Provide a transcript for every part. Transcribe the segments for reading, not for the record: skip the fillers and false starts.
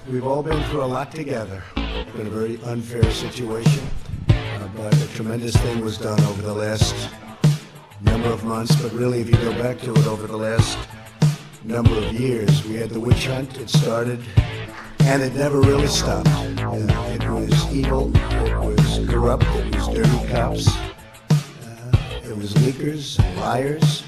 We've all been through a lot together. It's been a very unfair situation, but a tremendous thing was done over the last number of months. But really, if you go back to it over the last number of years, we had the witch hunt. It started, and it never really stopped. It was evil. It was corrupt. It was dirty cops. It was leakers, liars,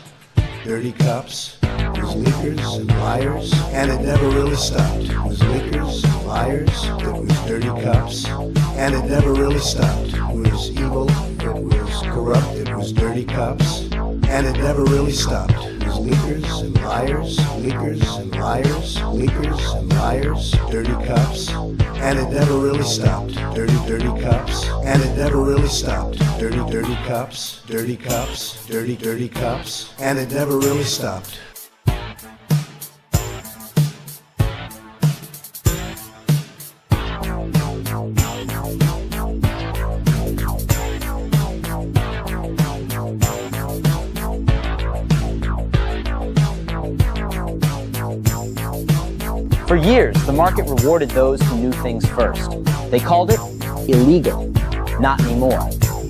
dirty cops. It was leakers and liars, and it never really stopped. It was leakers, liars, it was dirty cops, and it never really stopped. It was evil, it was corrupt, it was dirty cops, and it never really stopped. It was leakers and liars, leakers and liars, leakers and liars, dirty cops, and it never really stopped. Dirty, dirty cops, and it never really stopped. Dirty, dirty cops, dirty cops, dirty, dirty cops, and it never really stopped. For years, the market rewarded those who knew things first. They called it illegal. Not anymore.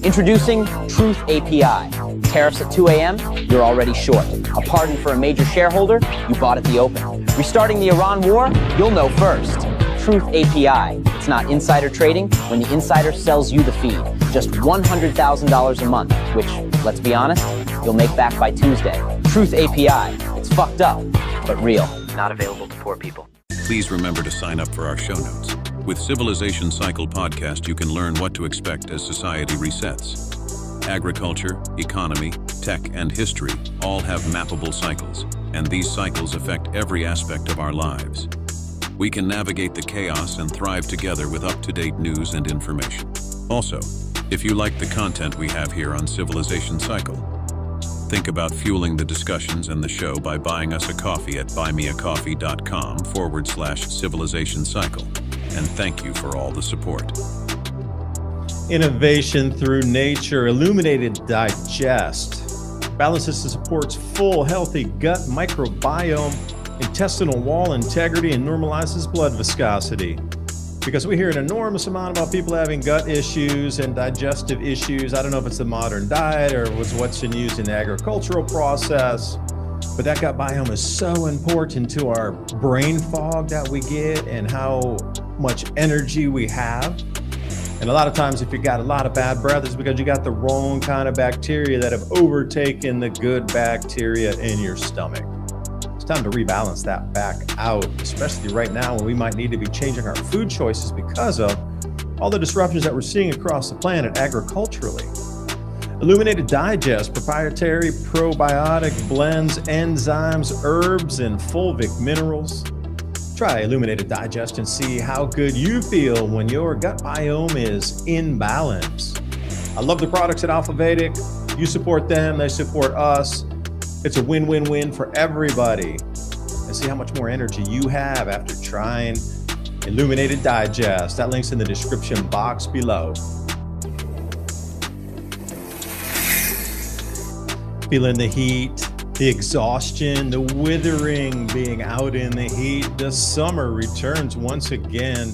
Introducing Truth API. Tariffs at 2 a.m., you're already short. A pardon for a major shareholder, you bought at the open. Restarting the Iran war, you'll know first. Truth API. It's not insider trading when the insider sells you the feed. Just $100,000 a month, which, let's be honest, you'll make back by Tuesday. Truth API. It's fucked up, but real. Not available to poor people. Please remember to sign up for our show notes. With Civilization Cycle podcast, you can learn what to expect as society resets. Agriculture, economy, tech, and history all have mappable cycles, and these cycles affect every aspect of our lives. We can navigate the chaos and thrive together with up-to-date news and information. Also, if you like the content we have here on Civilization Cycle, think about fueling the discussions and the show by buying us a coffee at buymeacoffee.com/Civilization Cycle. And thank you for all the support. Innovation through nature, Illuminated Digest balances and supports full, healthy gut microbiome, intestinal wall integrity, and normalizes blood viscosity. Because we hear an enormous amount about people having gut issues and digestive issues. I don't know if it's the modern diet or was what's been used in the agricultural process, but that gut biome is so important to our brain fog that we get and how much energy we have. And a lot of times if you got a lot of bad breath, it's because you got the wrong kind of bacteria that have overtaken the good bacteria in your stomach. It's time to rebalance that back out, especially right now when we might need to be changing our food choices because of all the disruptions that we're seeing across the planet agriculturally. Illuminated Digest, proprietary probiotic blends, enzymes, herbs, and fulvic minerals. Try Illuminated Digest and see how good you feel when your gut biome is in balance. I love the products at Alpha Vedic. You support them, they support us. It's a win-win-win for everybody. And see how much more energy you have after trying Illuminated Digest. That link's in the description box below. Feeling the heat, the exhaustion, the withering, being out in the heat. The summer returns once again.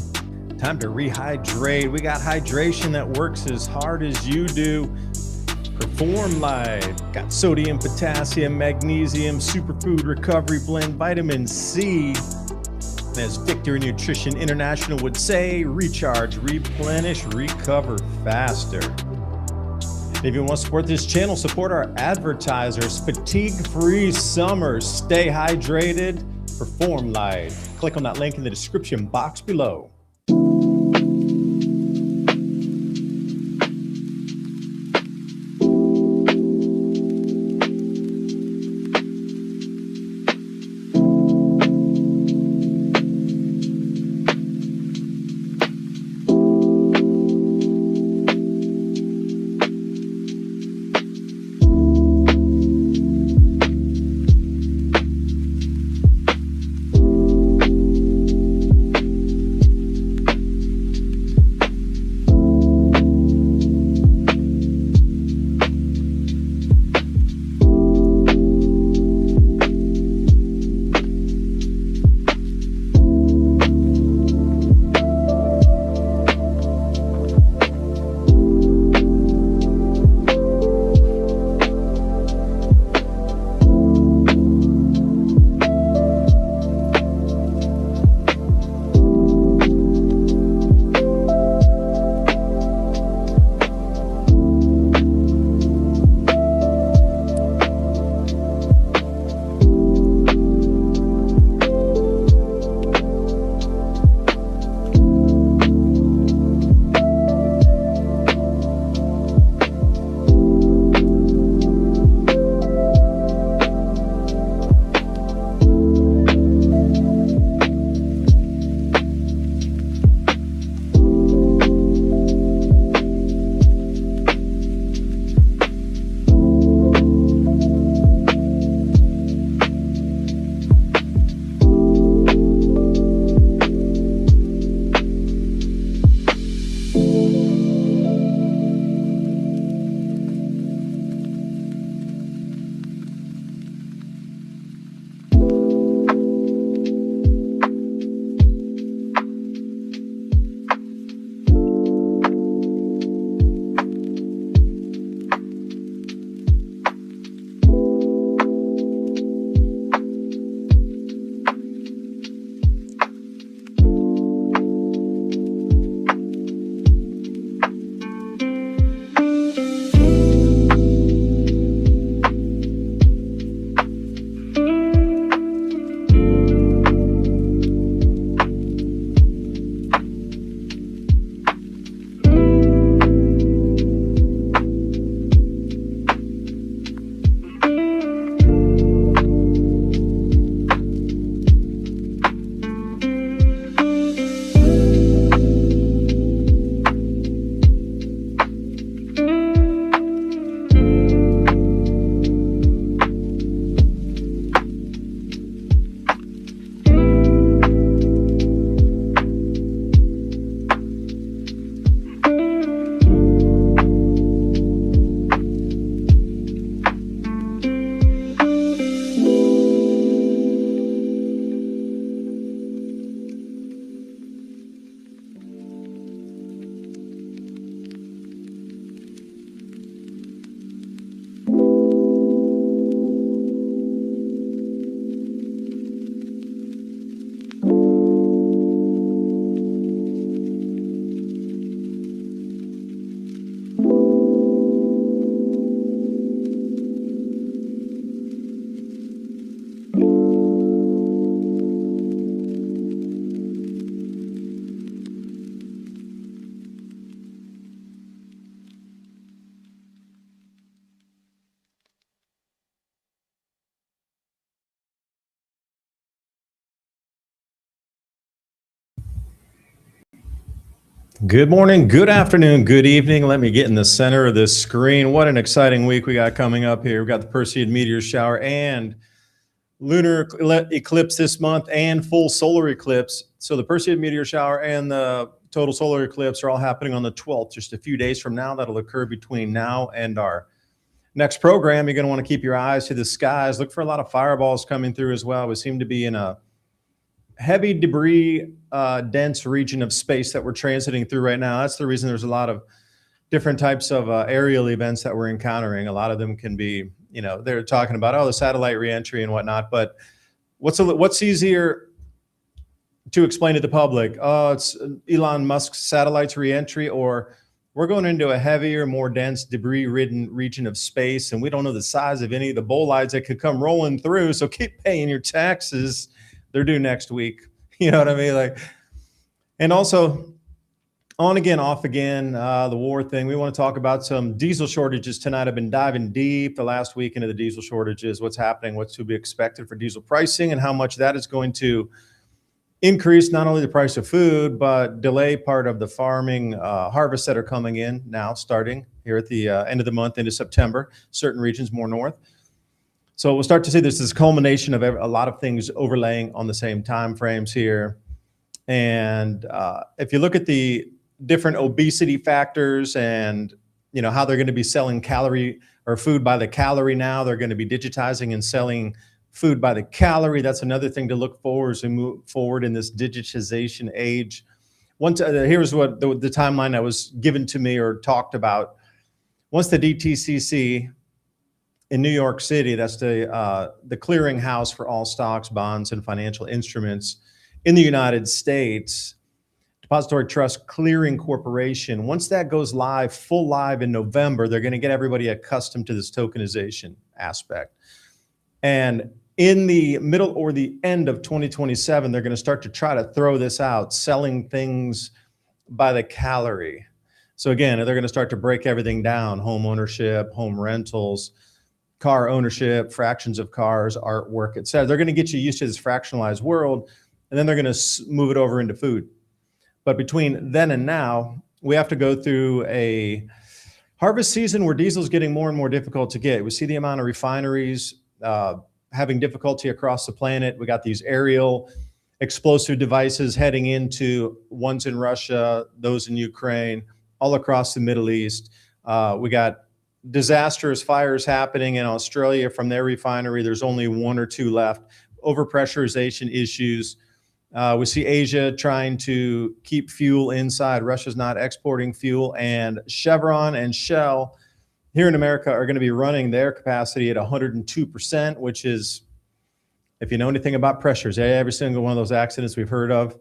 Time to rehydrate. We got hydration that works as hard as you do. Perform Light. Got sodium, potassium, magnesium, superfood recovery blend, vitamin C. And as Victory Nutrition International would say, recharge, replenish, recover faster. If you want to support this channel, support our advertisers. Fatigue-free summer. Stay hydrated. Perform Light. Click on that link in the description box below. Good morning, good afternoon, good evening. Let me get in the center of this screen. What an exciting week we got coming up here. We've got the Perseid meteor shower and lunar eclipse this month and full solar eclipse. So the Perseid meteor shower and the total solar eclipse are all happening on the 12th, just a few days from now. That'll occur between now and our next program. You're going to want to keep your eyes to the skies. Look for a lot of fireballs coming through as well. We seem to be in a heavy debris dense region of space that we're transiting through right now. That's the reason there's a lot of different types of aerial events that we're encountering. A lot of them can be, they're talking about, the satellite reentry and whatnot. But what's easier to explain to the public? Oh, it's Elon Musk's satellites reentry, or we're going into a heavier, more dense, debris-ridden region of space, and we don't know the size of any of the bolides that could come rolling through. So keep paying your taxes. They're due next week. You know what I mean? And also on again, off again, the war thing. We want to talk about some diesel shortages tonight. I've been diving deep the last week into the diesel shortages, what's happening, what's to be expected for diesel pricing, and how much that is going to increase not only the price of food, but delay part of the farming harvests that are coming in now, starting here at the end of the month into September, certain regions more north. So we'll start to see this culmination of a lot of things overlaying on the same time frames here. And if you look at the different obesity factors and how they're going to be selling calorie or food by the calorie now, they're going to be digitizing and selling food by the calorie. That's another thing to look forward as we move forward in this digitization age. Here's what the timeline that was given to me or talked about. Once the DTCC in New York City, that's the clearinghouse for all stocks, bonds, and financial instruments in the United States, Depository Trust Clearing Corporation. Once that goes live, full live in November, they're going to get everybody accustomed to this tokenization aspect. And in the middle or the end of 2027, they're going to start to try to throw this out, selling things by the calorie. So again, they're going to start to break everything down: home ownership, home rentals, car ownership, fractions of cars, artwork, et cetera. They're going to get you used to this fractionalized world, and then they're going to move it over into food. But between then and now, we have to go through a harvest season where diesel is getting more and more difficult to get. We see the amount of refineries having difficulty across the planet. We got these aerial explosive devices heading into ones in Russia, those in Ukraine, all across the Middle East. We got disastrous fires happening in Australia from their refinery. There's only one or two left. Overpressurization issues. We see Asia trying to keep fuel inside. Russia's not exporting fuel, and Chevron and Shell here in America are going to be running their capacity at 102%, which is, if you know anything about pressures, every single one of those accidents we've heard of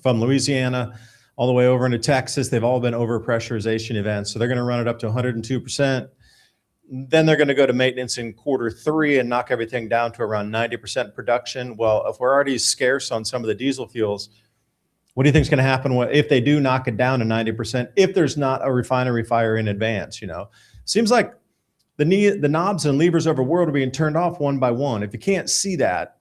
from Louisiana all the way over into Texas, they've all been overpressurization events. So they're going to run it up to 102%. Then they're going to go to maintenance in Q3 and knock everything down to around 90% production. Well, if we're already scarce on some of the diesel fuels, what do you think is going to happen if they do knock it down to 90%, if there's not a refinery fire in advance? Seems like the knobs and levers of the world are being turned off one by one. If you can't see that,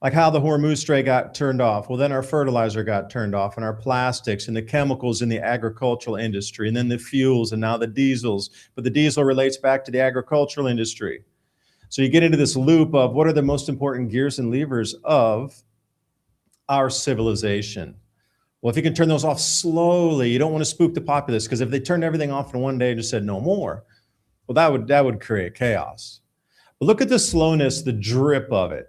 like how the Hormuz Strait got turned off, well, then our fertilizer got turned off, and our plastics and the chemicals in the agricultural industry, and then the fuels, and now the diesels. But the diesel relates back to the agricultural industry. So you get into this loop of what are the most important gears and levers of our civilization. Well, if you can turn those off slowly, you don't want to spook the populace, because if they turned everything off in one day and just said no more, well, that would create chaos. But look at the slowness, the drip of it.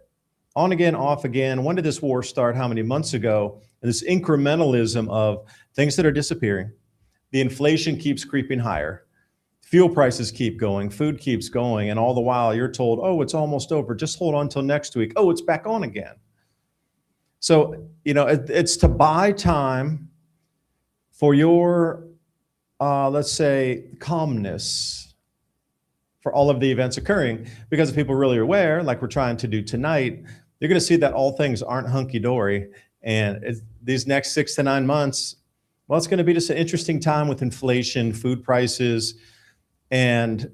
On again, off again. When did this war start? How many months ago? And this incrementalism of things that are disappearing. The inflation keeps creeping higher. Fuel prices keep going. Food keeps going. And all the while you're told, oh, it's almost over. Just hold on till next week. Oh, it's back on again. So, it's to buy time for your, let's say, calmness for all of the events occurring. Because if people really are aware, like we're trying to do tonight, you're going to see that all things aren't hunky-dory. And these next 6 to 9 months, well, it's going to be just an interesting time with inflation, food prices. And,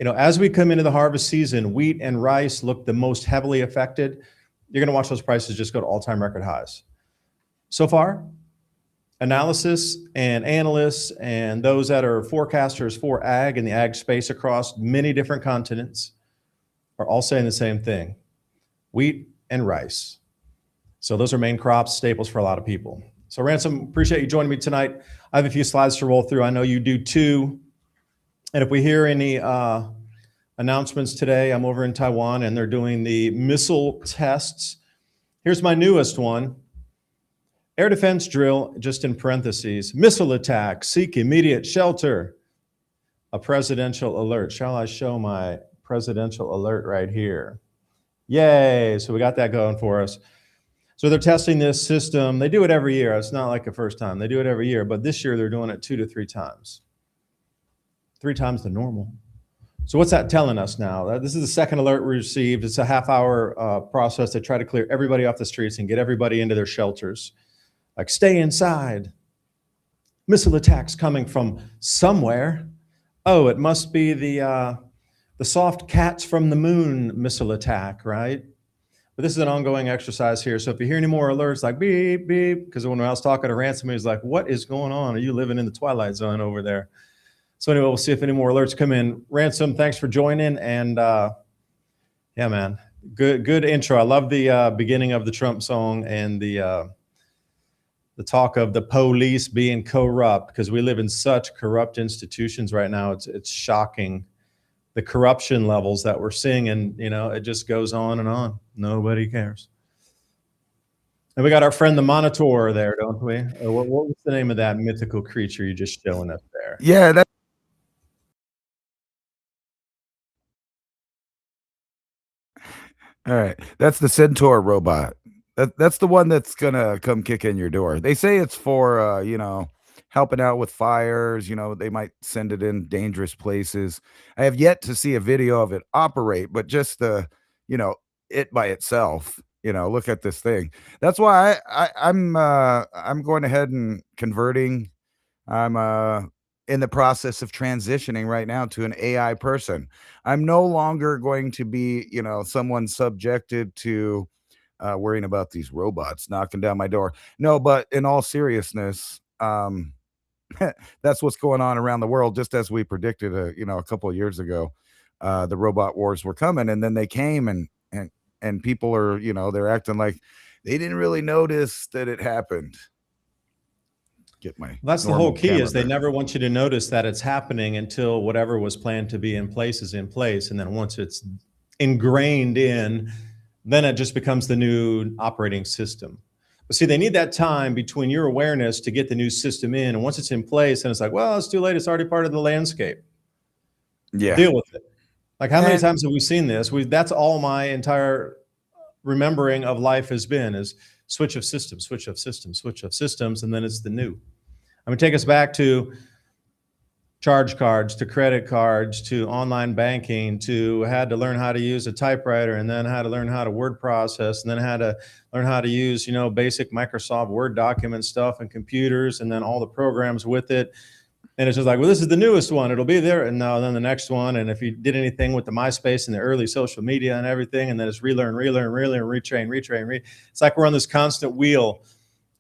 as we come into the harvest season, wheat and rice look the most heavily affected. You're going to watch those prices just go to all-time record highs. So far, analysis and analysts and those that are forecasters for ag and the ag space across many different continents are all saying the same thing: wheat and rice. So those are main crops, staples for a lot of people. So Ransom, appreciate you joining me tonight. I have a few slides to roll through. I know you do too. And if we hear any announcements today, I'm over in Taiwan and they're doing the missile tests. Here's my newest one. Air defense drill, just in parentheses, missile attack, seek immediate shelter. A presidential alert. Shall I show my presidential alert right here? Yay, so we got that going for us. So they're testing this system. They do it every year. It's not like the first time. They do it every year, but this year they're doing it 2 to 3 times. 3 times the normal. So what's that telling us now? This is the second alert we received. It's a half-hour process to try to clear everybody off the streets and get everybody into their shelters. Like, stay inside. Missile attacks coming from somewhere. Oh, it must be the soft cats from the moon missile attack, right? But this is an ongoing exercise here. So if you hear any more alerts like beep, beep, because when I was talking to Ransom, he was like, what is going on? Are you living in the Twilight Zone over there? So anyway, we'll see if any more alerts come in. Ransom, thanks for joining. And yeah, man, good intro. I love the beginning of the Trump song and the talk of the police being corrupt, because we live in such corrupt institutions right now. It's shocking, the corruption levels that we're seeing, and it just goes on and on. Nobody cares. And we got our friend the Monitor there, don't we? What was the name of that mythical creature you just showing us there? Yeah, all right. That's the Centaur robot. That's the one that's gonna come kick in your door. They say it's for helping out with fires. They might send it in dangerous places. I have yet to see a video of it operate, but just it by itself. Look at this thing. That's why I'm going ahead and converting. I'm in the process of transitioning right now to an AI person. I'm no longer going to be, someone subjected to worrying about these robots knocking down my door. No, but in all seriousness, that's what's going on around the world. Just as we predicted, a couple of years ago, the robot wars were coming, and then they came, and people are, they're acting like they didn't really notice that it happened. That's the whole key, is they never want you to notice that it's happening until whatever was planned to be in place is in place. And then once it's ingrained in, then it just becomes the new operating system. But see, they need that time between your awareness to get the new system in. And once it's in place, and it's like, well, it's too late. It's already part of the landscape. Yeah. Deal with it. Like, how many times have we seen this? That's all my entire remembering of life has been, is switch of systems, switch of systems, switch of systems, and then it's the new. I'm going to take us back to charge cards, to credit cards, to online banking, to had to learn how to use a typewriter, and then had to learn how to word process, and then had to learn how to use, basic Microsoft Word document stuff and computers, and then all the programs with it. And it's just like, well, this is the newest one. It'll be there. And now then the next one. And if you did anything with the MySpace and the early social media and everything, and then it's relearn, retrain. It's like we're on this constant wheel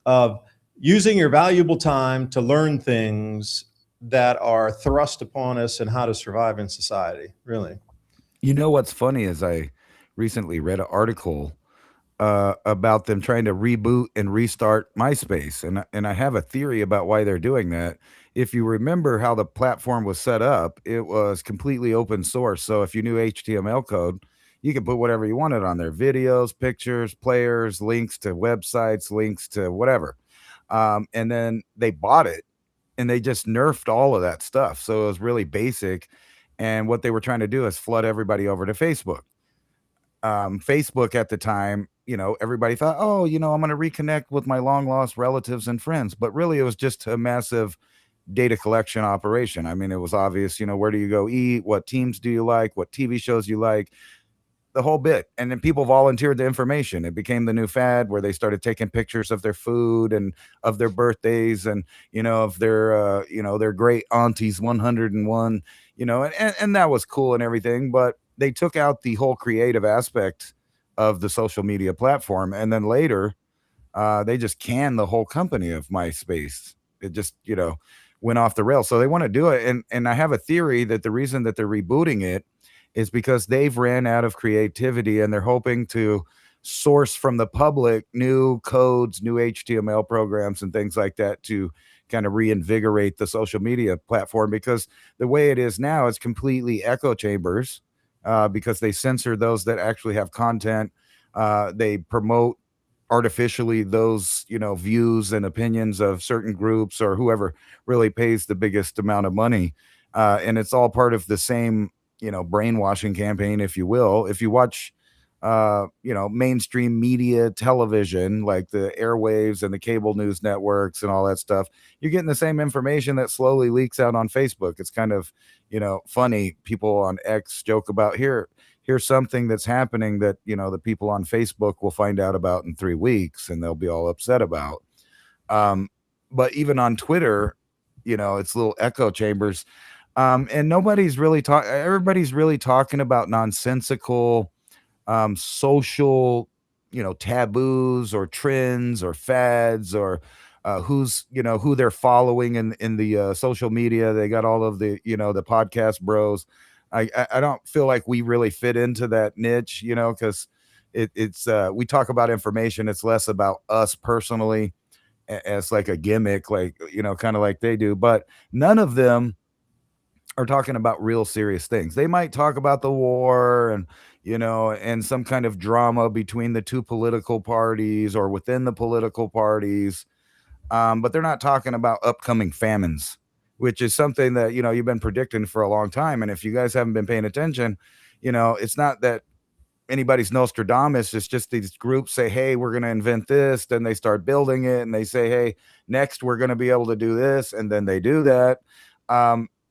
of using your valuable time to learn things that are thrust upon us and how to survive in society, really. What's funny is I recently read an article about them trying to reboot and restart MySpace. And I have a theory about why they're doing that. If you remember how the platform was set up, it was completely open source. So if you knew HTML code, you could put whatever you wanted on there: videos, pictures, players, links to websites, links to whatever. And then they bought it, and they just nerfed all of that stuff. So it was really basic. And what they were trying to do is flood everybody over to Facebook. Facebook at the time, everybody thought, oh, I'm going to reconnect with my long lost relatives and friends. But really, it was just a massive data collection operation. I mean, it was obvious, where do you go eat? What teams do you like? What TV shows you like? The whole bit. And then people volunteered the information. It became the new fad where they started taking pictures of their food and of their birthdays and, of their, their great auntie's 101, and that was cool and everything. But they took out the whole creative aspect of the social media platform. And then later, They just canned the whole company of MySpace. It just, went off the rails. So they want to do it. And I have a theory that the reason that they're rebooting it is because they've ran out of creativity and they're hoping to source from the public new codes, new HTML programs and things like that to kind of reinvigorate the social media platform, because the way it is now is completely echo chambers, because they censor those that actually have content. They promote artificially those, views and opinions of certain groups or whoever really pays the biggest amount of money. And it's all part of the same, brainwashing campaign, if you will. If you watch, mainstream media television, like the airwaves and the cable news networks and all that stuff, you're getting the same information that slowly leaks out on Facebook. It's kind of, funny. People on X joke about here's something that's happening that, the people on Facebook will find out about in 3 weeks and they'll be all upset about. But even on Twitter, it's little echo chambers. And everybody's really talking about nonsensical, social, taboos or trends or fads, or who they're following in the social media. They got all of the, the podcast bros. I don't feel like we really fit into that niche, because it's we talk about information. It's less about us personally as like a gimmick, like, kind of like they do. But none of them are talking about real serious things. They might talk about the war and, and some kind of drama between the two political parties or within the political parties. But they're not talking about upcoming famines, which is something that, you've been predicting for a long time. And if you guys haven't been paying attention, it's not that anybody's Nostradamus. It's just these groups say, hey, we're going to invent this. Then they start building it and they say, hey, next we're going to be able to do this. And then they do that.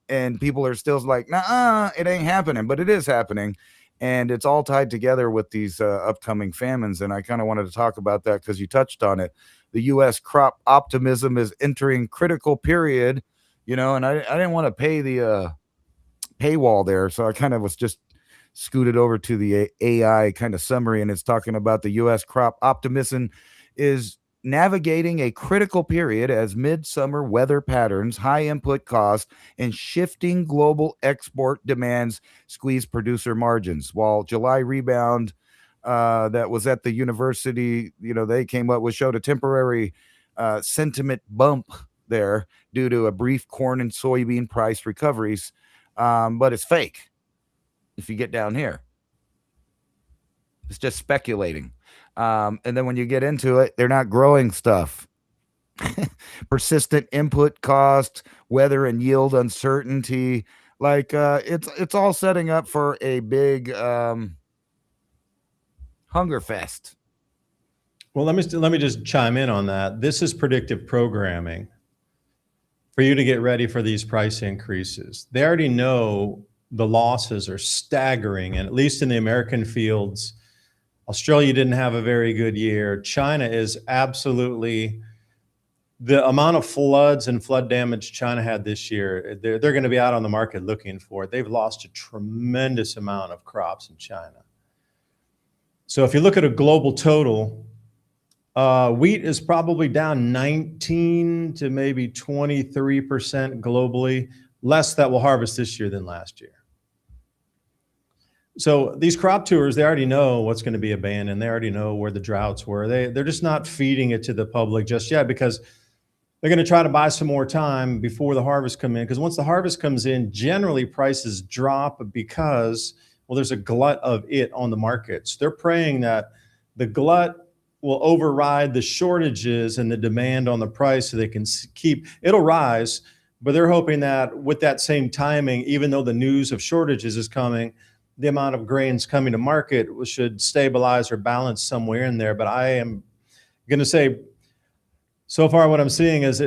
And people are still like, nah, it ain't happening, but it is happening. And it's all tied together with these upcoming famines. And I kind of wanted to talk about that because you touched on it. The U.S. crop optimism is entering critical period, and I didn't want to pay the paywall there. So I kind of was just scooted over to the AI kind of summary. And it's talking about the U.S. crop optimism is navigating a critical period as midsummer weather patterns, high input costs, and shifting global export demands squeeze producer margins. While July rebound that was at the university, they came up with, showed a temporary sentiment bump there due to a brief corn and soybean price recoveries. But it's fake. If you get down here, it's just speculating. And then when you get into it, they're not growing stuff. Persistent input cost, weather and yield uncertainty. Like it's all setting up for a big hunger fest. Well, let me just chime in on that. This is predictive programming for you to get ready for these price increases. They already know the losses are staggering, and at least in the American fields, Australia didn't have a very good year. China is absolutely, the amount of floods and flood damage China had this year, they're going to be out on the market looking for it. They've lost a tremendous amount of crops in China. So if you look at a global total, wheat is probably down 19 to maybe 23% globally, less that will harvest this year than last year. So these crop tours, they already know what's going to be abandoned. They already know where the droughts were. They're just not feeding it to the public just yet because they're going to try to buy some more time before the harvest come in. Because once the harvest comes in, generally prices drop because, well, there's a glut of it on the markets. They're praying that the glut will override the shortages and the demand on the price so they can keep, it'll rise, but they're hoping that with that same timing, even though the news of shortages is coming, the amount of grains coming to market should stabilize or balance somewhere in there. But I am going to say, so far what I'm seeing is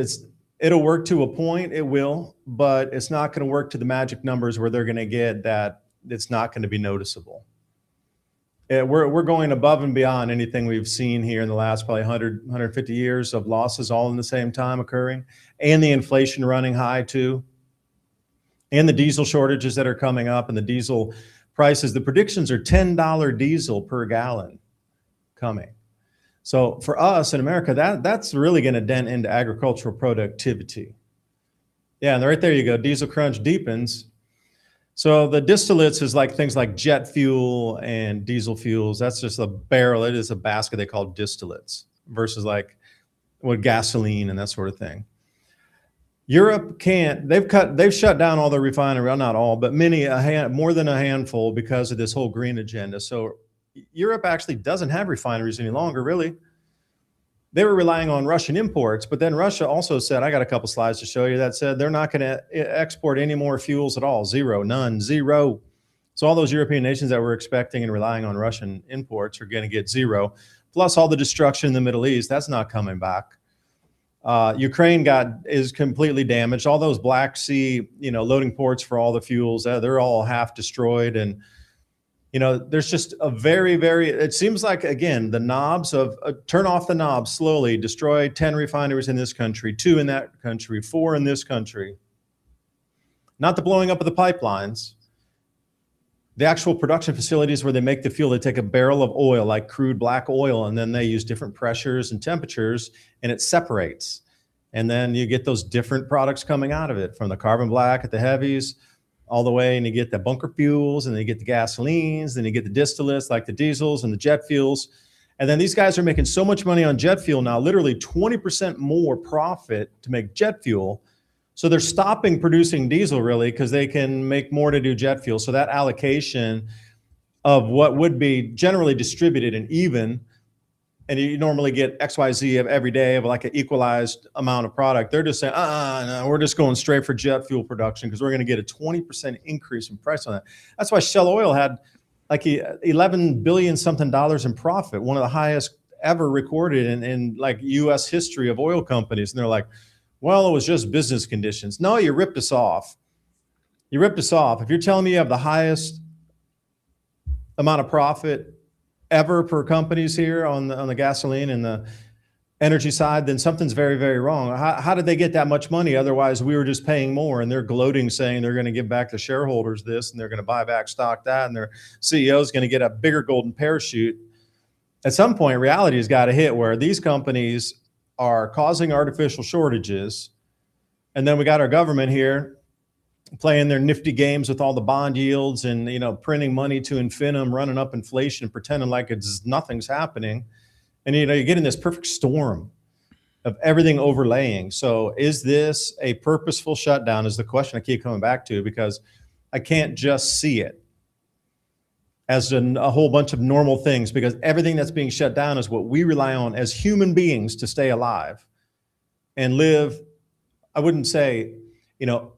it'll work to a point, it will, but it's not going to work to the magic numbers where they're going to get that it's not going to be noticeable. We're going above and beyond anything we've seen here in the last probably 100, 150 years of losses all in the same time occurring, and the inflation running high too, and the diesel shortages that are coming up, and the diesel prices. The predictions are $10 diesel per gallon coming. So for us in America, that's really going to dent into agricultural productivity. Yeah, and right there you go. Diesel crunch deepens. So the distillates is like things like jet fuel and diesel fuels. That's just a barrel. It is a basket they call distillates versus like with gasoline and that sort of thing. Europe can't. They've shut down all their refinery. Well, not all, but many, more than a handful, because of this whole green agenda. So Europe actually doesn't have refineries any longer, really. They were relying on Russian imports, but then Russia also said, I got a couple slides to show you that said they're not going to export any more fuels at all. Zero, none, zero. So all those European nations that were expecting and relying on Russian imports are going to get zero. Plus all the destruction in the Middle East, that's not coming back. Ukraine is completely damaged. All those Black Sea, loading ports for all the fuels, they're all half destroyed. And there's just a very, very, it seems like, again, the knobs of turn off the knobs slowly, destroy 10 refineries in this country, 2 in that country, 4 in this country. Not the blowing up of the pipelines. The actual production facilities where they make the fuel, they take a barrel of oil, like crude black oil, and then they use different pressures and temperatures, and it separates. And then you get those different products coming out of it, from the carbon black at the heavies, all the way, and you get the bunker fuels, and then you get the gasolines, then you get the distillates like the diesels and the jet fuels. And then these guys are making so much money on jet fuel now, literally 20% more profit to make jet fuel. So they're stopping producing diesel, really, because they can make more to do jet fuel. So that allocation of what would be generally distributed and even, and you normally get XYZ of every day of like an equalized amount of product, they're just saying, no, we're just going straight for jet fuel production because we're going to get a 20% increase in price on that. That's why Shell Oil had like $11 billion something in profit, one of the highest ever recorded in like U.S. history of oil companies. And they're like, well, it was just business conditions. No, you ripped us off. You ripped us off. If you're telling me you have the highest amount of profit ever per companies here on the gasoline and the energy side, then something's very, very wrong. How did they get that much money? Otherwise, we were just paying more, and they're gloating, saying they're going to give back to shareholders this, and they're going to buy back stock that, and their CEO is going to get a bigger golden parachute. At some point, reality has got to hit where these companies are causing artificial shortages. And then we got our government here playing their nifty games with all the bond yields and, printing money to infinitum, running up inflation, pretending like nothing's happening. And, you get in this perfect storm of everything overlaying. So is this a purposeful shutdown is the question I keep coming back to, because I can't just see it as a whole bunch of normal things, because everything that's being shut down is what we rely on as human beings to stay alive and live, I wouldn't say,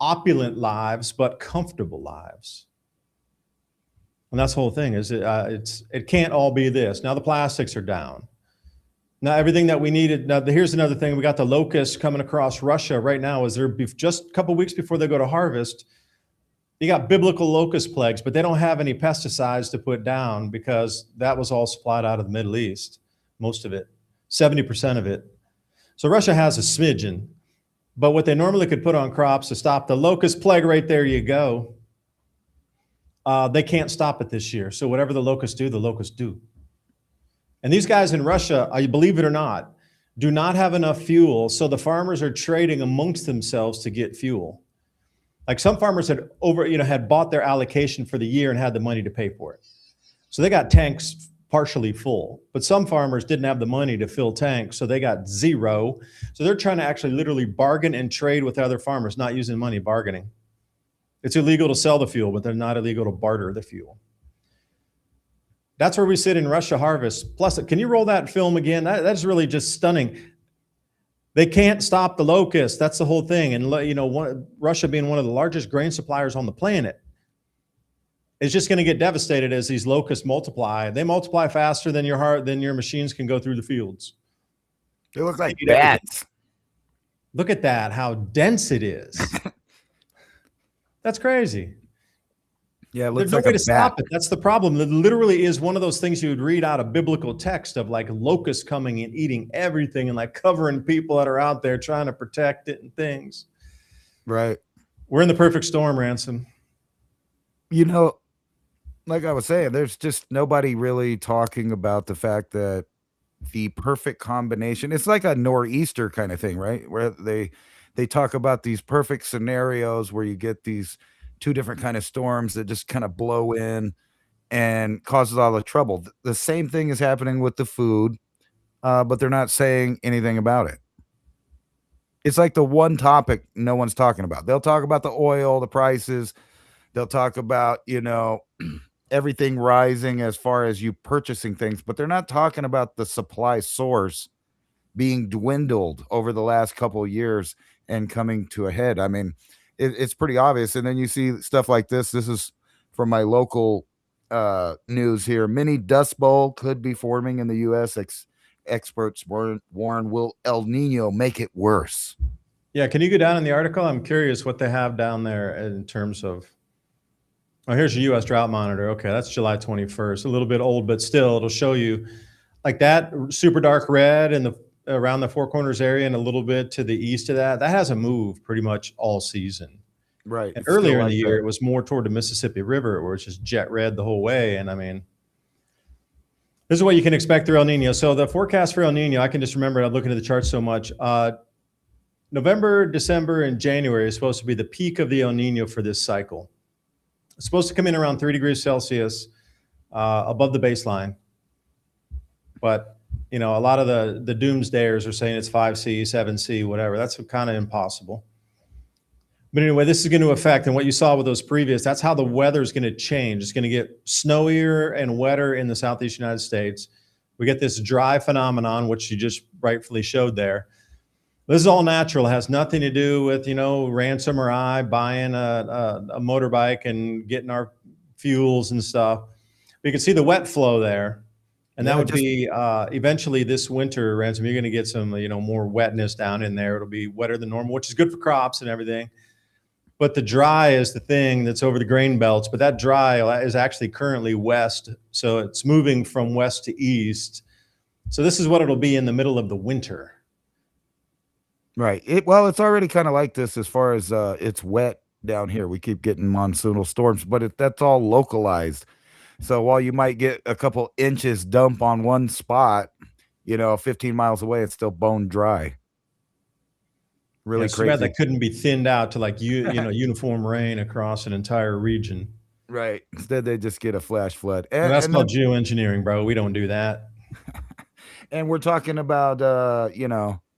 opulent lives, but comfortable lives. And that's the whole thing is it can't all be this. Now the plastics are down. Now everything that we needed. Now here's another thing. We got the locusts coming across Russia right now. Is there just a couple weeks before they go to harvest, you got biblical locust plagues, but they don't have any pesticides to put down because that was all supplied out of the Middle East, most of it, 70% of it. So Russia has a smidgen, but what they normally could put on crops to stop the locust plague, right there you go. They can't stop it this year. So whatever the locusts do, the locusts do. And these guys in Russia, you believe it or not, do not have enough fuel. So the farmers are trading amongst themselves to get fuel. Like some farmers had bought their allocation for the year and had the money to pay for it. So they got tanks partially full, but some farmers didn't have the money to fill tanks, so they got zero. So they're trying to actually literally bargain and trade with other farmers, not using money, bargaining. It's illegal to sell the fuel, but they're not illegal to barter the fuel. That's where we sit in Russia harvest. Plus, can you roll that film again? That's really just stunning. They can't stop the locusts. That's the whole thing. And, Russia being one of the largest grain suppliers on the planet is just going to get devastated as these locusts multiply. They multiply faster than your machines can go through the fields. They look like bats. Look at that, how dense it is. That's crazy. Yeah, it looks There's no like way a to stop bat. it. That's the problem. It literally is one of those things you would read out of biblical text of like locusts coming and eating everything and like covering people that are out there trying to protect it and things. Right. We're in the perfect storm, Ransom. Like I was saying, there's just nobody really talking about the fact that the perfect combination. It's like a nor'easter kind of thing, right? Where they talk about these perfect scenarios where you get these two different kind of storms that just kind of blow in and causes all the trouble. The same thing is happening with the food, but they're not saying anything about it. It's like the one topic no one's talking about. They'll talk about the oil, the prices. They'll talk about, everything rising as far as you purchasing things, but they're not talking about the supply source being dwindled over the last couple of years and coming to a head. I mean, it's pretty obvious. And then you see stuff like this. This is from my local news here. Mini dust bowl could be forming in the U.S. Experts warn, will El Nino make it worse? Yeah, can you go down in the article? I'm curious what they have down there in terms of. Oh, here's your U.S. drought monitor. Okay, that's July 21st. A little bit old, but still, it'll show you like that super dark red and the around the Four Corners area and a little bit to the east of that. That hasn't moved pretty much all season. Right. And earlier in the year, it was more toward the Mississippi River, where it's just jet red the whole way. And I mean, this is what you can expect through El Nino. So the forecast for El Nino, I can just remember I'm looking at the chart so much. November, December, and January is supposed to be the peak of the El Nino for this cycle. It's supposed to come in around 3 degrees Celsius above the baseline. But, a lot of the doomsdayers are saying it's 5C, 7C, whatever. That's kind of impossible. But anyway, this is going to affect, and what you saw with those previous, that's how the weather is going to change. It's going to get snowier and wetter in the southeast United States. We get this dry phenomenon, which you just rightfully showed there. This is all natural. It has nothing to do with, ransom or I buying a motorbike and getting our fuels and stuff. But you can see the wet flow there. And that would be eventually this winter, Ransom, you're going to get some, more wetness down in there. It'll be wetter than normal, which is good for crops and everything. But the dry is the thing that's over the grain belts. But that dry is actually currently west. So it's moving from west to east. So this is what it'll be in the middle of the winter. Right. It's already kind of like this as far as it's wet down here. We keep getting monsoonal storms, but that's all localized. So while you might get a couple inches dump on one spot, 15 miles away, it's still bone dry. Really crazy. Bad that couldn't be thinned out to like uniform rain across an entire region. Right. Instead, they just get a flash flood. And that's called geoengineering, bro. We don't do that. And we're talking about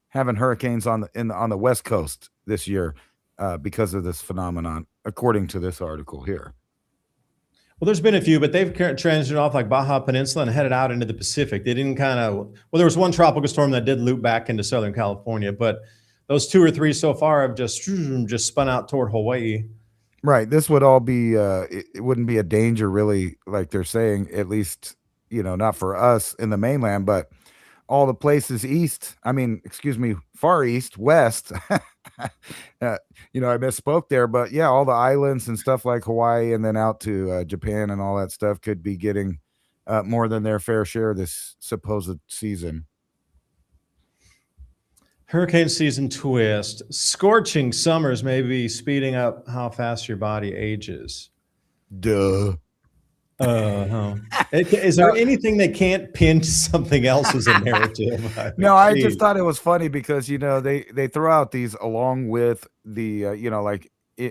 having hurricanes on the West Coast this year because of this phenomenon, according to this article here. Well, there's been a few, but they've transited off like Baja Peninsula and headed out into the Pacific. They didn't there was one tropical storm that did loop back into Southern California, but those 2 or 3 so far have just spun out toward Hawaii. Right. This would all be, it wouldn't be a danger really, like they're saying, at least, not for us in the mainland, but all the places far east, west, I misspoke there, but yeah, all the islands and stuff like Hawaii and then out to Japan and all that stuff could be getting more than their fair share this supposed season. Hurricane season twist. Scorching summers may be speeding up how fast your body ages. Duh. Is there anything they can't pin to something else as a narrative? I just thought it was funny because they throw out these along with the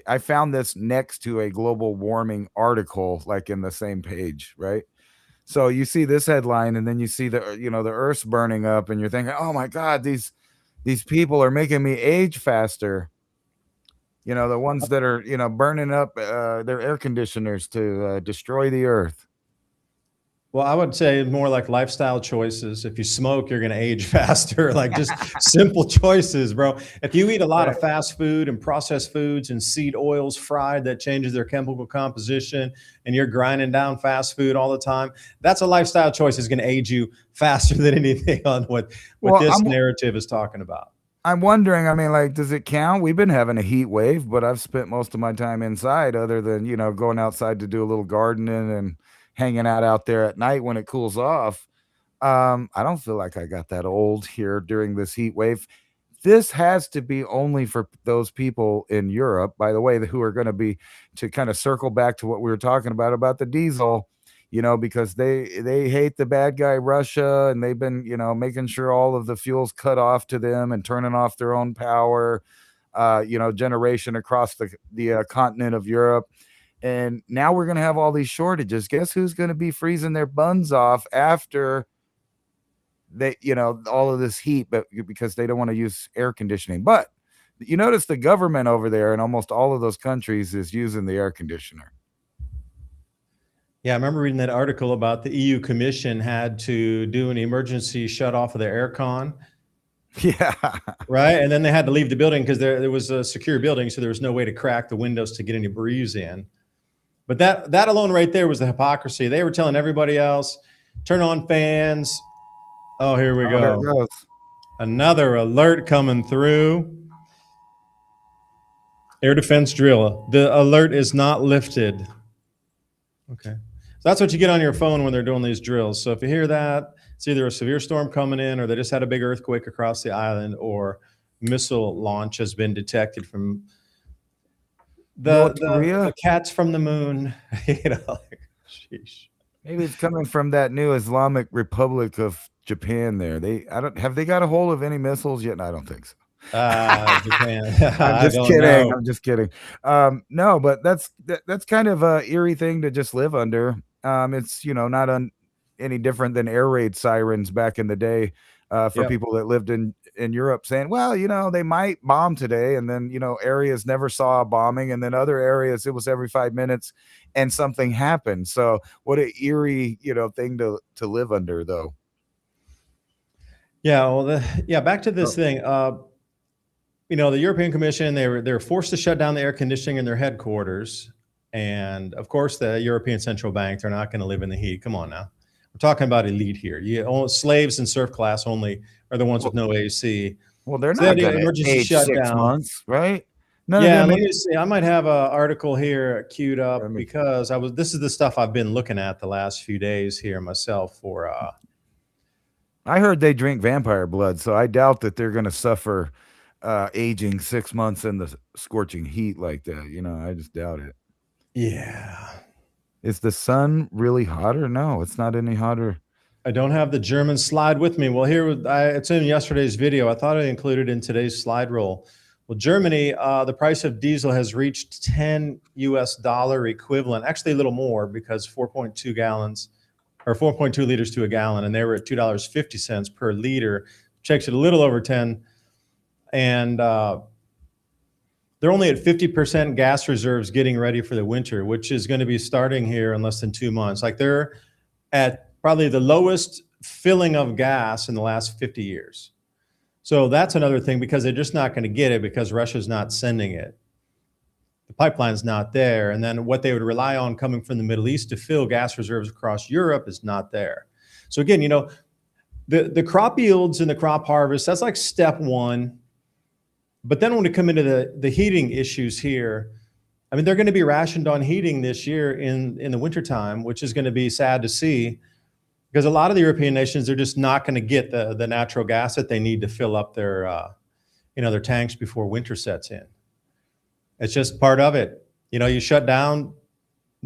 I found this next to a global warming article like in the same page, right? So you see this headline and then you see the the Earth's burning up and you're thinking, oh my God, these people are making me age faster. The ones that are, burning up their air conditioners to destroy the earth. Well, I would say more like lifestyle choices. If you smoke, you're going to age faster. Like just simple choices, bro. If you eat a lot of fast food and processed foods and seed oils fried that changes their chemical composition and you're grinding down fast food all the time, that's a lifestyle choice that's going to age you faster than anything on what this narrative is talking about. I'm wondering, does it count? We've been having a heat wave, but I've spent most of my time inside other than, going outside to do a little gardening and hanging out there at night when it cools off. I don't feel like I got that old here during this heat wave. This has to be only for those people in Europe, by the way, who are going to be, to kind of circle back to what we were talking about the diesel. because they hate the bad guy Russia, and they've been, making sure all of the fuel's cut off to them and turning off their own power, generation across the continent of Europe. And now we're going to have all these shortages. Guess who's going to be freezing their buns off after they, all of this heat, but because they don't want to use air conditioning. But you notice the government over there in almost all of those countries is using the air conditioner. Yeah, I remember reading that article about the EU Commission had to do an emergency shut off of their air con. Yeah. Right. And then they had to leave the building because there was a secure building, so there was no way to crack the windows to get any breeze in. But that alone right there was the hypocrisy. They were telling everybody else, turn on fans. Oh, here we go. There it goes. Another alert coming through. Air defense drill. The alert is not lifted. Okay. So that's what you get on your phone when they're doing these drills. So if you hear that, it's either a severe storm coming in, or they just had a big earthquake across the island, or missile launch has been detected from the cats from the moon. Sheesh. Maybe it's coming from that new Islamic Republic of Japan there. Have they got a hold of any missiles yet? No, I don't think so. Japan. I'm just kidding. I'm just kidding. No, but that's kind of a eerie thing to just live under. It's, not any different than air raid sirens back in the day, for people that lived in Europe, saying, well, they might bomb today. And then, areas never saw a bombing. And then other areas, it was every 5 minutes and something happened. So what an eerie, thing to live under, though. Yeah. Well, back to this thing. The European Commission, they were forced to shut down the air conditioning in their headquarters. And of course, the European Central Bank, they're not going to live in the heat. Come on now. We're talking about elite here. Slaves and serf class only are the ones with no AC. Well, they're not going to age 6 months, right? Let me see. I might have an article here queued up because this is the stuff I've been looking at the last few days here myself for. I heard they drink vampire blood, so I doubt that they're going to suffer aging 6 months in the scorching heat like that. I just doubt it. Yeah. Is the sun really hotter? No, it's not any hotter. I don't have the German slide with me. Well, here it's in yesterday's video. I thought I included in today's slide roll. Well, Germany, the price of diesel has reached $10 equivalent, actually a little more, because 4.2 gallons or 4.2 liters to a gallon, and they were at $2.50 per liter. Checks it a little over 10, and they're only at 50% gas reserves getting ready for the winter, which is going to be starting here in less than 2 months. Like they're at probably the lowest filling of gas in the last 50 years. So that's another thing, because they're just not going to get it because Russia's not sending it. The pipeline's not there. And then what they would rely on coming from the Middle East to fill gas reserves across Europe is not there. So again, the crop yields and the crop harvest, that's like step one. But then when we come into the heating issues here, I mean, they're going to be rationed on heating this year in the wintertime, which is going to be sad to see, because a lot of the European nations, they're just not going to get the natural gas that they need to fill up their tanks before winter sets in. It's just part of it. You shut down.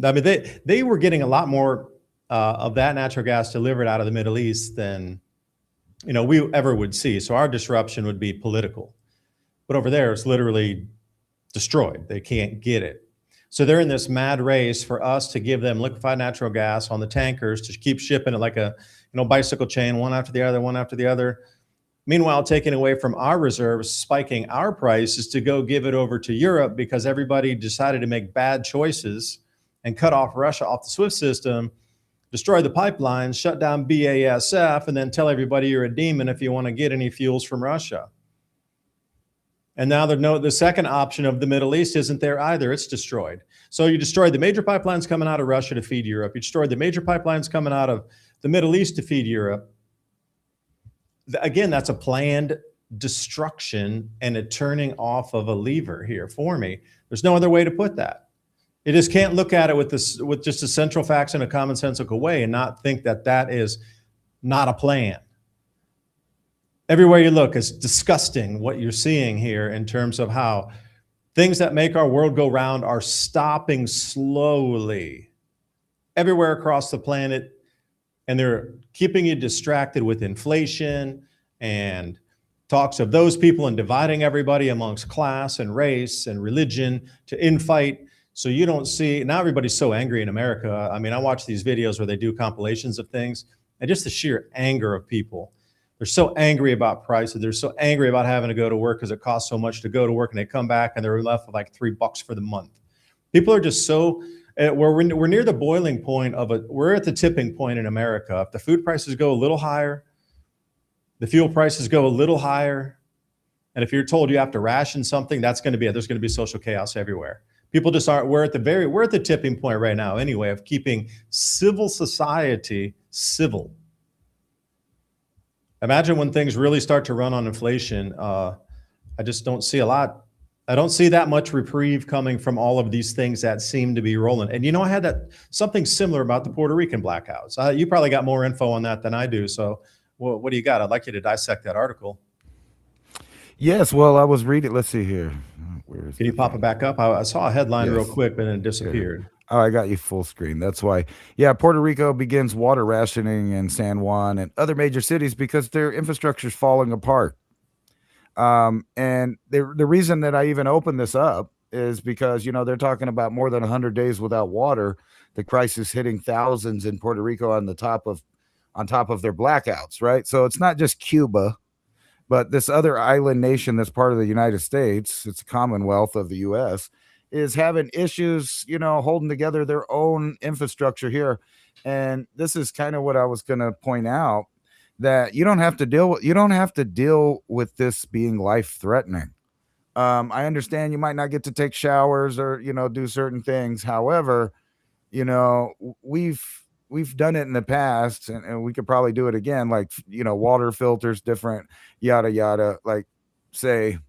I mean, they were getting a lot more of that natural gas delivered out of the Middle East than we ever would see. So our disruption would be political. But over there, it's literally destroyed. They can't get it. So they're in this mad race for us to give them liquefied natural gas on the tankers to keep shipping it like a bicycle chain, one after the other, one after the other. Meanwhile, taking away from our reserves, spiking our prices to go give it over to Europe because everybody decided to make bad choices and cut off Russia off the SWIFT system, destroy the pipelines, shut down BASF, and then tell everybody you're a demon if you want to get any fuels from Russia. And now the second option of the Middle East isn't there either. It's destroyed. So you destroyed the major pipelines coming out of Russia to feed Europe. You destroyed the major pipelines coming out of the Middle East to feed Europe. Again, that's a planned destruction and a turning off of a lever here for me. There's no other way to put that. You just can't look at it with just a central facts in a commonsensical way and not think that that is not a plan. Everywhere you look, it's disgusting what you're seeing here in terms of how things that make our world go round are stopping slowly. everywhere across the planet, and they're keeping you distracted with inflation and talks of those people and dividing everybody amongst class and race and religion to infight. So you don't see, now everybody's so angry in America. I mean, I watch these videos where they do compilations of things, and just the sheer anger of people. They're so angry about prices. They're so angry about having to go to work because it costs so much to go to work, and they come back and they're left with like $3 for the month. People are just so we're near the boiling point of it. We're at the tipping point in America. If the food prices go a little higher, the fuel prices go a little higher, and if you're told you have to ration something, there's going to be social chaos everywhere. People just aren't. We're at the tipping point right now anyway of keeping civil society civil. Imagine when things really start to run on inflation. I just don't see a lot. I don't see that much reprieve coming from all of these things that seem to be rolling. And I had something similar about the Puerto Rican blackouts. You probably got more info on that than I do. So, what do you got? I'd like you to dissect that article. Yes, well, I was reading. Let's see here. Can you pop it back up? I saw a headline real quick, but then it disappeared. Oh, I got you full screen. That's why. Yeah, Puerto Rico begins water rationing in San Juan and other major cities because their infrastructure is falling apart. And the reason that I even opened this up is because, they're talking about more than 100 days without water, the crisis hitting thousands in Puerto Rico on top of their blackouts, right? So it's not just Cuba, but this other island nation that's part of the United States, it's a commonwealth of the U.S., is having issues, holding together their own infrastructure here. And this is kind of what I was going to point out, that you don't have to deal with this being life threatening. I understand you might not get to take showers or, do certain things. However, we've done it in the past, and we could probably do it again. Like, water filters, different, yada, yada. Like, say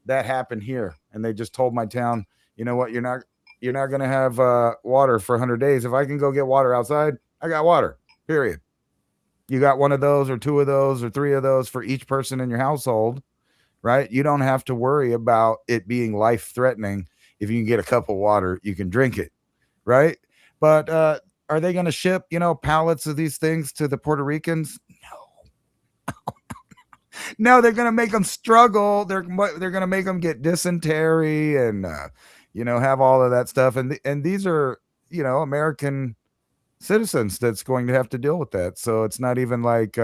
that happened here, and they just told my town, you know what, you're not going to have water for 100 days. If I can go get water outside, I got water, period. You got one of those or two of those or three of those for each person in your household, right? You don't have to worry about it being life threatening. If you can get a cup of water, you can drink it, right? But are they going to ship, pallets of these things to the Puerto Ricans? No. No, they're going to make them struggle. They're going to make them get dysentery and, have all of that stuff. And these are, American citizens that's going to have to deal with that. So it's not even like,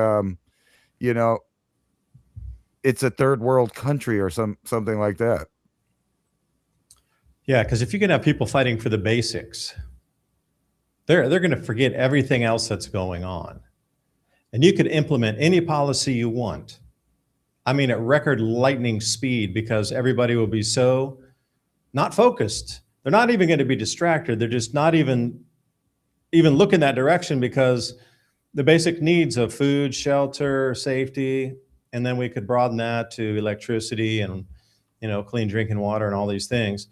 it's a third world country or something like that. Yeah, because if you can have people fighting for the basics, they're going to forget everything else that's going on. And you could implement any policy you want. I mean, at record lightning speed, because everybody will be so not focused. They're not even going to be distracted. They're just not even look in that direction, because the basic needs of food, shelter, safety, and then we could broaden that to electricity and, clean drinking water and all these things.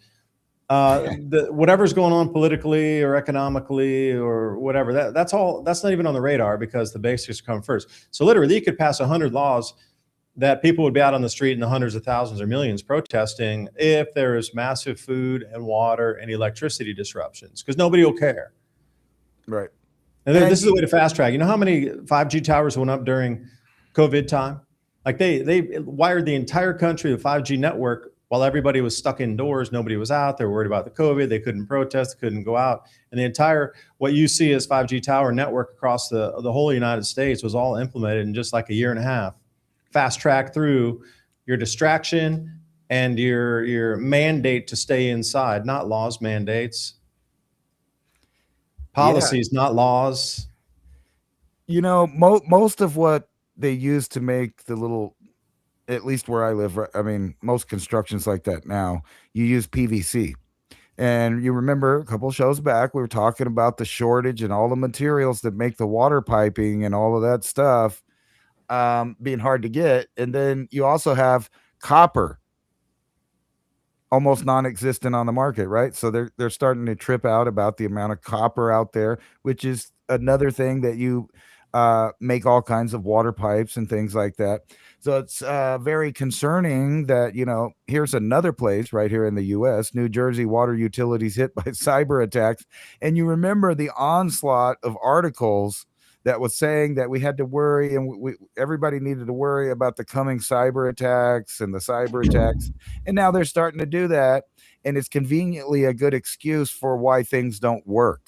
Whatever's going on politically or economically or whatever, that's not even on the radar, because the basics come first. So literally you could pass 100 laws that people would be out on the street in the hundreds of thousands or millions protesting if there is massive food and water and electricity disruptions, because nobody will care. Right. And this is the way to fast track. You know how many 5G towers went up during COVID time? Like they wired the entire country, the 5G network, while everybody was stuck indoors. Nobody was out. They were worried about the COVID. They couldn't protest, couldn't go out. And the entire, what you see as 5G tower network across the whole United States was all implemented in just like a year and a half. Fast track through your distraction and your mandate to stay inside, not laws, mandates. Policies, not laws. Most of what they use to make the little, at least where I live, I mean, most constructions like that now, you use PVC. And you remember a couple shows back, we were talking about the shortage and all the materials that make the water piping and all of that stuff being hard to get. And then you also have copper, almost non-existent on the market, right? So they're starting to trip out about the amount of copper out there, which is another thing that you make all kinds of water pipes and things like that. So it's very concerning that, here's another place right here in the US, New Jersey water utilities hit by cyber attacks. And you remember the onslaught of articles that was saying that we had to worry, and everybody needed to worry about the coming cyber attacks and the cyber attacks. And now they're starting to do that. And it's conveniently a good excuse for why things don't work.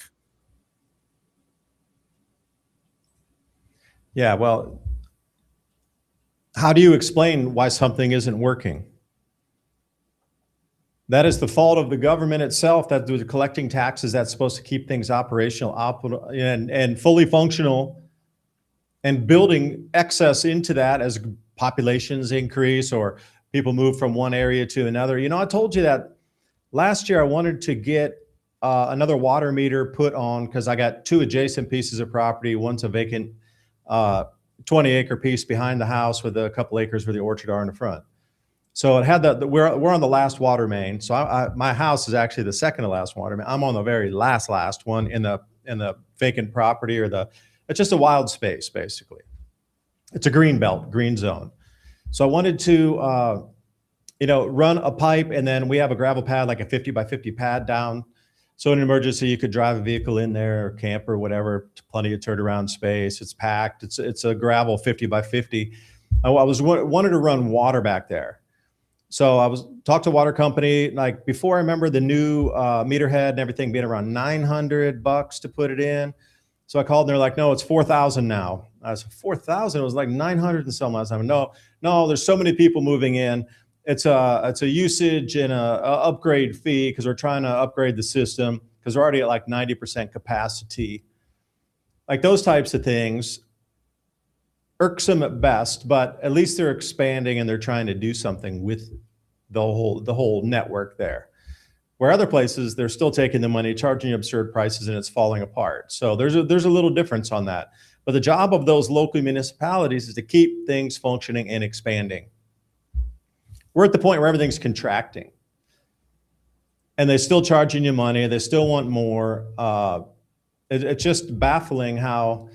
Yeah, well, how do you explain why something isn't working? That is the fault of the government itself, that they're collecting taxes that's supposed to keep things operational and fully functional, and building excess into that as populations increase or people move from one area to another. I told you that last year I wanted to get another water meter put on because I got two adjacent pieces of property. One's a vacant 20-acre piece behind the house with a couple acres where the orchard are in the front. So it had we're on the last water main. So my house is actually the second to last water main. I'm on the very last one in the vacant property, it's just a wild space basically. It's a green belt, green zone. So I wanted to run a pipe, and then we have a gravel pad, like a 50 by 50 pad down. So in an emergency, you could drive a vehicle in there, or camp or whatever, plenty of turnaround space. It's packed. It's a gravel 50 by 50. I wanted to run water back there. So I talked to a water company, like before. I remember the new meter head and everything being around $900 to put it in. So I called and they're like, no, it's 4,000 now. I said, 4,000? It was like 900 and some last time. No, there's so many people moving in. It's a usage and a upgrade fee because we're trying to upgrade the system because we're already at like 90% capacity. Like those types of things, irksome at best, but at least they're expanding and they're trying to do something with the whole network there. Where other places, they're still taking the money, charging absurd prices, and it's falling apart. So there's a little difference on that. But the job of those local municipalities is to keep things functioning and expanding. We're at the point where everything's contracting, and they're still charging you money. They still want more. It's just baffling how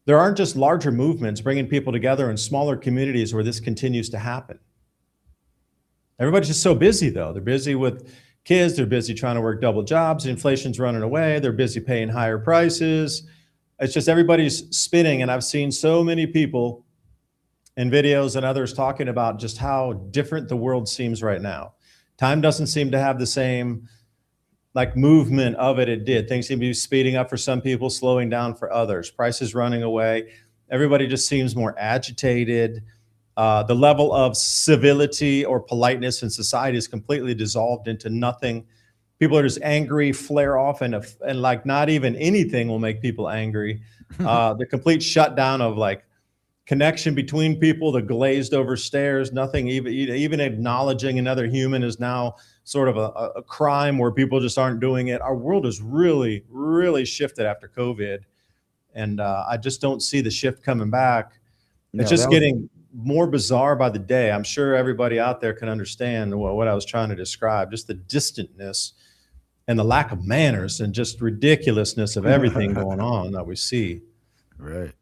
there aren't just larger movements bringing people together in smaller communities where this continues to happen. Everybody's just so busy, though. They're busy with kids. They're busy trying to work double jobs. Inflation's running away. They're busy paying higher prices. It's just everybody's spinning. And I've seen so many people in videos and others talking about just how different the world seems right now. Time doesn't seem to have the same like movement of it did. Things seem to be speeding up for some people, slowing down for others. Prices running away. Everybody just seems more agitated. The level of civility or politeness in society is completely dissolved into nothing. People are just angry, flare off, and like not even anything will make people angry. The complete shutdown of like connection between people, the glazed over stares, nothing, even acknowledging another human is now sort of a crime where people just aren't doing it. Our world has really, really shifted after COVID. And I just don't see the shift coming back. It's just getting more bizarre by the day. I'm sure everybody out there can understand what I was trying to describe, just the distantness and the lack of manners and just ridiculousness of everything going on that we see. Right.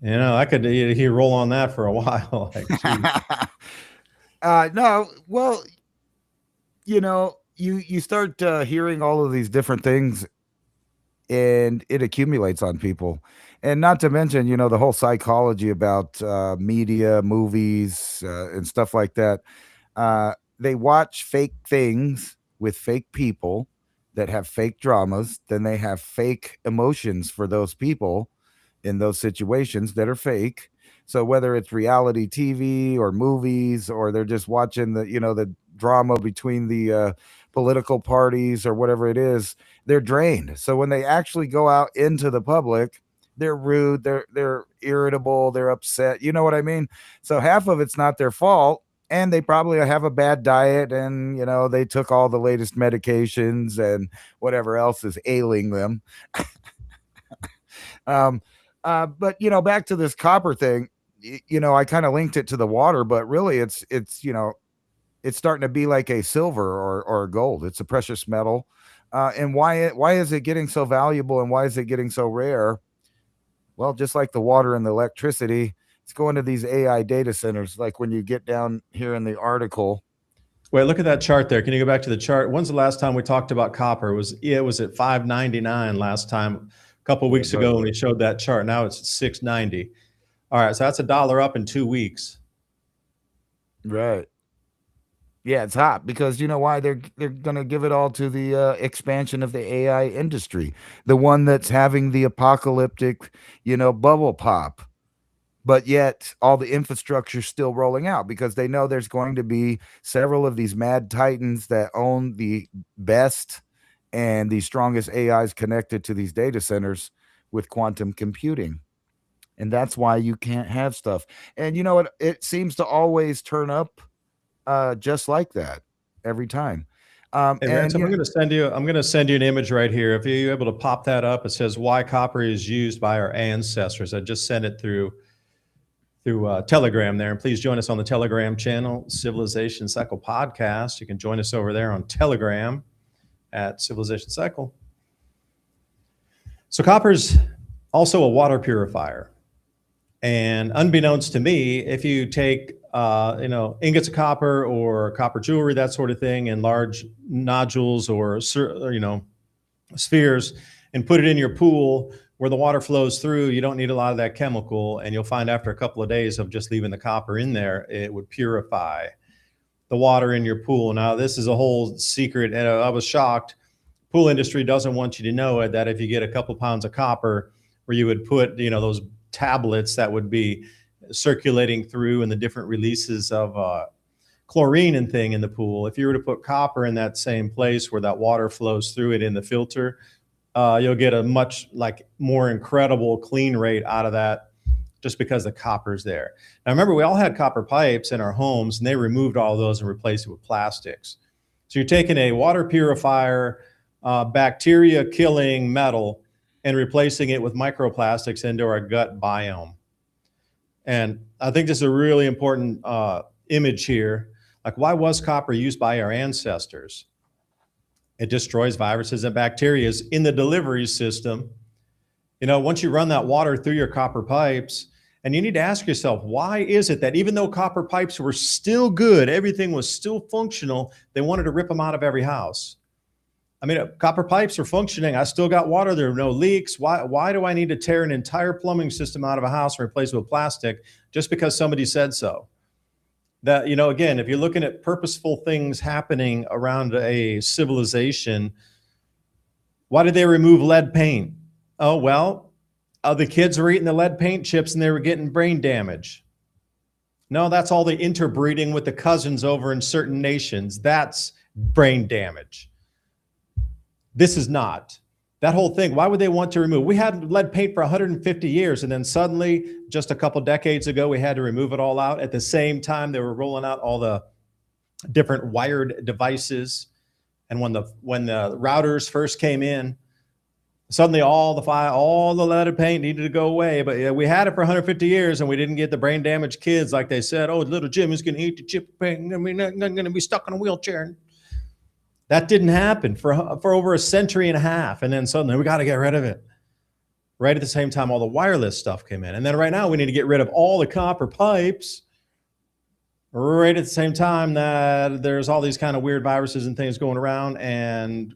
I could roll on that for a while. Like, no, well, you start hearing all of these different things, and it accumulates on people. And not to mention, the whole psychology about media, movies, and stuff like that. They watch fake things with fake people that have fake dramas. Then they have fake emotions for those people in those situations that are fake. So whether it's reality TV or movies, or they're just watching the drama between the political parties or whatever it is, they're drained. So when they actually go out into the public, they're rude, they're irritable, they're upset. You know what I mean? So half of it's not their fault, and they probably have a bad diet, and they took all the latest medications and whatever else is ailing them. But back to this copper thing, I kind of linked it to the water, but really it's starting to be like a silver or gold. It's a precious metal. And why is it getting so valuable, and why is it getting so rare? Well, just like the water and the electricity, it's going to these AI data centers. Like when you get down here in the article, Wait, look at that chart there. Can you go back to the chart? When's the last time we talked about copper? It was at 599 last time, a couple of yeah, weeks ago when we showed that chart. Now it's at 690. All right, so that's $1 up in 2 weeks. right. Yeah, it's hot because you know why they're gonna give it all to the expansion of the AI industry, the one that's having the apocalyptic, bubble pop. But yet all the infrastructure's still rolling out because they know there's going to be several of these mad titans that own the best and the strongest AIs connected to these data centers with quantum computing. And that's why you can't have stuff. And you know what? It seems to always turn up just like that every time. Hey, And Ransom, you know, I'm gonna send you an image right here. If you're able to pop that up, it says why copper is used by our ancestors. I just sent it through Telegram there. And please join us on the Telegram channel, Civilization Cycle Podcast. You can join us over there on Telegram at Civilization Cycle. So copper's also a water purifier. And unbeknownst to me, if you take ingots of copper or copper jewelry, that sort of thing, and large nodules or spheres, and put it in your pool where the water flows through, you don't need a lot of that chemical. And you'll find after a couple of days of just leaving the copper in there, it would purify the water in your pool. Now, this is a whole secret, and I was shocked. Pool industry doesn't want you to know it, that if you get a couple pounds of copper, where you would put, those tablets that would be circulating through and the different releases of chlorine and thing in the pool. If you were to put copper in that same place where that water flows through it in the filter, you'll get a much more incredible clean rate out of that just because the copper's there. Now, remember, we all had copper pipes in our homes, and they removed all those and replaced it with plastics. So you're taking a water purifier, bacteria-killing metal, and replacing it with microplastics into our gut biome. And I think this is a really important image here. Like, why was copper used by our ancestors? It destroys viruses and bacteria in the delivery system. Once you run that water through your copper pipes, and you need to ask yourself, why is it that even though copper pipes were still good, everything was still functional, they wanted to rip them out of every house? I mean, copper pipes are functioning. I still got water. There are no leaks. Why do I need to tear an entire plumbing system out of a house and replace it with plastic just because somebody said so? That, again, if you're looking at purposeful things happening around a civilization, why did they remove lead paint? Oh, well, the kids were eating the lead paint chips and they were getting brain damage. No, that's all the interbreeding with the cousins over in certain nations. That's brain damage. This is not. That whole thing, why would they want to remove? We had lead paint for 150 years, and then suddenly, just a couple decades ago, we had to remove it all out. At the same time, they were rolling out all the different wired devices. And when the routers first came in, suddenly all the lead paint needed to go away. But yeah, we had it for 150 years, and we didn't get the brain damaged kids like they said. Oh, little Jim is going to eat the chip paint. I mean, not going to be stuck in a wheelchair. That didn't happen for over a century and a half. And then suddenly we got to get rid of it. Right at the same time, all the wireless stuff came in. And then right now we need to get rid of all the copper pipes. Right at the same time that there's all these kind of weird viruses and things going around, and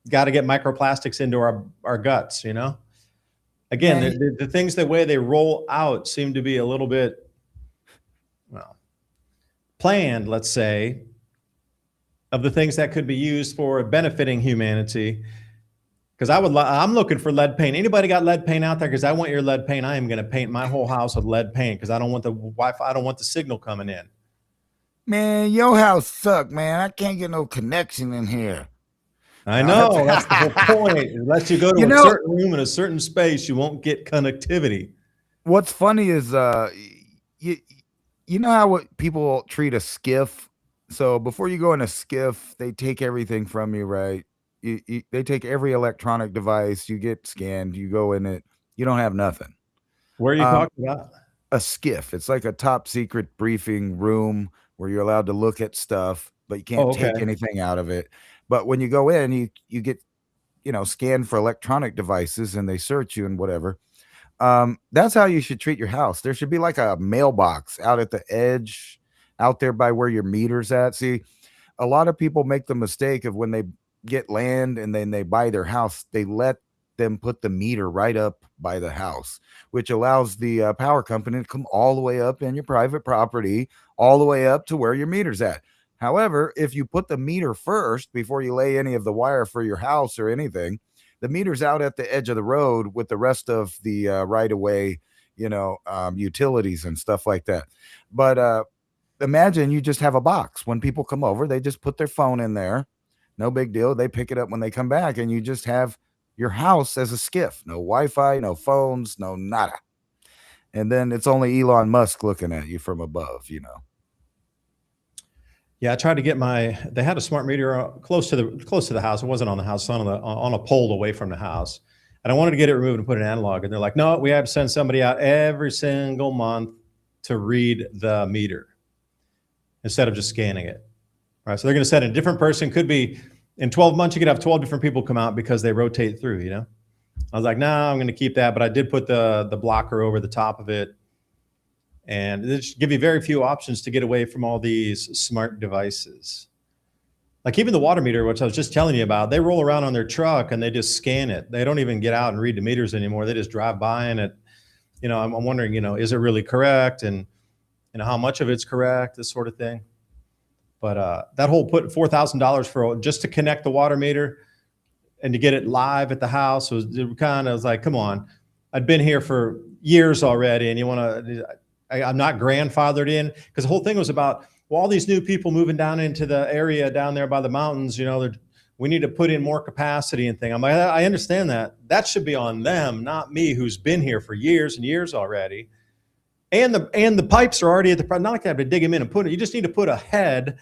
got to get microplastics into our guts, Again, the things, the way they roll out seem to be a little bit, planned, let's say, of the things that could be used for benefiting humanity. Because I'm looking for lead paint. Anybody got lead paint out there? Because I want your lead paint. I am going to paint my whole house with lead paint because I don't want the Wi-Fi. I don't want the signal coming in. Man, your house suck, man. I can't get no connection in here. I know. That's the whole point. Unless you go to a certain room in a certain space, you won't get connectivity. What's funny is you know how people treat a skiff? So before you go in a skiff, they take everything from you, right? They take every electronic device. You get scanned. You go in it. You don't have nothing. Where are you talking about? A skiff. It's like a top secret briefing room where you're allowed to look at stuff, but you can't take anything out of it. But when you go in, you get, scanned for electronic devices and they search you and whatever. That's how you should treat your house. There should be like a mailbox out at the edge, out there by where your meter's at. See, a lot of people make the mistake of when they get land and then they buy their house, they let them put the meter right up by the house, which allows the power company to come all the way up in your private property, all the way up to where your meter's at. However, if you put the meter first before you lay any of the wire for your house or anything, the meter's out at the edge of the road with the rest of the right of way, utilities and stuff like that. But imagine you just have a box. When people come over, they just put their phone in there. No big deal. They pick it up when they come back, and you just have your house as a skiff. No Wi-Fi, no phones, no nada. And then it's only Elon Musk looking at you from above. Yeah, I tried to get they had a smart meter close to the house. It wasn't on the house, on a pole away from the house. And I wanted to get it removed and put an analog. And they're like, no, we have to send somebody out every single month to read the meter instead of just scanning it. All right. So they're going to send a different person. Could be in 12 months, you could have 12 different people come out because they rotate through. I was like, no, I'm going to keep that. But I did put the blocker over the top of it. And it just give you very few options to get away from all these smart devices. Like even the water meter, which I was just telling you about, they roll around on their truck and they just scan it. They don't even get out and read the meters anymore. They just drive by and I'm wondering, is it really correct? And how much of it's correct, this sort of thing. But that whole put $4,000 for just to connect the water meter and to get it live at the house was like, come on, I'd been here for years already. And I'm not grandfathered in, because the whole thing was about, well, all these new people moving down into the area down there by the mountains, we need to put in more capacity and thing. I'm like, I understand that. That should be on them, not me, who's been here for years and years already. And the pipes are already at the, not like I have to dig them in and put it. You just need to put a head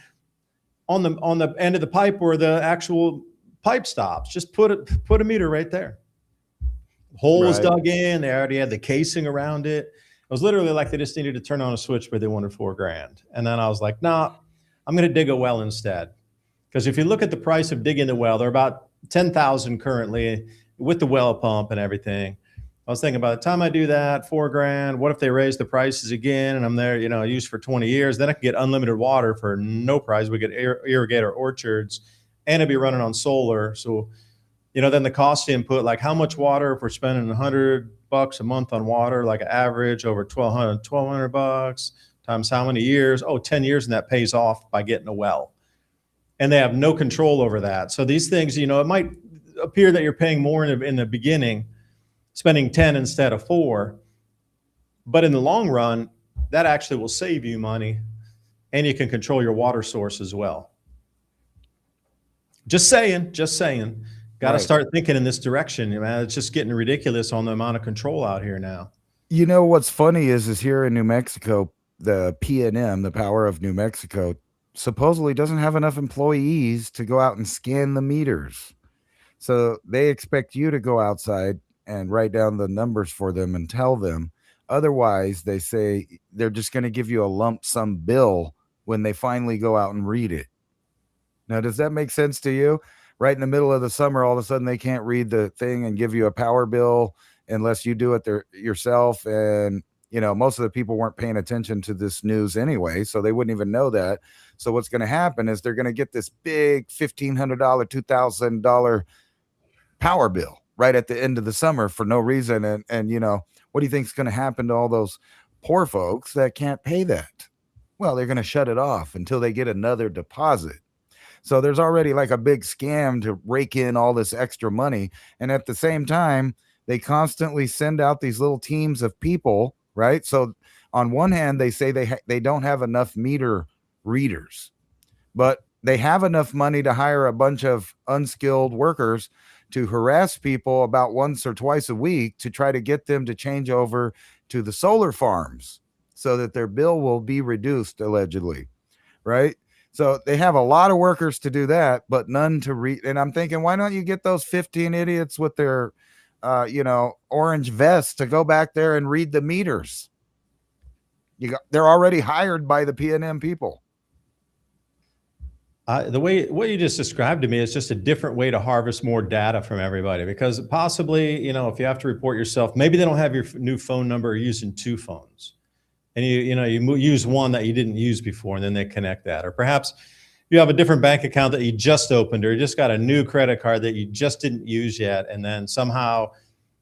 on the end of the pipe where the actual pipe stops. Just put a meter right there. Hole was dug in. They already had the casing around it. It was literally like they just needed to turn on a switch, but they wanted $4,000. And then I was like, nah, I'm going to dig a well instead. Because if you look at the price of digging the well, they're about $10,000 currently with the well pump and everything. I was thinking, by the time I do that, $4,000, what if they raise the prices again and I'm there, used for 20 years, then I can get unlimited water for no price. We could irrigate our orchards and it'd be running on solar. So, then the cost input, like how much water, if we're spending $100 a month on water, like an average over $1,200 times how many years? 10 years. And that pays off by getting a well. And they have no control over that. So these things, it might appear that you're paying more in the beginning, spending 10 instead of 4. But in the long run, that actually will save you money, and you can control your water source as well. Just saying. Got to start thinking in this direction, man. It's just getting ridiculous on the amount of control out here now. What's funny is here in New Mexico, the PNM, the Power of New Mexico, supposedly doesn't have enough employees to go out and scan the meters. So they expect you to go outside and write down the numbers for them and tell them. Otherwise, they say they're just going to give you a lump sum bill when they finally go out and read it. Now, does that make sense to you? Right in the middle of the summer, all of a sudden they can't read the thing and give you a power bill unless you do it yourself. And, most of the people weren't paying attention to this news anyway, so they wouldn't even know that. So what's going to happen is they're going to get this big $1,500, $2,000 power bill right at the end of the summer for no reason. And what do you think is going to happen to all those poor folks that can't pay that? Well, they're going to shut it off until they get another deposit. So there's already like a big scam to rake in all this extra money. And at the same time, they constantly send out these little teams of people, right? So on one hand, they say they don't have enough meter readers, but they have enough money to hire a bunch of unskilled workers to harass people about once or twice a week to try to get them to change over to the solar farms so that their bill will be reduced, allegedly, right? So they have a lot of workers to do that, but none to read. And I'm thinking, why don't you get those 15 idiots with their, orange vests to go back there and read the meters? They're already hired by the PNM people. The way what you just described to me is just a different way to harvest more data from everybody. Because possibly, if you have to report yourself, maybe they don't have your new phone number or using two phones, and you use one that you didn't use before, and then they connect that. Or perhaps you have a different bank account that you just opened, or you just got a new credit card that you just didn't use yet, and then somehow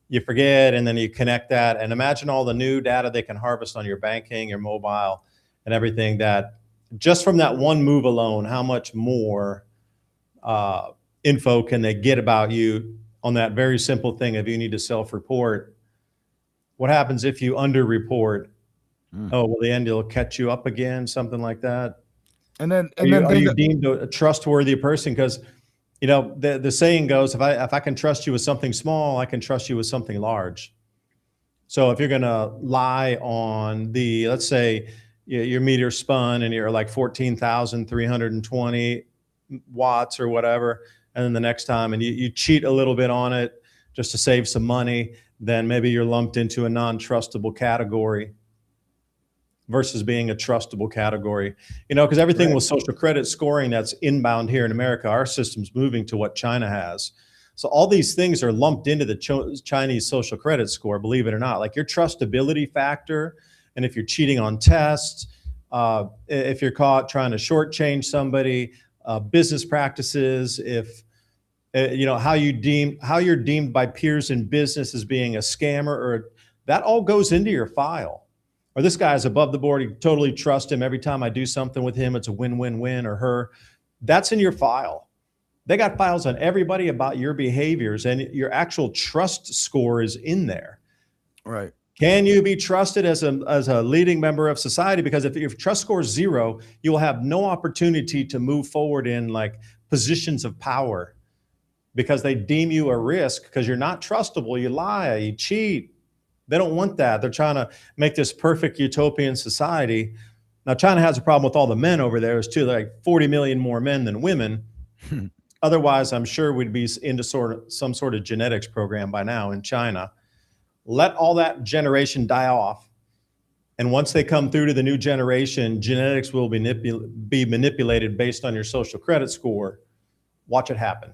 you forget, and then you connect that. And imagine all the new data they can harvest on your banking, your mobile, and everything, that just from that one move alone, how much more uh, info can they get about you on that very simple thing of you need to self-report. What happens if you under-report? Oh, well, the end, you'll catch you up again, something like that. And then Are and you then are think, you deemed a trustworthy person? Because the saying goes, if I can trust you with something small, I can trust you with something large. So if you're gonna lie on let's say your meter spun and you're like 14,320 watts or whatever, and then the next time and you cheat a little bit on it just to save some money, then maybe you're lumped into a non-trustable category versus being a trustable category. Because everything right, with social credit scoring that's inbound here in America, our system's moving to what China has. So all these things are lumped into the Chinese social credit score, believe it or not. Like your trustability factor, and if you're cheating on tests, if you're caught trying to shortchange somebody, business practices, if how you're deemed by peers in business as being a scammer, or that all goes into your file. Or this guy's above the board, you totally trust him. Every time I do something with him, it's a win-win-win, or her. That's in your file. They got files on everybody about your behaviors, and your actual trust score is in there. right. Can you be trusted as a leading member of society? Because if your trust score is zero, you will have no opportunity to move forward in like positions of power, because they deem you a risk because you're not trustable. You lie, you cheat. They don't want that. They're trying to make this perfect utopian society. Now, China has a problem with all the men over there, is too, like 40 million more men than women. Otherwise, I'm sure we'd be into some sort of genetics program by now in China. Let all that generation die off. And once they come through to the new generation, genetics will be manipulated based on your social credit score. Watch it happen.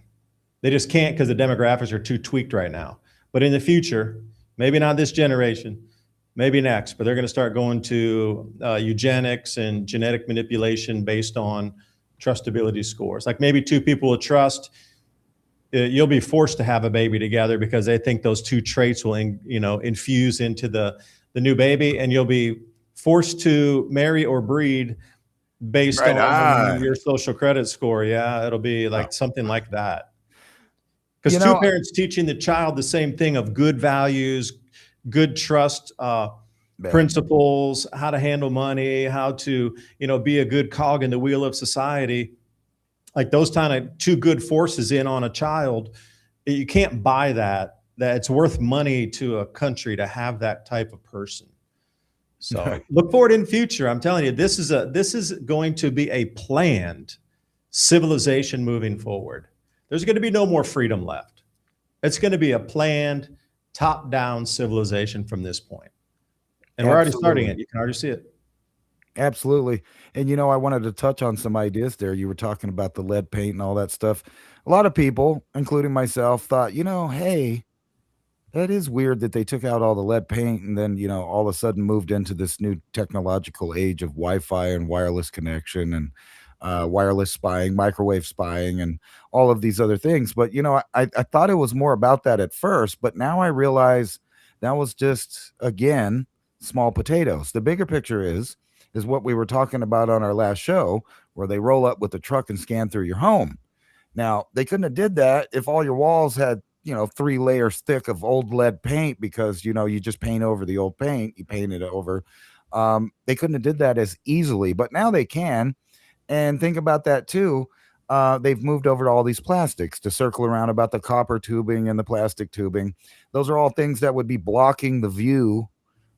They just can't because the demographics are too tweaked right now. But in the future, maybe not this generation, maybe next, but they're going to start going to eugenics and genetic manipulation based on trustability scores. Like maybe two people with trust, you'll be forced to have a baby together because they think those two traits will, infuse into the new baby, and you'll be forced to marry or breed based Right on on. your social credit score. Yeah, it'll be Oh, like something like that. Because you two know, parents teaching the child the same thing of good values, good trust yeah. principles, how to handle money, how to be a good cog in the wheel of society. Like those kind of two good forces in on a child, you can't buy that. That it's worth money to a country to have that type of person. So look forward in future. I'm telling you, this is going to be a planned civilization moving forward. There's going to be no more freedom left. It's going to be a planned, top-down civilization from this point. And we're already starting Absolutely. it. You can already see it. Absolutely. And I wanted to touch on some ideas there. You were talking about the lead paint and all that stuff. A lot of people, including myself, thought, hey, that is weird that they took out all the lead paint and then, all of a sudden moved into this new technological age of Wi-Fi and wireless connection and wireless spying, microwave spying, and all of these other things. But, I thought it was more about that at first, but now I realize that was just, again, small potatoes. The bigger picture is what we were talking about on our last show, where they roll up with the truck and scan through your home. Now, they couldn't have did that if all your walls had, 3 layers thick of old lead paint because, you just paint over the old paint, you paint it over. They couldn't have did that as easily, but now they can. And think about that too. They've moved over to all these plastics to circle around about the copper tubing and the plastic tubing. Those are all things that would be blocking the view,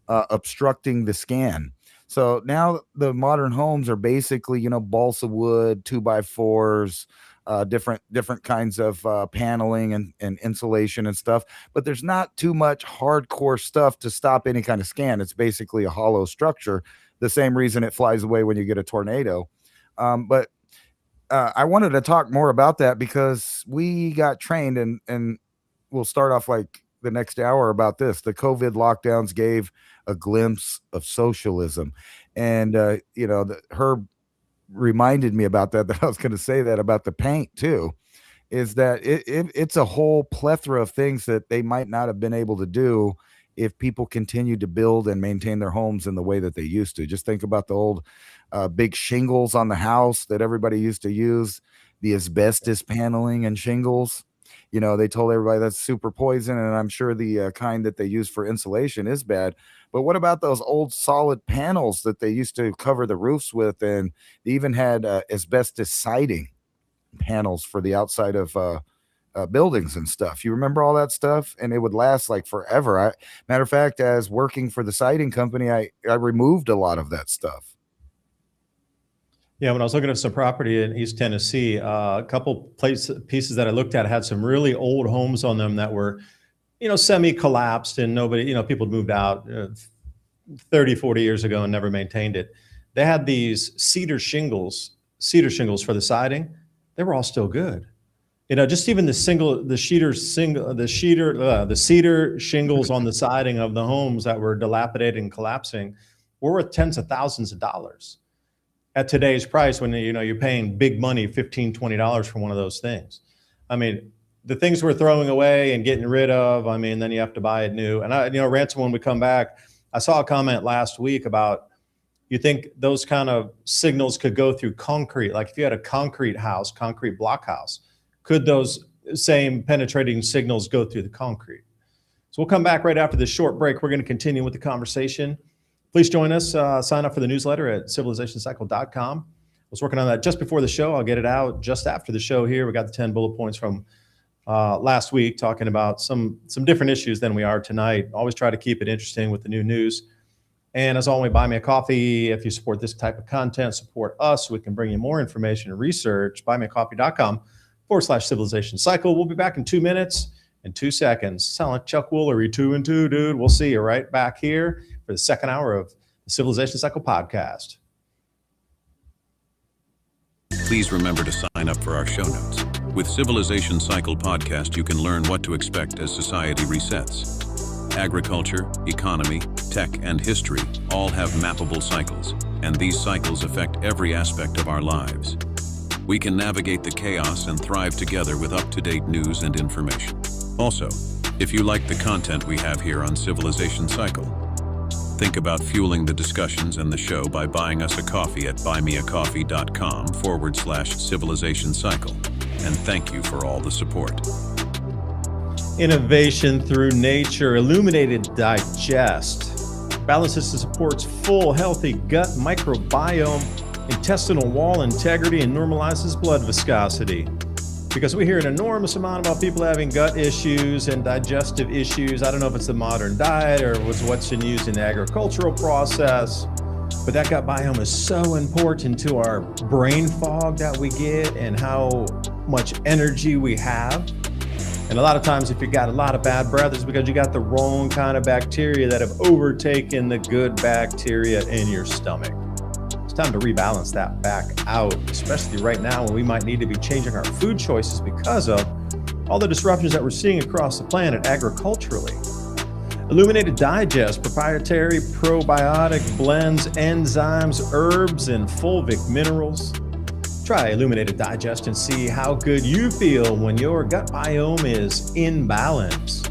obstructing the scan. So now the modern homes are basically, balsa wood, 2x4s, different kinds of paneling and insulation and stuff. But there's not too much hardcore stuff to stop any kind of scan. It's basically a hollow structure. The same reason it flies away when you get a tornado. But I wanted to talk more about that because we got trained, and we'll start off like the next hour about this. The COVID lockdowns gave a glimpse of socialism, and her reminded me about that I was going to say that about the paint too, is that it's a whole plethora of things that they might not have been able to do if people continued to build and maintain their homes in the way that they used to. Just think about the old big shingles on the house that everybody used to use, the asbestos paneling and shingles. They told everybody that's super poison, and I'm sure the kind that they use for insulation is bad. But what about those old solid panels that they used to cover the roofs with? And they even had asbestos siding panels for the outside of buildings and stuff. You remember all that stuff? And it would last like forever. Matter of fact, as working for the siding company, I removed a lot of that stuff. Yeah, when I was looking at some property in East Tennessee, a couple pieces that I looked at had some really old homes on them that were, semi-collapsed, and nobody, people had moved out 30, 40 years ago and never maintained it. They had these cedar shingles for the siding. They were all still good. Just even the cedar shingles on the siding of the homes that were dilapidated and collapsing were worth tens of thousands of dollars at today's price, when you're paying big money, $15, $20 for one of those things. I mean, the things we're throwing away and getting rid of, then you have to buy it new. And Ransom, when we come back, I saw a comment last week about, you think those kind of signals could go through concrete? Like if you had a concrete block house, could those same penetrating signals go through the concrete? So we'll come back right after this short break. We're going to continue with the conversation. Please join us. Sign up for the newsletter at civilizationcycle.com. I was working on that just before the show. I'll get it out just after the show here. We got the 10 bullet points from last week, talking about some different issues than we are tonight. Always try to keep it interesting with the new news. And as always, buy me a coffee. If you support this type of content, support us so we can bring you more information and research. buymeacoffee.com/civilization cycle. We'll be back in 2 minutes and 2 seconds. Sound like Chuck Woolery, 2 and 2, dude. We'll see you right back here for the second hour of the Civilization Cycle podcast. Please remember to sign up for our show notes. With Civilization Cycle podcast, you can learn what to expect as society resets. Agriculture, economy, tech, and history all have mappable cycles, and these cycles affect every aspect of our lives. We can navigate the chaos and thrive together with up-to-date news and information. Also, if you like the content we have here on Civilization Cycle, think about fueling the discussions and the show by buying us a coffee at buymeacoffee.com/civilization cycle. And thank you for all the support. Innovation through nature, Illuminated Digest balances and supports full, healthy gut microbiome, intestinal wall integrity, and normalizes blood viscosity. Because we hear an enormous amount about people having gut issues and digestive issues. I don't know if it's the modern diet or what's been used in the agricultural process, but that gut biome is so important to our brain fog that we get and how much energy we have. And a lot of times, if you got a lot of bad breath, it's because you got the wrong kind of bacteria that have overtaken the good bacteria in your stomach. It's time to rebalance that back out, especially right now when we might need to be changing our food choices because of all the disruptions that we're seeing across the planet agriculturally. Illuminated Digest, proprietary probiotic blends, enzymes, herbs, and fulvic minerals. Try Illuminated Digest and see how good you feel when your gut biome is in balance.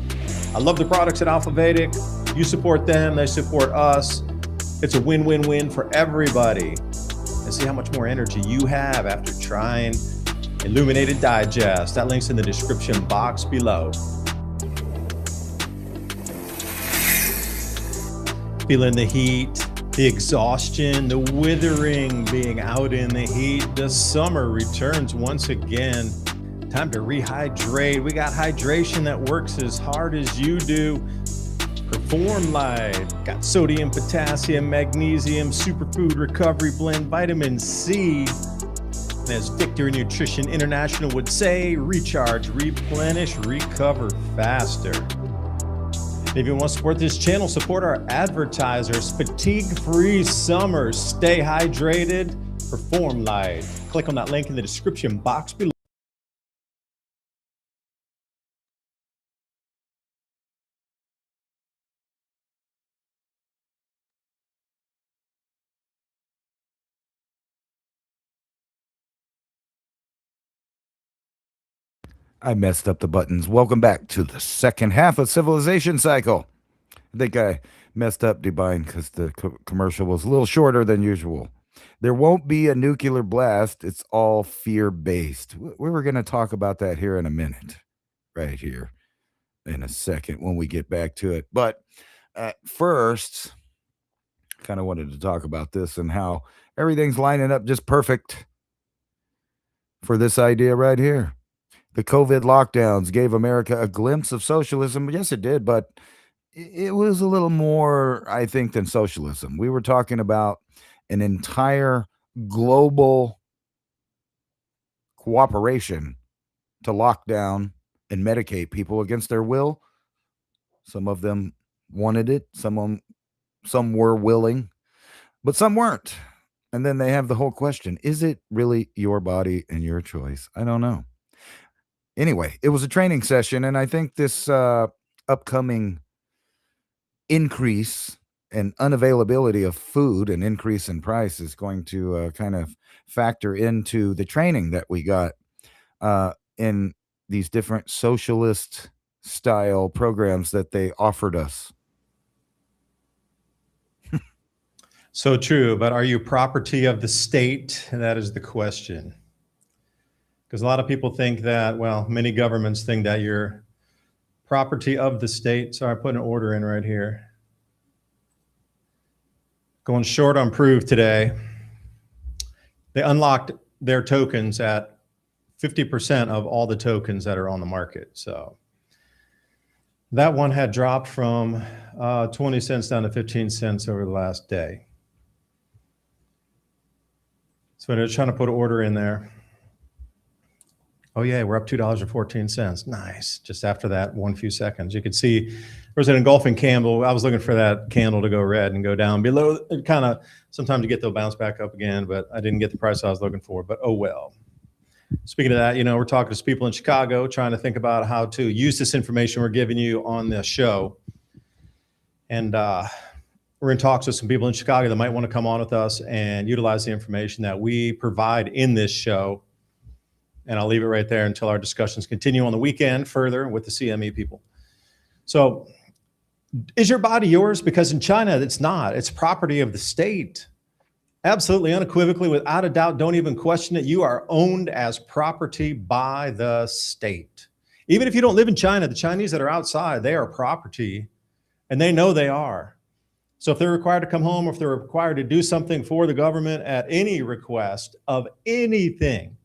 I love the products at Alpha Vedic. You support them, they support us. It's a win-win-win for everybody. And see how much more energy you have after trying Illuminated Digest. That link's in the description box below. Feeling the heat, the exhaustion, the withering, being out in the heat. The summer returns once again. Time to rehydrate. We got hydration that works as hard as you do. Perform Light, got sodium, potassium, magnesium, superfood recovery blend, vitamin C. And as Victory Nutrition International would say, recharge, replenish, recover faster. If you want to support this channel, support our advertisers. Fatigue-free summer. Stay hydrated. Perform Live. Click on that link in the description box below. I messed up the buttons. Welcome back to the second half of Civilization Cycle. I think I messed up, Divine, because the commercial was a little shorter than usual. There won't be a nuclear blast. It's all fear-based. We were going to talk about that here in a minute, right here in a second when we get back to it. But at first, kind of wanted to talk about this and how everything's lining up just perfect for this idea right here. The COVID lockdowns gave America a glimpse of socialism. Yes, it did, but it was a little more, I think, than socialism. We were talking about an entire global cooperation to lock down and medicate people against their will. Some of them wanted it, some were willing, but some weren't. And then they have the whole question, is it really your body and your choice? I don't know. Anyway, it was a training session, and I think this upcoming increase and unavailability of food and increase in price is going to kind of factor into the training that we got in these different socialist style programs that they offered us. So true, but are you property of the state? That is the question. Because a lot of people think that, well, many governments think that you're property of the state. Sorry, I put an order in right here. Going short on Proof today. They unlocked their tokens at 50% of all the tokens that are on the market. So that one had dropped from 20 cents down to 15 cents over the last day. So they're trying to put an order in there. Oh yeah, we're up $2.14. Nice. Just after that, one few seconds, you could see there was an engulfing candle. I was looking for that candle to go red and go down below. It kind of sometimes you get they'll bounce back up again, but I didn't get the price I was looking for. But oh well. Speaking of that, you know, we're talking to some people in Chicago, trying to think about how to use this information we're giving you on this show, and we're in talks with some people in Chicago that might want to come on with us and utilize the information that we provide in this show. And I'll leave it right there until our discussions continue on the weekend further with the CME people. So is your body yours? Because in China, it's not. It's property of the state. Absolutely, unequivocally, without a doubt, don't even question it. You are owned as property by the state. Even if you don't live in China, the Chinese that are outside, they are property, and they know they are. So if they're required to come home, or if they're required to do something for the government at any request of anything,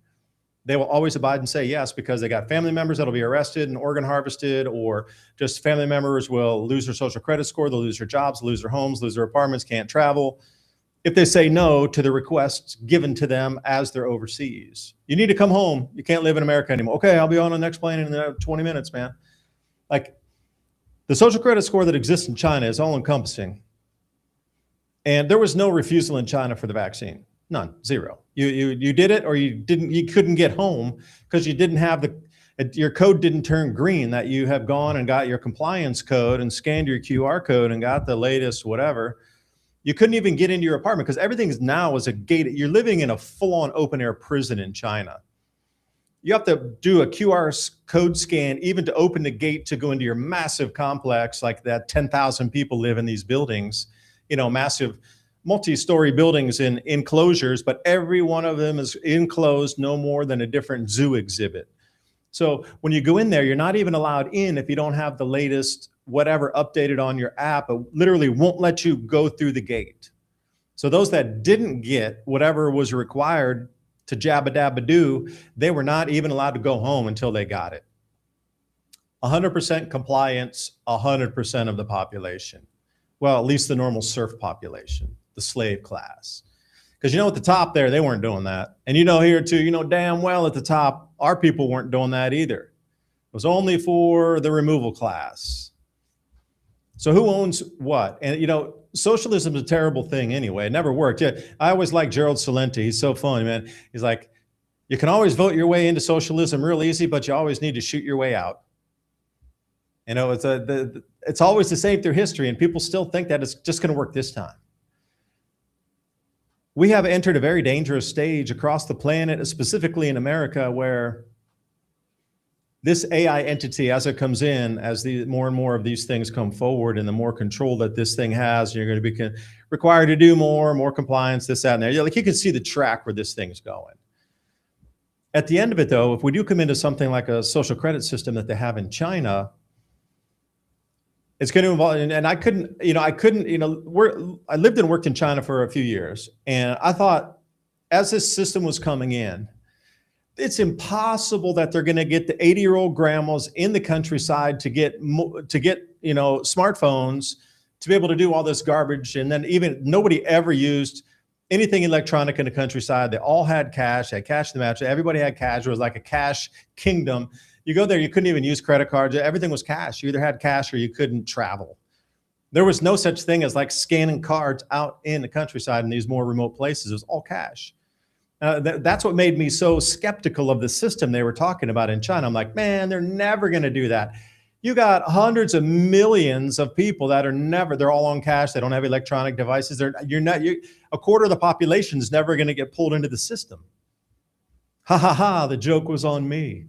they will always abide and say yes, because they got family members that'll be arrested and organ harvested, or just family members will lose their social credit score, they'll lose their jobs, lose their homes, lose their apartments, can't travel, if they say no to the requests given to them as they're overseas. You need to come home. You can't live in America anymore. Okay, I'll be on the next plane in 20 minutes, man. Like, the social credit score that exists in China is all encompassing. And there was no refusal in China for the vaccine. None, zero. You did it, or you couldn't get home because you didn't have your code didn't turn green, that you have gone and got your compliance code and scanned your QR code and got the latest whatever. You couldn't even get into your apartment because everything is now is a gate. You're living in a full-on open-air prison in China. You have to do a QR code scan even to open the gate to go into your massive complex, like that 10,000 people live in these buildings, you know, massive multi-story buildings in enclosures, but every one of them is enclosed no more than a different zoo exhibit. So when you go in there, you're not even allowed in if you don't have the latest whatever updated on your app. It literally won't let you go through the gate. So those that didn't get whatever was required to jabba dabba do, they were not even allowed to go home until they got it. 100% compliance, 100% of the population. Well, at least the normal serf population, the slave class. Because you know, at the top there, they weren't doing that. And you know, here too, you know damn well at the top, our people weren't doing that either. It was only for the removal class. So who owns what? And socialism is a terrible thing anyway. It never worked. Yeah, I always like Gerald Celente. He's so funny, man. He's like, you can always vote your way into socialism real easy, but you always need to shoot your way out. It's always the same through history, and people still think that it's just going to work this time. We have entered a very dangerous stage across the planet, specifically in America, where this AI entity, as it comes in, as the more and more of these things come forward, and the more control that this thing has, you're going to be required to do more compliance, this, that, and there. You can see the track where this thing's going. At the end of it, though, if we do come into something like a social credit system that they have in China, it's going to involve, and I lived and worked in China for a few years, and I thought, as this system was coming in, it's impossible that they're going to get the 80-year-old grandmas in the countryside to get smartphones to be able to do all this garbage. And then even nobody ever used anything electronic in the countryside. They all had cash. They had cash in the match. Everybody had cash. It was like a cash kingdom. You go there, you couldn't even use credit cards. Everything was cash. You either had cash or you couldn't travel. There was no such thing as like scanning cards out in the countryside in these more remote places. It was all cash. That's what made me so skeptical of the system they were talking about in China. I'm like, man, they're never going to do that. You got hundreds of millions of people that they're all on cash. They don't have electronic devices. A quarter of the population is never going to get pulled into the system. Ha ha ha, the joke was on me.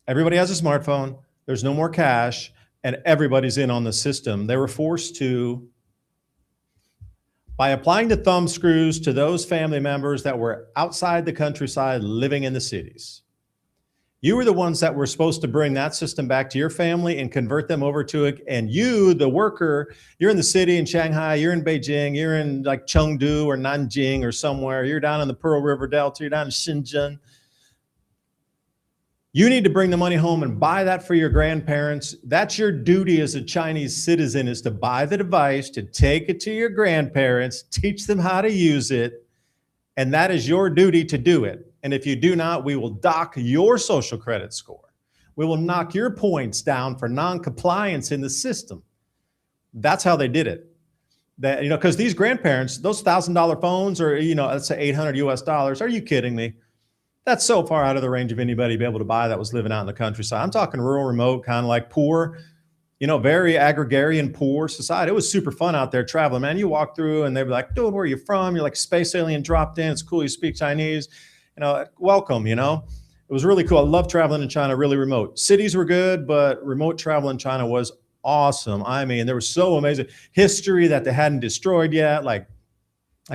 Everybody has a smartphone. There's no more cash, and everybody's in on the system. They were forced to, by applying the thumb screws to those family members that were outside the countryside living in the cities. You were the ones that were supposed to bring that system back to your family and convert them over to it. And you, the worker, you're in the city in Shanghai, you're in Beijing, you're in like Chengdu or Nanjing or somewhere, you're down in the Pearl River Delta, you're down in Shenzhen. You need to bring the money home and buy that for your grandparents. That's your duty as a Chinese citizen, is to buy the device, to take it to your grandparents, teach them how to use it. And that is your duty to do it. And if you do not, we will dock your social credit score. We will knock your points down for non-compliance in the system. That's how they did it. That, because these grandparents, those $1,000 phones, or, let's say $800 US, are you kidding me? That's so far out of the range of anybody to be able to buy that was living out in the countryside. I'm talking rural, remote, kind of like poor, very agrarian, poor society. It was super fun out there traveling, man. You walk through and they'd be like, dude, where are you from? You're like a space alien dropped in. It's cool. You speak Chinese, welcome, It was really cool. I love traveling in China, really remote. Cities were good, but remote travel in China was awesome. I mean, there was so amazing history that they hadn't destroyed yet, like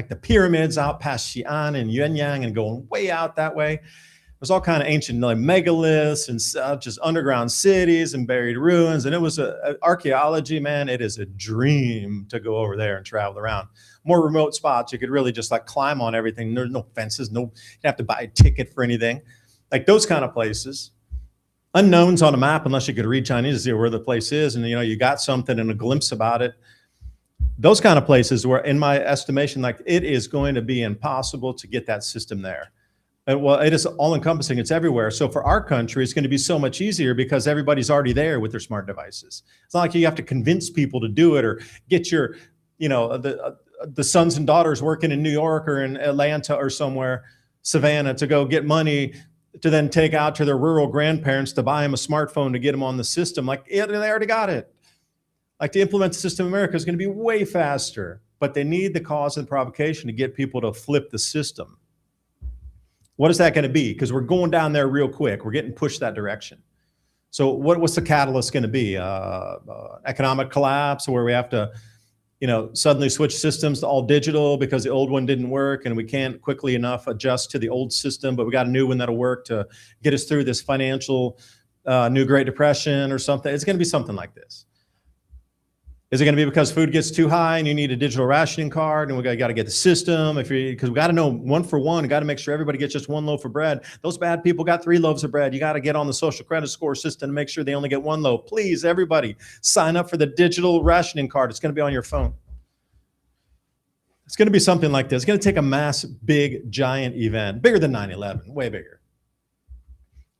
the pyramids out past Xi'an and Yuanyang and going way out that way. There's all kind of ancient megaliths and just underground cities and buried ruins. And it was archaeology, man. It is a dream to go over there and travel around. More remote spots, you could really just like climb on everything. There's no fences, you don't have to buy a ticket for anything. Like those kind of places. Unknowns on a map, unless you could read Chinese to see where the place is. And you got something and a glimpse about it. Those kind of places where, in my estimation, like it is going to be impossible to get that system there. Well, it is all encompassing. It's everywhere. So for our country, it's going to be so much easier because everybody's already there with their smart devices. It's not like you have to convince people to do it or get your, the sons and daughters working in New York or in Atlanta or somewhere, Savannah, to go get money to then take out to their rural grandparents to buy them a smartphone to get them on the system. Like they already got it. Like to implement the system in America is going to be way faster, but they need the cause and provocation to get people to flip the system. What is that going to be? Because we're going down there real quick. We're getting pushed that direction. So what's the catalyst going to be? Economic collapse where we have to, suddenly switch systems to all digital because the old one didn't work and we can't quickly enough adjust to the old system, but we got a new one that'll work to get us through this financial new Great Depression or something. It's going to be something like this. Is it going to be because food gets too high and you need a digital rationing card and we got to get the system? Because we got to know one for one. We got to make sure everybody gets just one loaf of bread. Those bad people got 3 loaves of bread. You got to get on the social credit score system to make sure they only get 1 loaf. Please, everybody, sign up for the digital rationing card. It's going to be on your phone. It's going to be something like this. It's going to take a mass, big, giant event, bigger than 9/11, way bigger.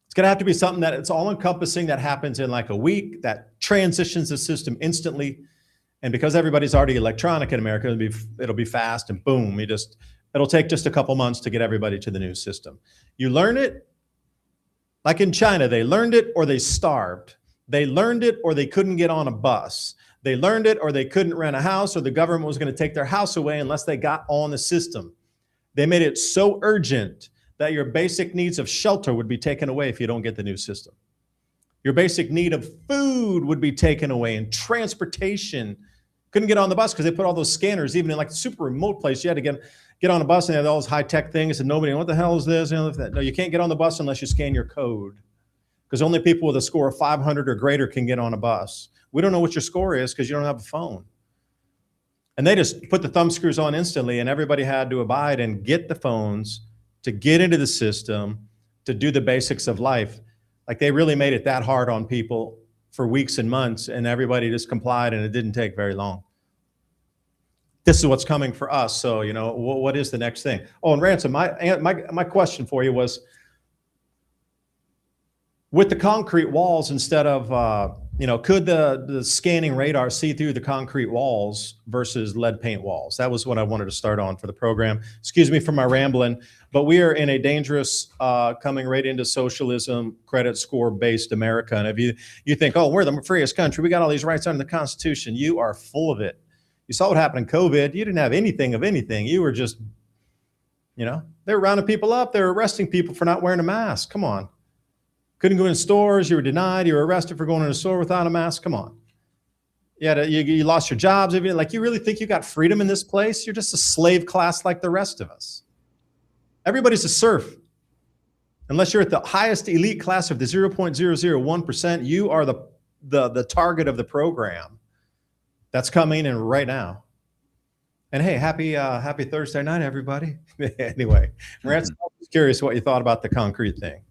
It's going to have to be something that it's all encompassing, that happens in like a week, that transitions the system instantly. And because everybody's already electronic in America, it'll be fast and boom. It'll take just a couple months to get everybody to the new system. You learn it, like in China, they learned it or they starved. They learned it or they couldn't get on a bus. They learned it or they couldn't rent a house, or the government was going to take their house away unless they got on the system. They made it so urgent that your basic needs of shelter would be taken away if you don't get the new system. Your basic need of food would be taken away, and transportation. Couldn't get on the bus because they put all those scanners, even in like the super remote place. You had to get on a bus and they had all those high-tech things, and nobody, what the hell is this? No, you can't get on the bus unless you scan your code, because only people with a score of 500 or greater can get on a bus. We don't know what your score is because you don't have a phone. And they just put the thumb screws on instantly, and everybody had to abide and get the phones to get into the system, to do the basics of life. Like, they really made it that hard on people for weeks and months, and everybody just complied, and it didn't take very long. This is what's coming for us. So, what is the next thing? Oh, and Ransom, my question for you was, with the concrete walls, instead of, could the scanning radar see through the concrete walls versus lead paint walls? That was what I wanted to start on for the program. Excuse me for my rambling, but we are in a dangerous, coming right into socialism, credit score based America. And if you think, oh, we're the freest country, we got all these rights under the Constitution, you are full of it. You saw what happened in COVID. You didn't have anything of anything. You were just, they were rounding people up. They were arresting people for not wearing a mask. Come on. Couldn't go in stores. You were denied. You were arrested for going in a store without a mask. Come on. You lost your jobs. Like, you really think you got freedom in this place? You're just a slave class like the rest of us. Everybody's a serf. Unless you're at the highest elite class of the 0.001%, you are the target of the program that's coming in right now. And hey, happy Thursday night, everybody. Anyway, Ransom, I was curious what you thought about the concrete thing.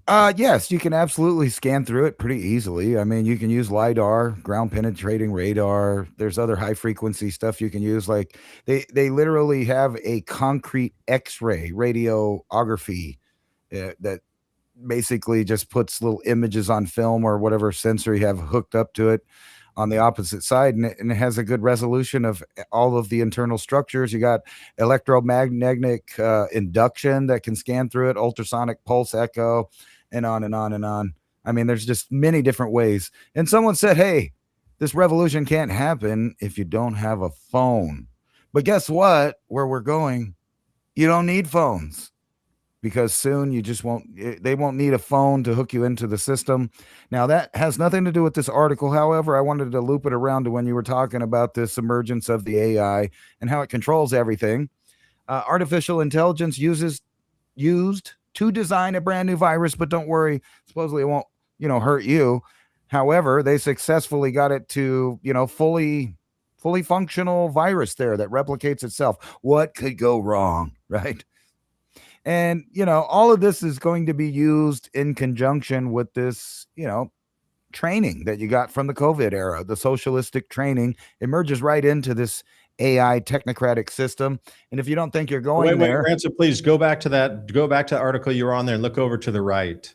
Yes, you can absolutely scan through it pretty easily. I mean, you can use LiDAR, ground penetrating radar. There's other high frequency stuff you can use. Like, they literally have a concrete X-ray radiography that basically just puts little images on film or whatever sensor you have hooked up to it on the opposite side, and it has a good resolution of all of the internal structures. You got electromagnetic induction that can scan through it, ultrasonic pulse echo, and on and on and on. I mean, there's just many different ways. And someone said, hey, this revolution can't happen if you don't have a phone. But guess what? Where we're going, you don't need phones, because soon they won't need a phone to hook you into the system. Now, that has nothing to do with this article. However, I wanted to loop it around to when you were talking about this emergence of the AI and how it controls everything. Artificial intelligence used to design a brand new virus, but don't worry, supposedly it won't, hurt you. However, they successfully got it to, fully functional virus there that replicates itself. What could go wrong, right? And, all of this is going to be used in conjunction with this, training that you got from the COVID era. The socialistic training emerges right into this AI technocratic system. And if you don't think you're going there. Wait, Ransom, please go back to the article you were on there and look over to the right.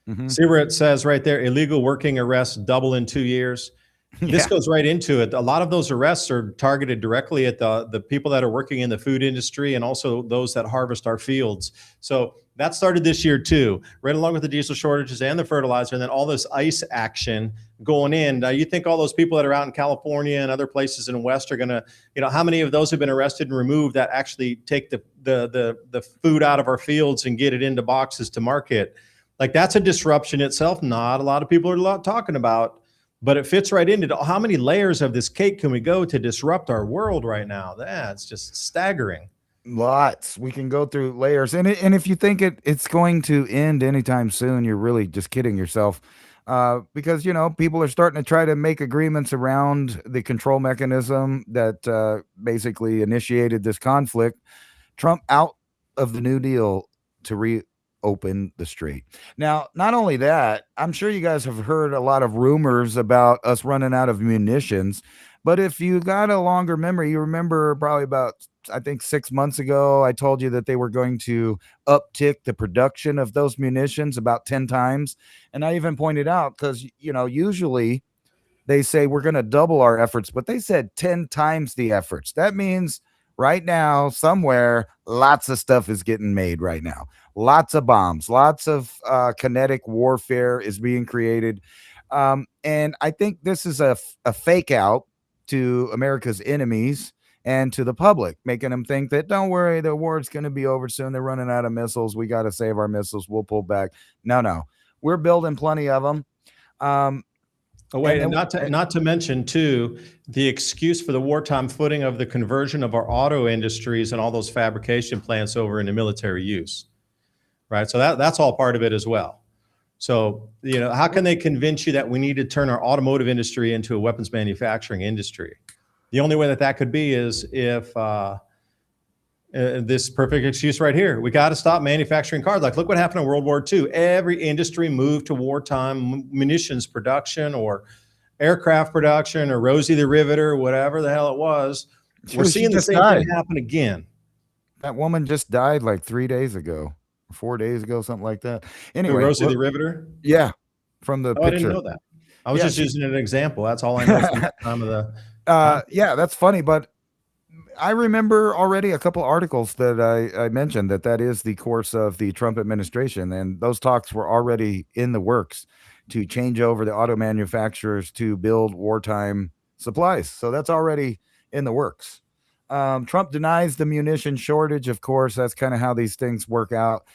Mm-hmm. See where it says right there, illegal working arrests double in 2 years. This goes right into it. A lot of those arrests are targeted directly at the people that are working in the food industry, and also those that harvest our fields. So that started this year too, right along with the diesel shortages and the fertilizer, and then all this ICE action going in. Now, you think all those people that are out in California and other places in the West are going to, how many of those have been arrested and removed that actually take the food out of our fields and get it into boxes to market? Like, that's a disruption itself. Not a lot of people are talking about. But it fits right into how many layers of this cake can we go to disrupt our world right now? That's just staggering. Lots. We can go through layers. And if you think it's going to end anytime soon, you're really just kidding yourself. Because, people are starting to try to make agreements around the control mechanism that basically initiated this conflict. Trump out of the New Deal to reopen the street. Now, not only that, I'm sure you guys have heard a lot of rumors about us running out of munitions, but if you got a longer memory, you remember probably about, I think 6 months ago, I told you that they were going to uptick the production of those munitions about 10 times. And I even pointed out, because, usually They say we're going to double our efforts, but they said 10 times the efforts. That means right now, somewhere, lots of stuff is getting made right now. Lots of bombs, lots of kinetic warfare is being created. And I think this is a fake out to America's enemies and to the public, making them think that don't worry, the war's going to be over soon. They're running out of missiles. We got to save our missiles. We'll pull back. No, no, we're building plenty of them. Oh, And wait, and then not to mention too, the excuse for the wartime footing of the conversion of our auto industries and all those fabrication plants over into military use, right? So that's all part of it as well. So, how can they convince you that we need to turn our automotive industry into a weapons manufacturing industry? The only way that could be is if this perfect excuse right here. We got to stop manufacturing cars. Like, look what happened in World War II. Every industry moved to wartime munitions production or aircraft production or Rosie the Riveter, whatever the hell it was. We're seeing the same thing happen again. That woman just died like 3 days ago, 4 days ago, something like that. Anyway, Rosie the Riveter? Yeah, from the picture. I didn't know that. I was just using an example. That's all I know from the time of the. Yeah, that's funny, but I remember already a couple articles that I mentioned that is the course of the Trump administration, and those talks were already in the works to change over the auto manufacturers to build wartime supplies. So that's already in the works. Trump denies the munition shortage. Of course, that's kind of how these things work out.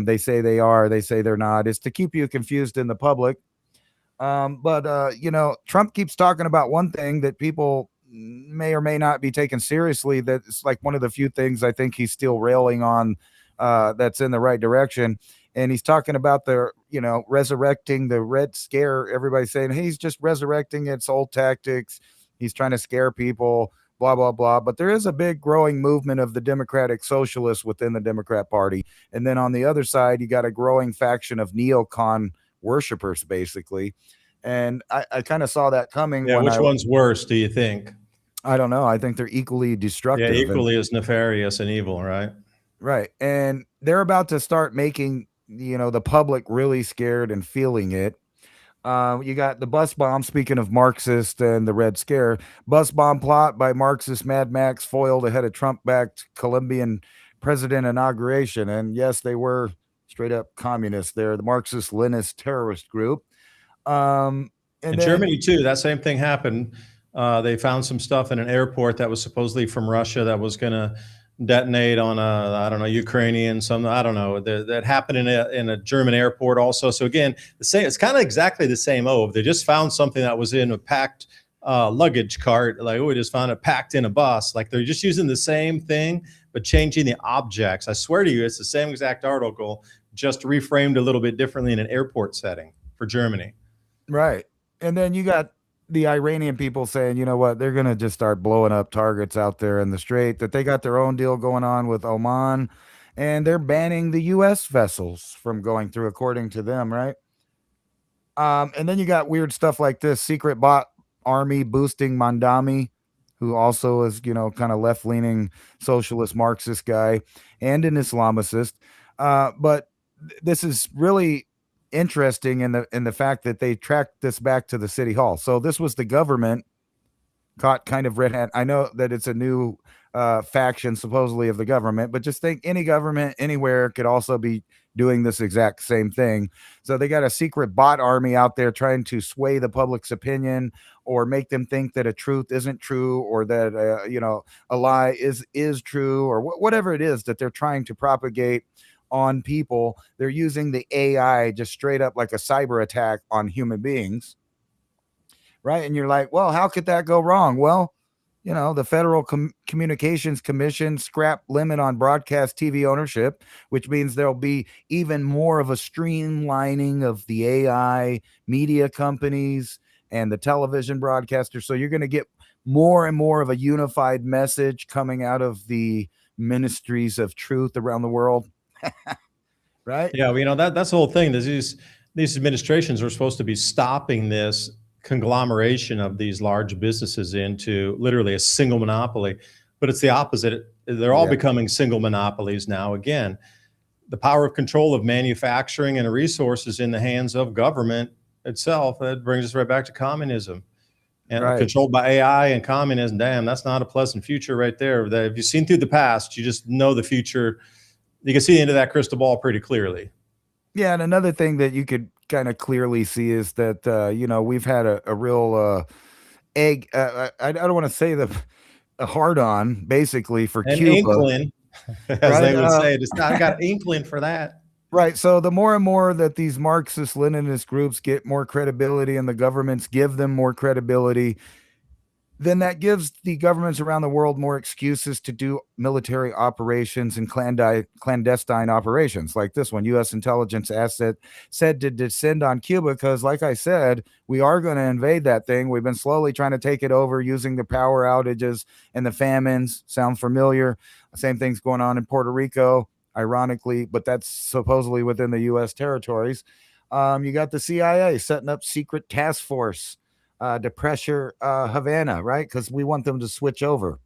They say they are, they say they're not. It's to keep you confused in the public. But Trump keeps talking about one thing that people may or may not be taken seriously. That's like one of the few things I think he's still railing on that's in the right direction. And he's talking about resurrecting the Red Scare. Everybody's saying, hey, he's just resurrecting its old tactics. He's trying to scare people, blah, blah, blah. But there is a big growing movement of the Democratic Socialists within the Democrat Party. And then on the other side, you got a growing faction of neocon worshipers, basically. And I kind of saw that coming. Yeah, which one's worse, do you think? I don't know. I think they're equally destructive. Yeah, equally as nefarious and evil, right? Right. And they're about to start making, the public really scared and feeling it. You got the bus bomb, speaking of Marxist and the Red Scare, bus bomb plot by Marxist Mad Max foiled ahead of Trump-backed Colombian president inauguration. And yes, they were straight up communists there, the Marxist-Leninist terrorist group. In Germany, too, that same thing happened. They found some stuff in an airport that was supposedly from Russia that was going to detonate on Ukrainian, that happened in a German airport also. So again, it's kind of exactly the same. They just found something that was in a packed luggage cart. Like, we just found it packed in a bus. Like, they're just using the same thing, but changing the objects. I swear to you, it's the same exact article, just reframed a little bit differently in an airport setting for Germany. Right. And then you got the Iranian people saying, you know what, they're going to just start blowing up targets out there in the Strait, that they got their own deal going on with Oman, and they're banning the U.S. vessels from going through, according to them, right? And then you got weird stuff like this, secret bot army boosting Mandami, who also is, kind of left-leaning socialist Marxist guy and an Islamicist. But this is really interesting in the fact that they tracked this back to the city hall. So this was the government caught kind of red hat. I know that it's a new faction supposedly of the government, but just think any government anywhere could also be doing this exact same thing. So they got a secret bot army out there trying to sway the public's opinion or make them think that a truth isn't true, or that a lie is true, or whatever it is that they're trying to propagate on people. They're using the AI just straight up like a cyber attack on human beings, right? And you're like, well, how could that go wrong? Well, the Federal Communications Commission scrapped limit on broadcast TV ownership, which means there'll be even more of a streamlining of the AI media companies and the television broadcasters. So you're going to get more and more of a unified message coming out of the ministries of truth around the world. Right? Yeah, well, that's the whole thing. These administrations are supposed to be stopping this conglomeration of these large businesses into literally a single monopoly, but it's the opposite. They're all becoming single monopolies now. Again, the power of control of manufacturing and resources in the hands of government itself, that brings us right back to communism and Right. controlled by AI and communism. Damn, that's not a pleasant future right there. That if you've seen through the past, you just know the future. You can see into that crystal ball pretty clearly. Yeah, and another thing that you could kind of clearly see is that we've had a real egg. I don't want to say a hard on basically for An Cuba, inkling, as right? they would say, just I got an inkling for that. Right. So the more and more that these Marxist Leninist groups get more credibility and the governments give them more credibility, then that gives the governments around the world more excuses to do military operations and clandestine operations like this one. U.S. intelligence asset said to descend on Cuba because, like I said, we are going to invade that thing. We've been slowly trying to take it over using the power outages and the famines. Sound familiar? Same thing's going on in Puerto Rico, ironically, but that's supposedly within the U.S. territories. You got the CIA setting up secret task force to pressure Havana, right? Because we want them to switch over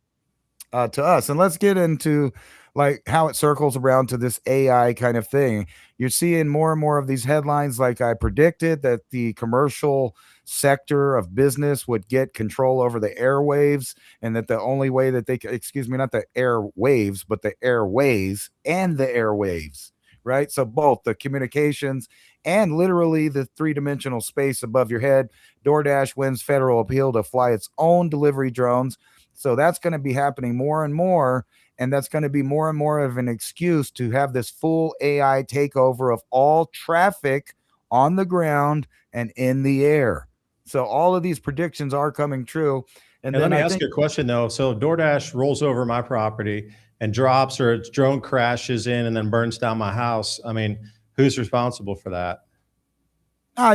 to us. And let's get into like how it circles around to this AI kind of thing. You're seeing more and more of these headlines, like I predicted, that the commercial sector of business would get control over the airwaves, and that the only way that they excuse me, not the airwaves, but the airways and the airwaves, right? So both the communications and literally the three-dimensional space above your head. DoorDash wins federal appeal to fly its own delivery drones. So that's going to be happening more and more. And that's going to be more and more of an excuse to have this full AI takeover of all traffic on the ground and in the air. So all of these predictions are coming true. And let me ask you a question though. So DoorDash rolls over my property and drops, or its drone crashes in and then burns down my house. I mean, who's responsible for that?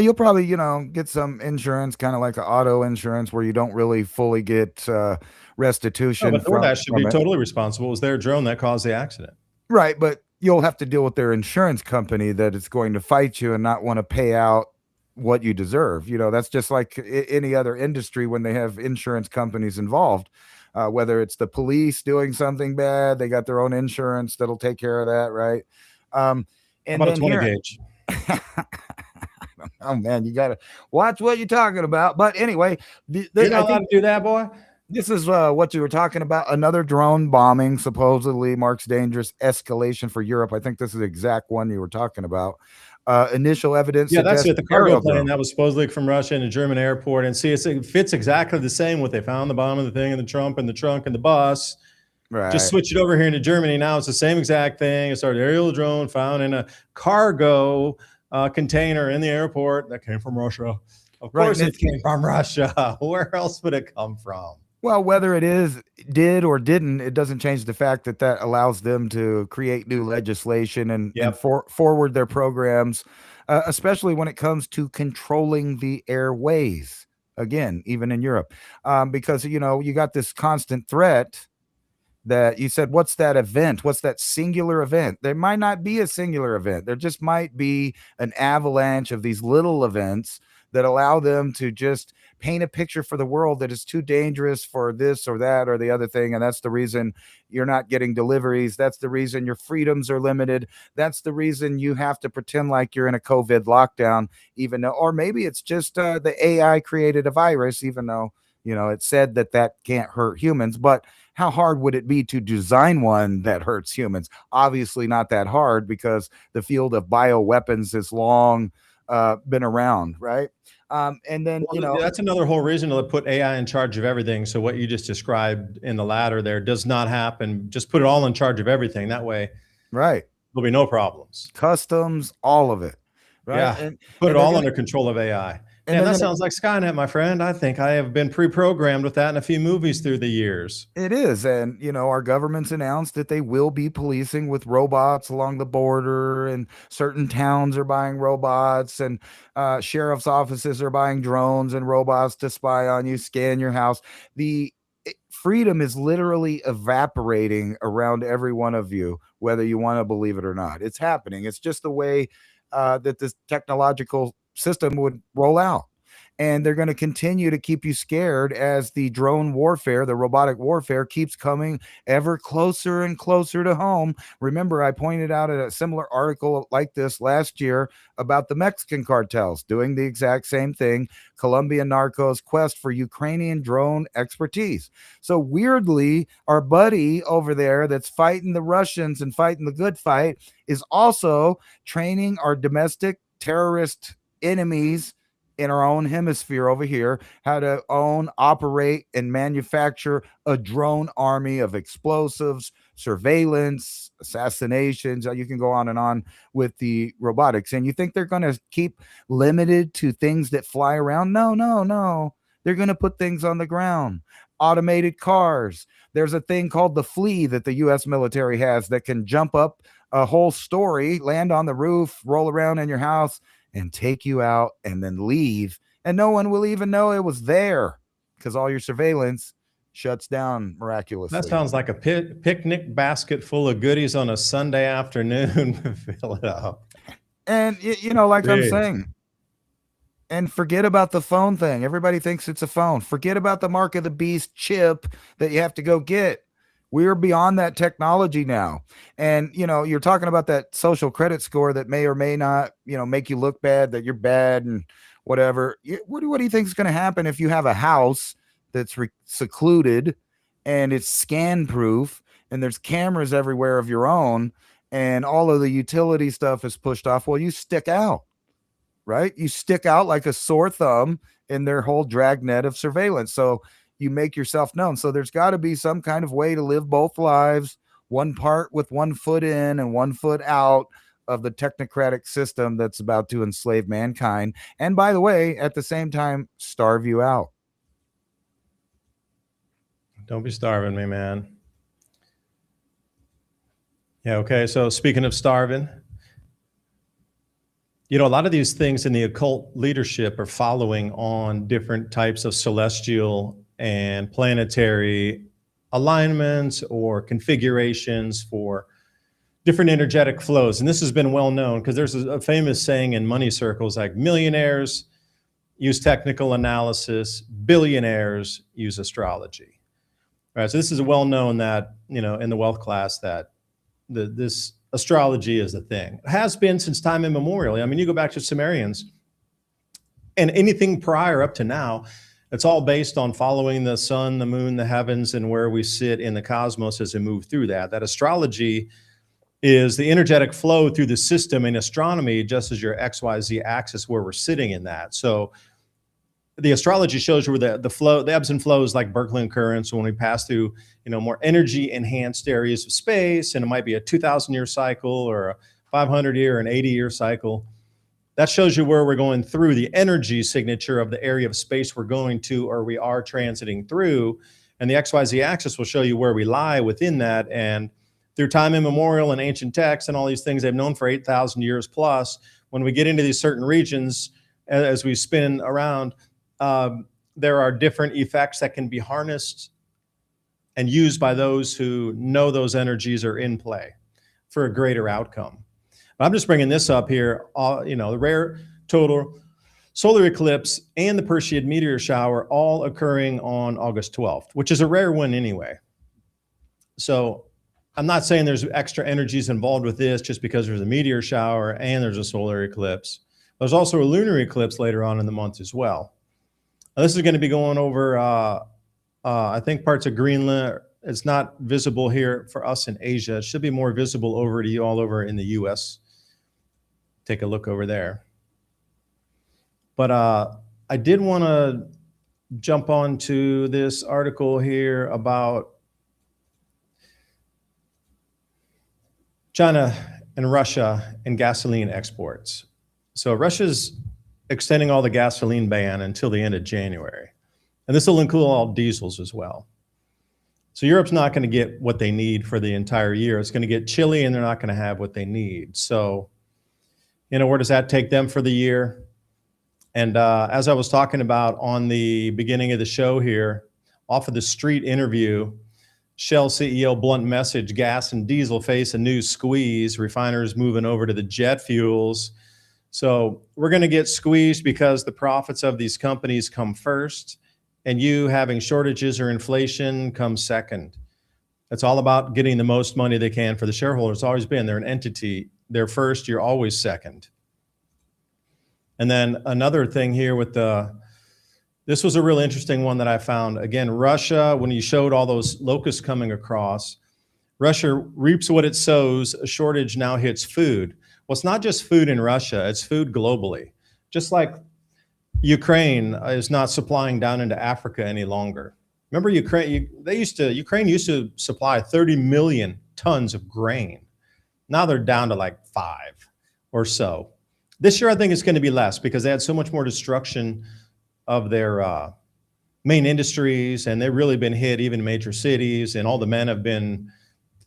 You'll probably, get some insurance, kind of like an auto insurance, where you don't really fully get restitution. No, but DoorDash should be it. totally responsible. It was their drone that caused the accident. Right, but you'll have to deal with their insurance company that is going to fight you and not want to pay out what you deserve. That's just like any other industry when they have insurance companies involved. Whether it's the police doing something bad, they got their own insurance that'll take care of that, right? And about a 20 gauge? Oh man, you gotta watch what you're talking about. But anyway, you're not allowed to do that, boy. This is what you were talking about. Another drone bombing supposedly marks dangerous escalation for Europe. I think this is the exact one you were talking about. Initial evidence. Yeah, that's it. The cargo plane that was supposedly from Russia in a German airport. And see, it fits exactly the same. What they found the bomb and the thing and the trunk and the trunk and the bus. Right. Just switch it over here into Germany. Now it's the same exact thing. It's our aerial drone found in a cargo container in the airport that came from Russia. Of course, it came from Russia. Where else would it come from? Well, whether it did or didn't, it doesn't change the fact that allows them to create new legislation and forward their programs, especially when it comes to controlling the airways. Again, even in Europe, because you got this constant threat. That you said, what's that event? What's that singular event? There might not be a singular event. There just might be an avalanche of these little events that allow them to just paint a picture for the world that is too dangerous for this or that or the other thing. And that's the reason you're not getting deliveries. That's the reason your freedoms are limited. That's the reason you have to pretend like you're in a COVID lockdown, even though, or maybe it's just the AI created a virus, even though, it said that can't hurt humans. But how hard would it be to design one that hurts humans? Obviously not that hard, because the field of bioweapons has long been around, right? And then, that's another whole reason to put AI in charge of everything. So what you just described in the latter there does not happen. Just put it all in charge of everything. That way, right, there'll be no problems. Customs, all of it. Right. Yeah. And put it all under control of AI. And that sounds like Skynet, my friend. I think I have been pre-programmed with that in a few movies through the years. It is. And, our government's announced that they will be policing with robots along the border, and certain towns are buying robots, and sheriff's offices are buying drones and robots to spy on you, scan your house. The freedom is literally evaporating around every one of you, whether you want to believe it or not. It's happening. It's just the way that this technological system would roll out. And they're going to continue to keep you scared as the drone warfare, the robotic warfare, keeps coming ever closer and closer to home. Remember, I pointed out a similar article like this last year about the Mexican cartels doing the exact same thing. Colombian narcos quest for Ukrainian drone expertise. So weirdly, our buddy over there that's fighting the Russians and fighting the good fight is also training our domestic terrorist enemies in our own hemisphere over here how to own, operate, and manufacture a drone army of explosives, surveillance, assassinations. You can go on and on with the robotics. And you think they're going to keep limited to things that fly around? No, no, no. They're going to put things on the ground. Automated cars. There's a thing called the Flea that the U.S. military has that can jump up a whole story, land on the roof, roll around in your house, and take you out and then leave. And no one will even know it was there because all your surveillance shuts down miraculously. That sounds like a picnic basket full of goodies on a Sunday afternoon. Fill it up. And, like I'm Jeez. saying, and forget about the phone thing. Everybody thinks it's a phone. Forget about the mark of the beast chip that you have to go get. We're beyond that technology now. And, you're talking about that social credit score that may or may not, make you look bad, that you're bad and whatever. What do you think is going to happen if you have a house that's secluded and it's scan proof and there's cameras everywhere of your own and all of the utility stuff is pushed off? Well, you stick out, right? You stick out like a sore thumb in their whole dragnet of surveillance. So you make yourself known. So there's got to be some kind of way to live both lives, one part with one foot in and one foot out of the technocratic system that's about to enslave mankind. And by the way, at the same time, starve you out. Don't be starving me, man. Yeah, okay. So speaking of starving, a lot of these things in the occult leadership are following on different types of celestial and planetary alignments or configurations for different energetic flows. And this has been well known because there's a famous saying in money circles like millionaires use technical analysis, billionaires use astrology. All right, so this is well known that, in the wealth class that this astrology is a thing. It has been since time immemorial. I mean, you go back to Sumerians and anything prior up to now, it's all based on following the sun, the moon, the heavens, and where we sit in the cosmos as we move through that. That astrology is the energetic flow through the system in astronomy, just as your XYZ axis where we're sitting in that. So the astrology shows you where the flow, the ebbs and flows like Birkeland currents when we pass through, more energy enhanced areas of space, and it might be a 2,000-year cycle or a 500-year, an 80-year cycle. That shows you where we're going through the energy signature of the area of space we're going to or we are transiting through. And the XYZ axis will show you where we lie within that. And through time immemorial and ancient texts and all these things they've known for 8,000 years plus, when we get into these certain regions, as we spin around, there are different effects that can be harnessed and used by those who know those energies are in play for a greater outcome. I'm just bringing this up here, the rare total solar eclipse and the Perseid meteor shower all occurring on August 12th, which is a rare one anyway. So I'm not saying there's extra energies involved with this just because there's a meteor shower and there's a solar eclipse. There's also a lunar eclipse later on in the month as well. Now, this is going to be going over, I think, parts of Greenland. It's not visible here for us in Asia. It should be more visible over to you all over in the U.S. Take a look over there. But I did want to jump on to this article here about China and Russia and gasoline exports. So Russia's extending all the gasoline ban until the end of January. And this will include all diesels as well. So Europe's not going to get what they need for the entire year. It's going to get chilly and they're not going to have what they need. So, where does that take them for the year? And as I was talking about on the beginning of the show here, off of the street interview, Shell CEO blunt message, gas and diesel face a new squeeze, refiners moving over to the jet fuels. So we're going to get squeezed because the profits of these companies come first, and you having shortages or inflation comes second. It's all about getting the most money they can for the shareholders. It's always been. They're an entity. They're first, you're always second. And then another thing here with this was a real interesting one that I found. Again, Russia, when you showed all those locusts coming across, Russia reaps what it sows. A shortage now hits food. Well, it's not just food in Russia, it's food globally. Just like Ukraine is not supplying down into Africa any longer. Remember Ukraine, Ukraine used to supply 30 million tons of grain. Now they're down to like 5 or so. This year, I think it's going to be less because they had so much more destruction of their main industries, and they've really been hit, even major cities, and all the men have been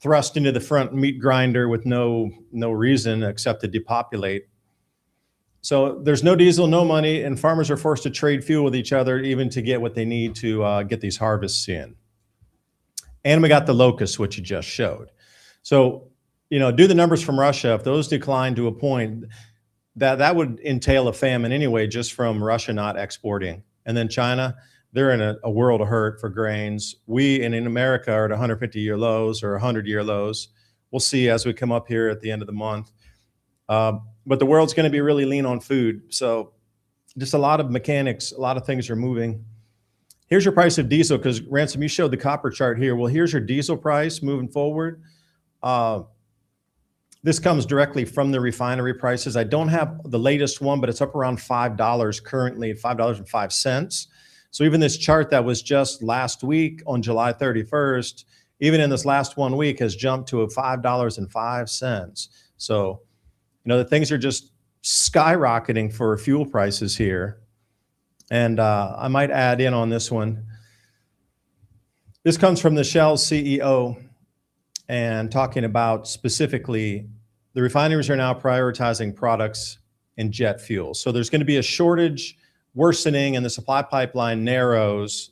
thrust into the front meat grinder with no reason except to depopulate. So there's no diesel, no money, and farmers are forced to trade fuel with each other even to get what they need to get these harvests in. And we got the locusts, which you just showed. So, do the numbers from Russia. If those decline to a point, that would entail a famine anyway, just from Russia not exporting. And then China, they're in a world of hurt for grains. We in America are at 150-year lows or 100-year lows. We'll see as we come up here at the end of the month. But the world's going to be really lean on food. So just a lot of mechanics, a lot of things are moving. Here's your price of diesel, because Ransom, you showed the copper chart here. Well, here's your diesel price moving forward. This comes directly from the refinery prices. I don't have the latest one, but it's up around $5 currently, $5.05. So even this chart that was just last week on July 31st, even in this last 1 week has jumped to $5.05. So, the things are just skyrocketing for fuel prices here. And I might add in on this one. This comes from the Shell CEO and talking about specifically the refineries are now prioritizing products and jet fuel. So there's going to be a shortage worsening and the supply pipeline narrows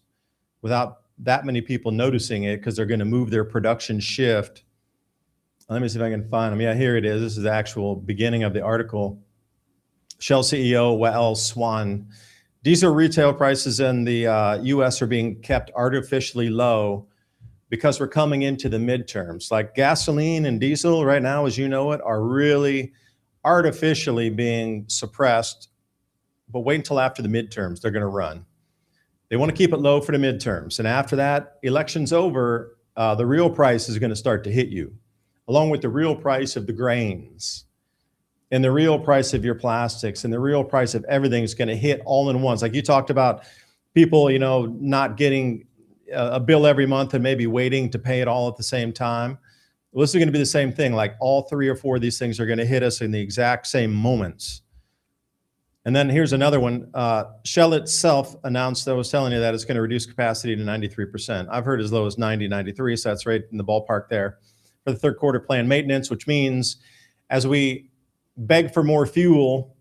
without that many people noticing it because they're going to move their production shift. Let me see if I can find them. Yeah, here it is. This is the actual beginning of the article. Shell CEO Wael Swan. Diesel retail prices in the U.S. are being kept artificially low because we're coming into the midterms. Like gasoline and diesel right now, as you know it, are really artificially being suppressed. But wait until after the midterms, they're going to run. They want to keep it low for the midterms. And after that, election's over, the real price is going to start to hit you, along with the real price of the grains and the real price of your plastics and the real price of everything is going to hit all in once. Like you talked about people, not getting a bill every month and maybe waiting to pay it all at the same time. Well, this is going to be the same thing. Like all 3 or 4 of these things are going to hit us in the exact same moments. And then here's another one. Shell itself announced, I was telling you that it's going to reduce capacity to 93%. I've heard as low as 90, 93, so that's right in the ballpark there for the third quarter planned maintenance, which means as we beg for more fuel,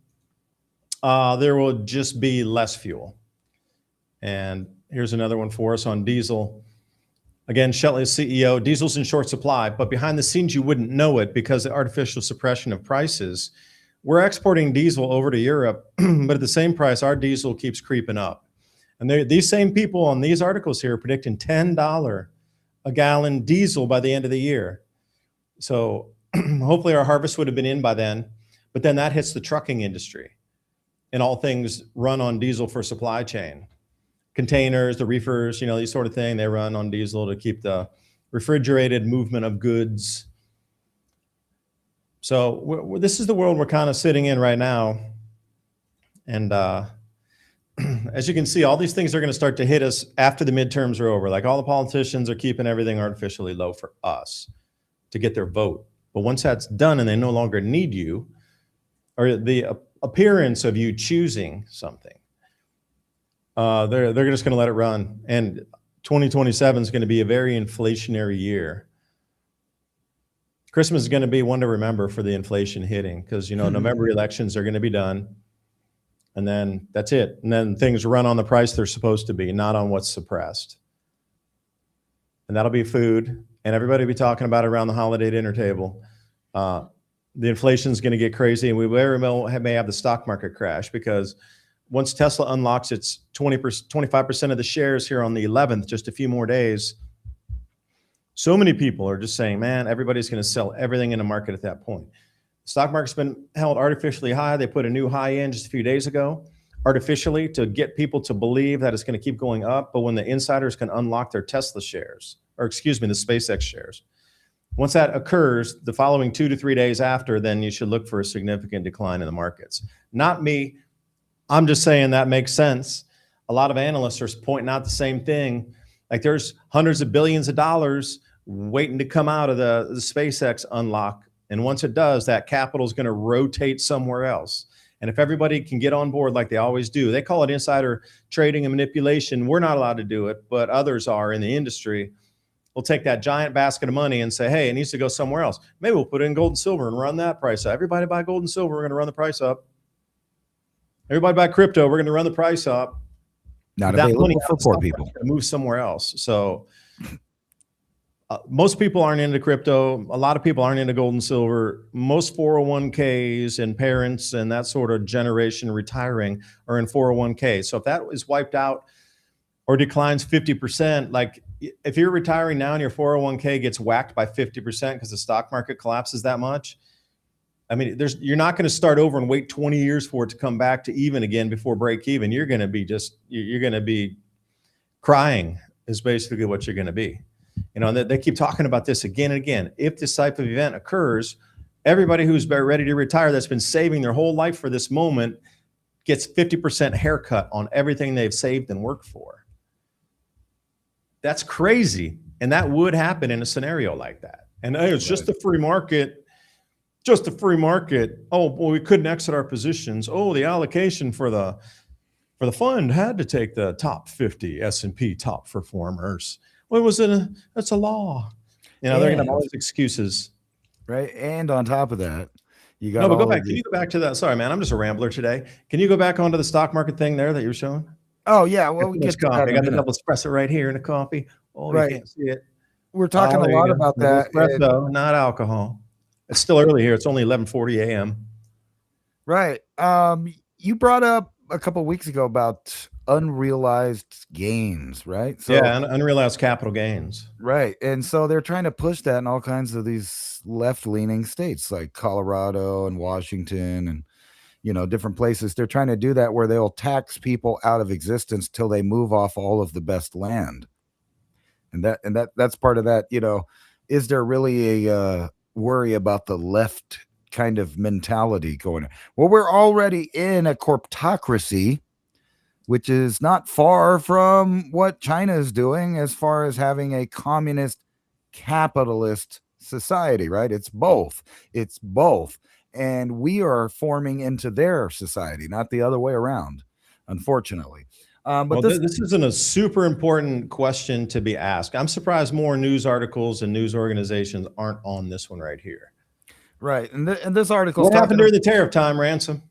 there will just be less fuel. And here's another one for us on diesel. Again, Shell is CEO. Diesel's in short supply, but behind the scenes, you wouldn't know it because of the artificial suppression of prices. We're exporting diesel over to Europe, but at the same price, our diesel keeps creeping up. And these same people on these articles here are predicting $10 a gallon diesel by the end of the year. So hopefully our harvest would have been in by then, but then that hits the trucking industry and all things run on diesel for supply chain. Containers, the reefers, these sort of thing, they run on diesel to keep the refrigerated movement of goods. So this is the world we're kind of sitting in right now. And as you can see, all these things are going to start to hit us after the midterms are over. Like all the politicians are keeping everything artificially low for us to get their vote. But once that's done and they no longer need you, or the appearance of you choosing something, they're just going to let it run. And 2027 is going to be a very inflationary year. Christmas is going to be one to remember for the inflation hitting because, November elections are going to be done. And then that's it. And then things run on the price they're supposed to be, not on what's suppressed. And that'll be food. And everybody will be talking about it around the holiday dinner table. the inflation is going to get crazy, and we very well may have the stock market crash, because once Tesla unlocks its 20%, 25% of the shares here on the 11th, just a few more days, so many people are just saying, man, everybody's going to sell everything in the market at that point. The stock market's been held artificially high. They put a new high in just a few days ago, artificially, to get people to believe that it's going to keep going up. But when the insiders can unlock their Tesla shares, or excuse me, the SpaceX shares, once that occurs, the following 2 to 3 days after, then you should look for a significant decline in the markets. Not me. I'm just saying that makes sense. A lot of analysts are pointing out the same thing. Like, there's hundreds of billions of dollars waiting to come out of the SpaceX unlock. And once it does, that capital is going to rotate somewhere else. And if everybody can get on board like they always do, they call it insider trading and manipulation. We're not allowed to do it, but others are in the industry. We'll take that giant basket of money and say, hey, it needs to go somewhere else. Maybe we'll put it in gold and silver and run that price up. Everybody buy gold and silver, we're going to run the price up. Everybody buy crypto, we're going to run the price up. Not that available money for poor people. Move somewhere else. So most people aren't into crypto. A lot of people aren't into gold and silver. Most 401ks and parents and that sort of generation retiring are in 401ks. So if that is wiped out or declines 50%, like if you're retiring now and your 401k gets whacked by 50% because the stock market collapses that much, I mean, you're not going to start over and wait 20 years for it to come back to even again before break even. You're going to be crying is basically what you're going to be. You know, and they keep talking about this again and again. If this type of event occurs, everybody who's ready to retire, that's been saving their whole life for this moment, gets 50% haircut on everything they've saved and worked for. That's crazy. And that would happen in a scenario like that. And hey, it's just a free market. Just a free market. Oh, well, we couldn't exit our positions. Oh, the allocation for the fund had to take the top 50 S&P top performers. Well, that's a law. You know, they're going to have all these excuses. Right. And on top of that, you got no, but go back. Can you go back to that? Sorry, man. I'm just a rambler today. Can you go back onto the stock market thing there that you were showing? Oh, yeah. Well, we get to coffee. I got the double espresso right here in the coffee. Oh, right. You can't see it. We're talking a lot about that. Espresso, not alcohol. It's still early here. It's only 11:40 a.m. Right. You brought up a couple of weeks ago about unrealized gains, right? So, yeah, unrealized capital gains. Right. And so they're trying to push that in all kinds of these left-leaning states like Colorado and Washington and, you know, different places. They're trying to do that where they'll tax people out of existence till they move off all of the best land. And that's part of that, you know. Is there really a worry about the left kind of mentality going on? Well, we're already in a corptocracy, which is not far from what China is doing as far as having a communist capitalist society, right? It's both. And we are forming into their society, not the other way around, unfortunately. But this isn't a super important question to be asked. I'm surprised more news articles and news organizations aren't on this one right here. Right. And this article. What happened during the tariff time, Ransom?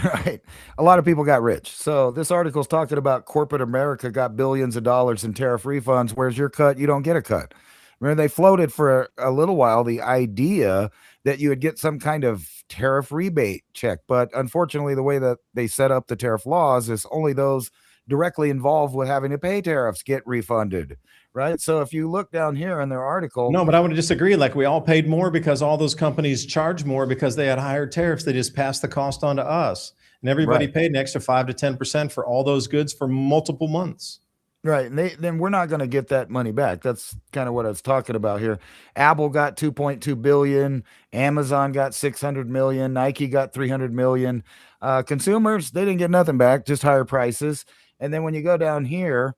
Right. A lot of people got rich. So this article is talking about corporate America got billions of dollars in tariff refunds. Where's your cut? You don't get a cut. Remember, they floated for a little while the idea that you would get some kind of tariff rebate check. But unfortunately, the way that they set up the tariff laws is only those directly involved with having to pay tariffs get refunded, right? So if you look down here in their article. No, but I would disagree. Like, we all paid more because all those companies charged more because they had higher tariffs. They just passed the cost on to us. And everybody paid an extra 5 to 10% for all those goods for multiple months. Right. And then we're not going to get that money back. That's kind of what I was talking about here. Apple got 2.2 billion. Amazon got 600 million. Nike got 300 million. Consumers, they didn't get nothing back, just higher prices. And then when you go down here,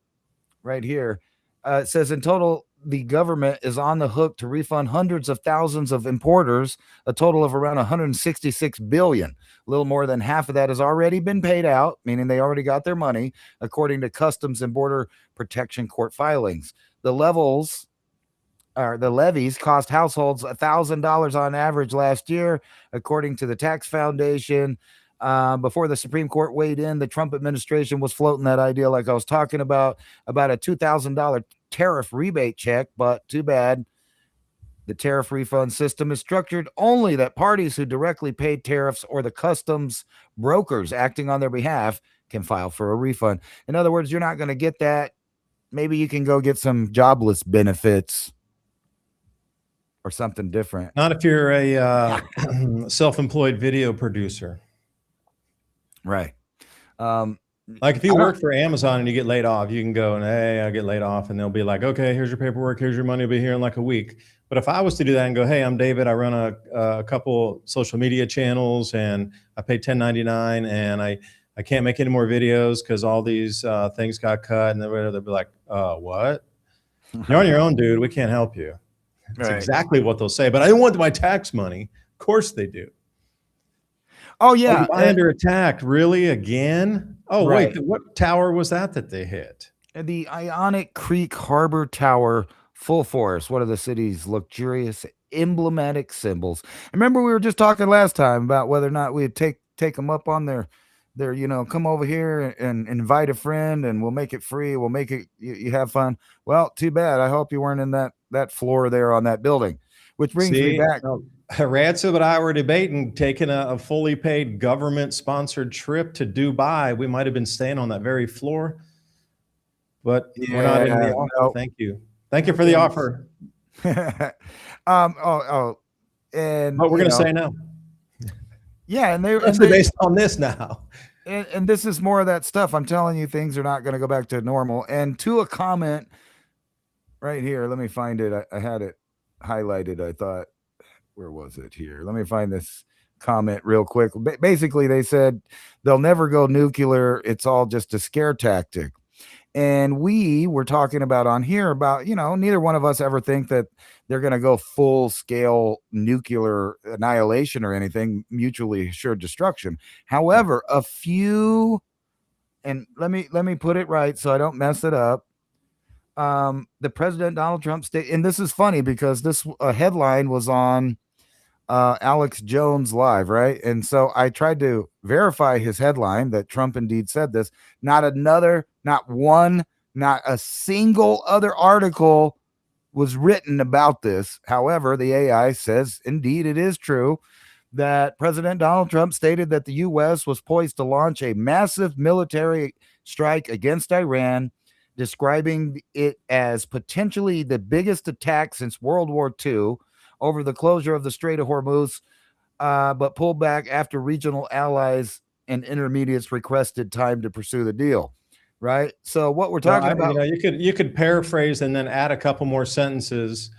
right here, it says in total, the government is on the hook to refund hundreds of thousands of importers, a total of around 166 billion. A little more than half of that has already been paid out, meaning they already got their money, according to Customs and Border Protection court filings. The levies cost households $1,000 on average last year, according to the Tax Foundation. Before the Supreme Court weighed in, the Trump administration was floating that idea, like I was talking about a $2,000 tariff rebate check, but too bad The tariff refund system is structured only that parties who directly paid tariffs or the customs brokers acting on their behalf can file for a refund. In other words, you're not going to get that. Maybe you can go get some jobless benefits or something different. Not if you're a self-employed video producer. Right. Like if you work for Amazon and you get laid off, you can go and, hey, I get laid off, and they'll be like, okay, here's your paperwork, here's your money, will be here in like a week. But if I was to do that and go, hey, I'm David, I run a couple social media channels, and I pay $10.99, and I can't make any more videos because all these things got cut, and they'll be like, what? You're on your own, dude. We can't help you. That's exactly what they'll say. But I want my tax money. Of course they do. Oh, yeah. Oh, under attack. Really? Again? Oh, right. Wait. What tower was that they hit? The Ionic Creek Harbor Tower, full force, one of the city's luxurious emblematic symbols. Remember, we were just talking last time about whether or not we'd take them up on their come over here and invite a friend, and we'll make it free. We'll make it, you have fun. Well, too bad. I hope you weren't in that floor there on that building, which brings me back. Ransom and I were debating taking a fully paid government-sponsored trip to Dubai. We might have been staying on that very floor, but we're not in the offer. No. Thank you for the offer. And but we're going to say no. Yeah, and especially based on this now. And this is more of that stuff. I'm telling you, things are not going to go back to normal. And to a comment right here, let me find it. I had it highlighted. I thought, where was it here? Let me find this comment real quick. Basically, they said they'll never go nuclear. It's all just a scare tactic. And we were talking about on here about, neither one of us ever think that they're going to go full scale nuclear annihilation or anything, mutually assured destruction. However, a few, and let me put it right so I don't mess it up. The President Donald Trump state, and this is funny because this headline was on Alex Jones Live, right? And so I tried to verify his headline that Trump indeed said this. Not a single other article was written about this. However, the AI says indeed it is true that President Donald Trump stated that the U.S. was poised to launch a massive military strike against Iran, describing it as potentially the biggest attack since World War II over the closure of the Strait of Hormuz, but pulled back after regional allies and intermediates requested time to pursue the deal. Right. So what we're talking about, you could paraphrase and then add a couple more sentences,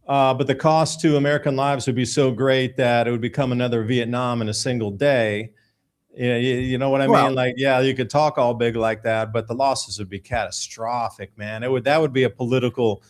but the cost to American lives would be so great that it would become another Vietnam in a single day. You know what I mean? Like, yeah, you could talk all big like that, but the losses would be catastrophic, man. That would be a political.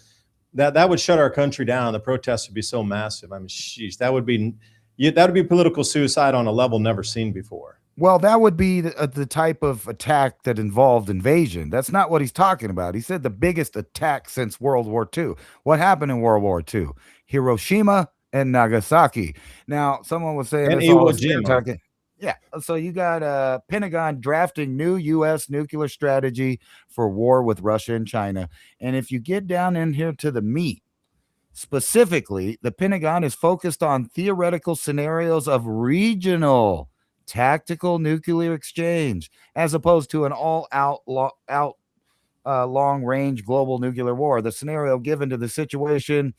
That would shut our country down. The protests would be so massive. I mean, sheesh, that would be political suicide on a level never seen before. Well, that would be the type of attack that involved invasion. That's not what he's talking about. He said the biggest attack since World War II. What happened in World War II? Hiroshima and Nagasaki. Now, someone was saying this all talking. Yeah. So you got Pentagon drafting new U.S. nuclear strategy for war with Russia and China. And if you get down in here to the meat, specifically, the Pentagon is focused on theoretical scenarios of regional tactical nuclear exchange, as opposed to an all-out long-range global nuclear war. The scenario given to the situation,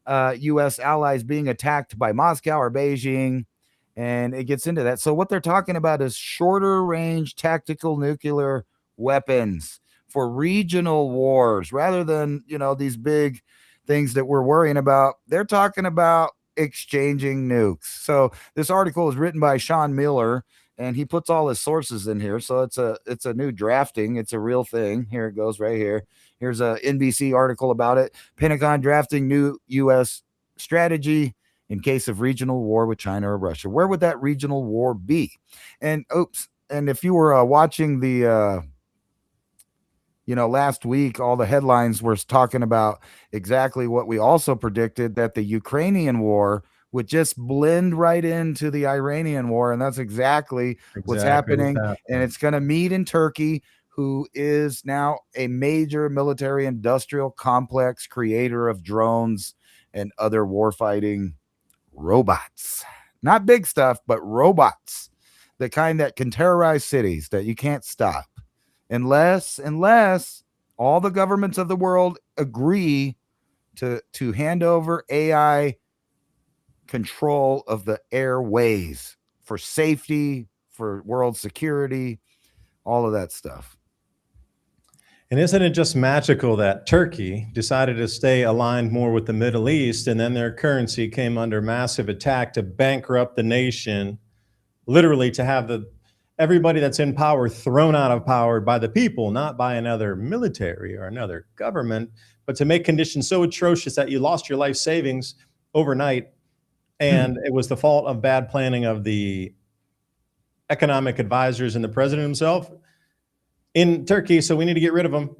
U.S. allies being attacked by Moscow or Beijing, and it gets into that. So what they're talking about is shorter range tactical nuclear weapons for regional wars rather than, these big things that we're worrying about. They're talking about exchanging nukes. So this article is written by Sean Miller, and he puts all his sources in here. So it's a new drafting. It's a real thing. Here it goes right here. Here's a NBC article about it. Pentagon drafting new U.S. strategy in case of regional war with China or Russia. Where would that regional war be? And if you were watching the last week, all the headlines were talking about exactly what we also predicted, that the Ukrainian war would just blend right into the Iranian war. And that's exactly what's happening. And it's going to meet in Turkey, who is now a major military industrial complex creator of drones and other warfighting robots. Not big stuff, but robots. The kind that can terrorize cities that you can't stop. Unless all the governments of the world agree to hand over AI control of the airways for safety, for world security, all of that stuff. And isn't it just magical that Turkey decided to stay aligned more with the Middle East, and then their currency came under massive attack to bankrupt the nation, literally to have everybody that's in power thrown out of power by the people, not by another military or another government, but to make conditions so atrocious that you lost your life savings overnight. And it was the fault of bad planning of the economic advisors and the president himself in Turkey. So we need to get rid of them.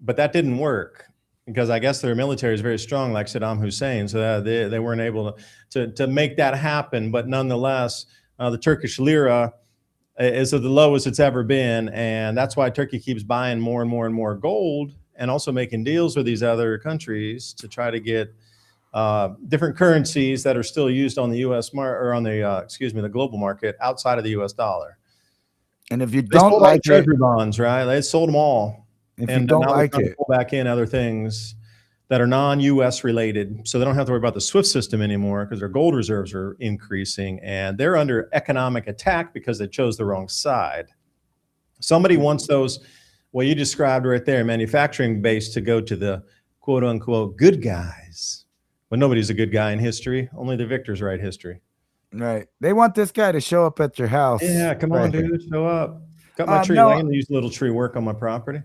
But that didn't work because I guess their military is very strong, like Saddam Hussein. So they weren't able to make that happen. But nonetheless, the Turkish lira is at the lowest it's ever been. And that's why Turkey keeps buying more and more and more gold and also making deals with these other countries to try to get different currencies that are still used on the U.S. market or on the global market outside of the U.S. dollar. And if you They don't sold like treasury bonds, right? They sold them all. if And you don't now they're like trying to it, pull back in other things that are non-U.S. related, so they don't have to worry about the SWIFT system anymore because their gold reserves are increasing, and they're under economic attack because they chose the wrong side. Somebody wants those, what you described right there, manufacturing base, to go to the quote unquote good guys. But nobody's a good guy in history. Only the victors write history. right? They want this guy to show up at your house. Yeah, come on, right. dude, show up. Got my tree No, laying to use a little tree work on my property.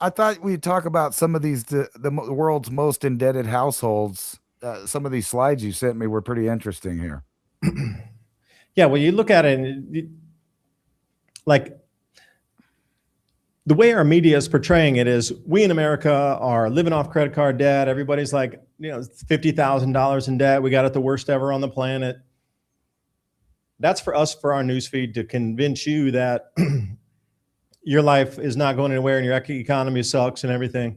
I thought we'd talk about some of these the world's most indebted households. Some of these slides you sent me were pretty interesting here. Yeah, well, you look at it, and like the way our media is portraying it is we in America are living off credit card debt. Everybody's like, $50,000 in debt. We got it the worst ever on the planet. That's for us, for our newsfeed, to convince you that your life is not going anywhere and your economy sucks and everything.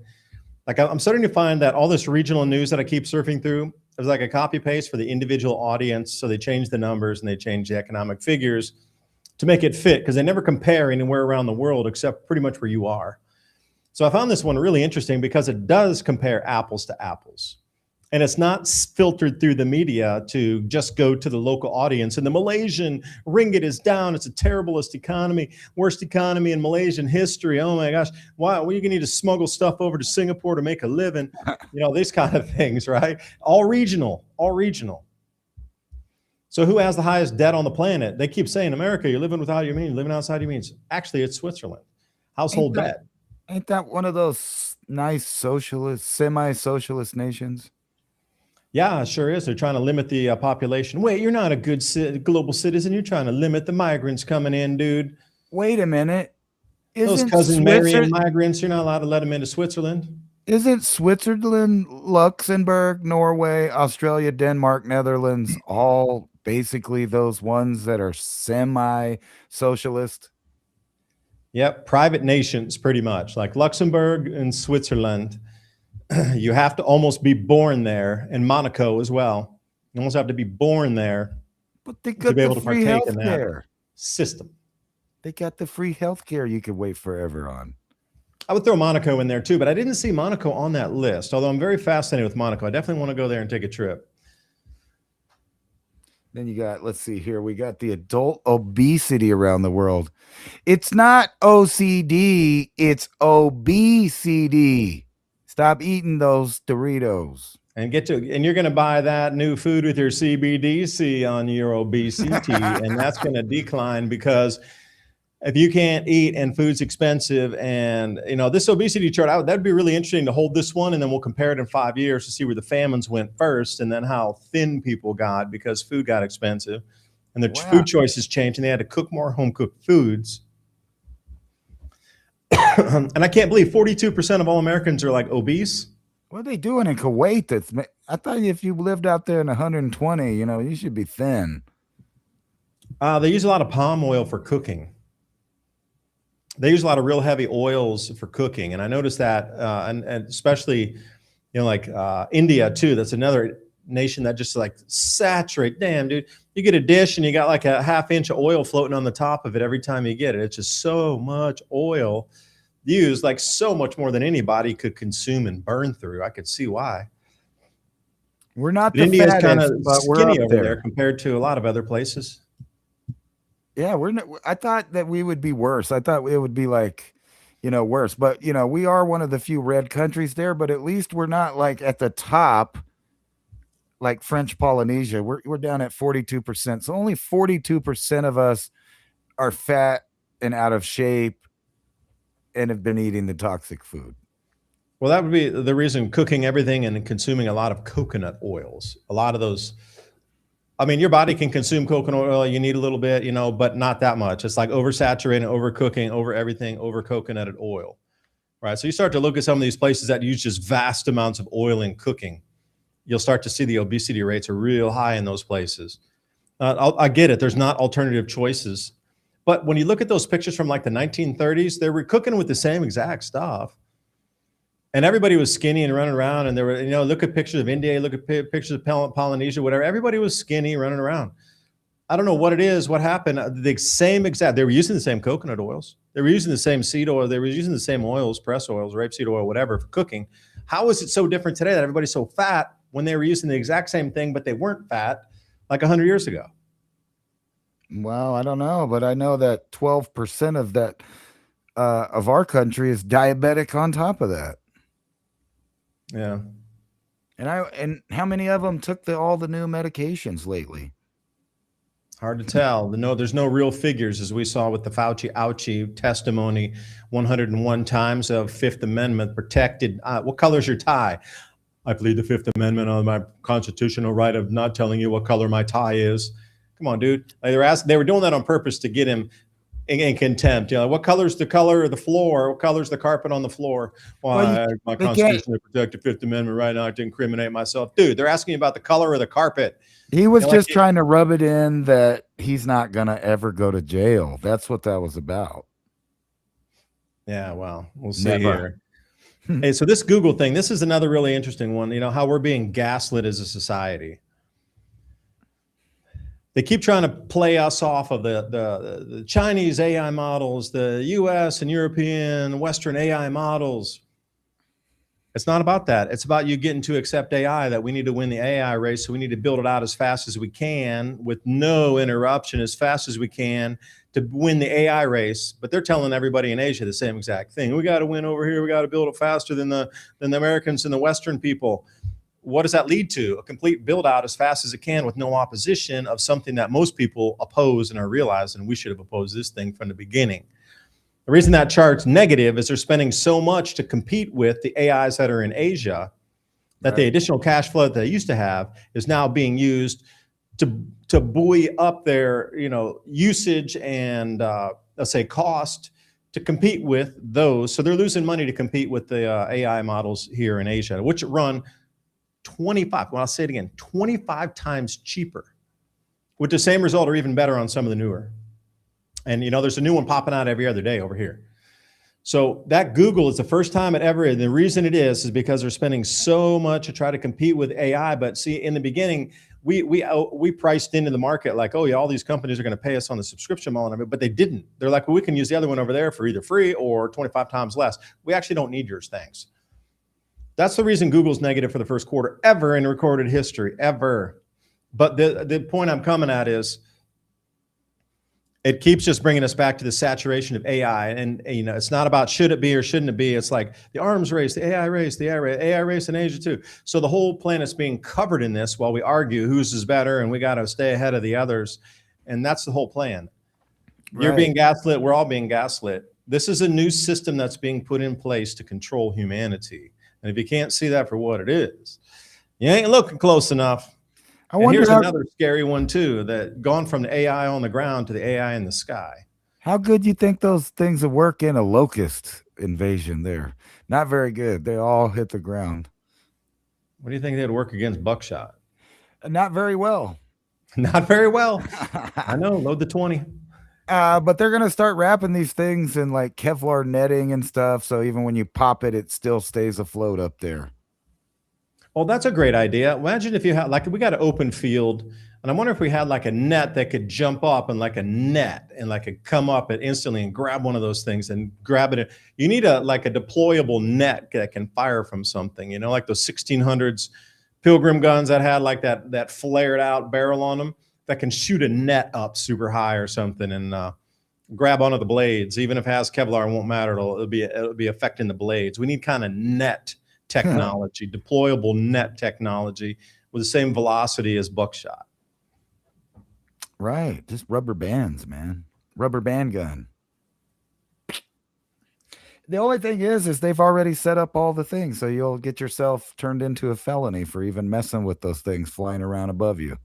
Like, I'm starting to find that all this regional news that I keep surfing through is like a copy paste for the individual audience. So they change the numbers and they change the economic figures to make it fit, because they never compare anywhere around the world except pretty much where you are. So I found this one really interesting because it does compare apples to apples. And it's not filtered through the media to just go to the local audience. And the Malaysian ringgit is down. It's the terriblest economy, worst economy in Malaysian history. Oh my gosh, why are you going to need to smuggle stuff over to Singapore to make a living? These kind of things, right? All regional. So who has the highest debt on the planet? They keep saying, America, you're living without your means, living outside your means. Actually, it's Switzerland. Household debt. Ain't that one of those nice socialist, semi-socialist nations? Yeah, it sure is. They're trying to limit the population. Wait, you're not a good global citizen. You're trying to limit the migrants coming in, dude. Wait a minute. Those cousin Marian migrants, you're not allowed to let them into Switzerland. Isn't Switzerland, Luxembourg, Norway, Australia, Denmark, Netherlands, all basically those ones that are semi-socialist? Yep, private nations, pretty much. Like Luxembourg and Switzerland. You have to almost be born there, and Monaco as well. You almost have to be born there, but they got to be able the to free partake in healthcare that system. They got the free healthcare you could wait forever on. I would throw Monaco in there too, but I didn't see Monaco on that list. Although I'm very fascinated with Monaco, I definitely want to go there and take a trip. Then you got, let's see here, we got the adult obesity around the world. It's not OCD, it's obesity. Stop eating those Doritos. And you're going to buy that new food with your CBDC on your obesity, and that's going to decline, because if you can't eat and food's expensive, and this obesity chart, that'd be really interesting to hold this one, and then we'll compare it in 5 years to see where the famines went first, and then how thin people got because food got expensive, and their food choices changed, and they had to cook more home cooked foods. And I can't believe 42% of all Americans are like obese. What are they doing in Kuwait? I thought if you lived out there in 120, you should be thin. They use a lot of palm oil for cooking. They use a lot of real heavy oils for cooking. And I noticed that, and especially, like India too, that's another nation that just like saturate. Damn, dude, you get a dish and you got like a half inch of oil floating on the top of it every time you get it. It's just so much oil used, like so much more than anybody could consume and burn through. I could see why. We're not But the India's kind fattest, of but we're skinny up over there there. compared to a lot of other places. Yeah, we're not, I thought that we would be worse. I thought it would be like, worse. But we are one of the few red countries there, but at least we're not like at the top like French Polynesia. We're down at 42%. So only 42% of us are fat and out of shape and have been eating the toxic food. Well, that would be the reason cooking everything and consuming a lot of coconut oils. A lot of those. I mean, your body can consume coconut oil. You need a little bit, but not that much. It's like oversaturating, overcooking, over everything, over coconutted oil, right? So you start to look at some of these places that use just vast amounts of oil in cooking. You'll start to see the obesity rates are real high in those places. I get it. There's not alternative choices. But when you look at those pictures from like the 1930s, they were cooking with the same exact stuff. And everybody was skinny and running around. And there were, look at pictures of India, look at pictures of Polynesia, whatever. Everybody was skinny, running around. I don't know what it is, what happened. The same exact, they were using the same coconut oils. They were using the same seed oil. They were using the same oils, press oils, rapeseed oil, whatever, for cooking. How is it so different today that everybody's so fat when they were using the exact same thing, but they weren't fat like 100 years ago? Well, I don't know, but I know that 12% of that of our country is diabetic on top of that. Yeah. And how many of them took all the new medications lately? Hard to tell. There's no real figures, as we saw with the Fauci ouchie testimony 101 times of Fifth Amendment protected. What color's your tie? I plead the Fifth Amendment on my constitutional right of not telling you what color my tie is. Come on, dude. They were doing that on purpose to get him in contempt. What color's the color of the floor? What color's the carpet on the floor? Well, my constitutionally protected Fifth Amendment right now to incriminate myself. Dude, they're asking you about the color of the carpet. He was just trying to rub it in that he's not going to ever go to jail. That's what that was about. Yeah, well, we'll see here. Hey, so this Google thing, this is another really interesting one. How we're being gaslit as a society. They keep trying to play us off of the Chinese AI models, the US and European, Western AI models. It's not about that. It's about you getting to accept AI, that we need to win the AI race. So we need to build it out as fast as we can with no interruption, as fast as we can to win the AI race. But they're telling everybody in Asia the same exact thing. We got to win over here. We got to build it faster than the Americans and the Western people. What does that lead to? A complete build out as fast as it can with no opposition of something that most people oppose and are realizing we should have opposed this thing from the beginning. The reason that chart's negative is they're spending so much to compete with the AIs that are in Asia that the additional cash flow that they used to have is now being used to buoy up their usage and let's say cost to compete with those. So they're losing money to compete with the AI models here in Asia, which run 25, well, I'll say it again, 25 times cheaper with the same result or even better on some of the newer. And, there's a new one popping out every other day over here. So that Google is the first time it ever, and the reason it is because they're spending so much to try to compete with AI. But see, in the beginning, we priced into the market like, oh yeah, all these companies are going to pay us on the subscription model, but they didn't. They're like, well, we can use the other one over there for either free or 25 times less. We actually don't need yours, thanks. That's the reason Google's negative for the first quarter ever in recorded history, ever. But the point I'm coming at is it keeps just bringing us back to the saturation of AI. And, it's not about should it be or shouldn't it be. It's like the arms race, the AI race, AI race in Asia too. So the whole planet's being covered in this while we argue whose is better and we got to stay ahead of the others. And that's the whole plan. Right. You're being gaslit. We're all being gaslit. This is a new system that's being put in place to control humanity. And if you can't see that for what it is, you ain't looking close enough. And here's another scary one too, that gone from the AI on the ground to the AI in the sky. How good do you think those things would work in a locust invasion there? Not very good. They all hit the ground. What do you think they'd work against buckshot? Not very well. Not very well. I know, load the 20. But they're going to start wrapping these things in like Kevlar netting and stuff. So even when you pop it, it still stays afloat up there. Well, that's a great idea. Imagine if you had, like, we got an open field, and I wonder if we had like a net that could jump up and like a net and like could come up and instantly and grab one of those things and grab it. You need a like a deployable net that can fire from something, you know, like those 1600s Pilgrim guns that had like that flared out barrel on them that can shoot a net up super high or something and grab onto the blades. Even if it has Kevlar, it won't matter. It'll be affecting the blades. We need kind of net technology, deployable net technology with the same velocity as buckshot. Right. Just rubber bands, man. Rubber band gun. The only thing is they've already set up all the things, so you'll get yourself turned into a felony for even messing with those things flying around above you.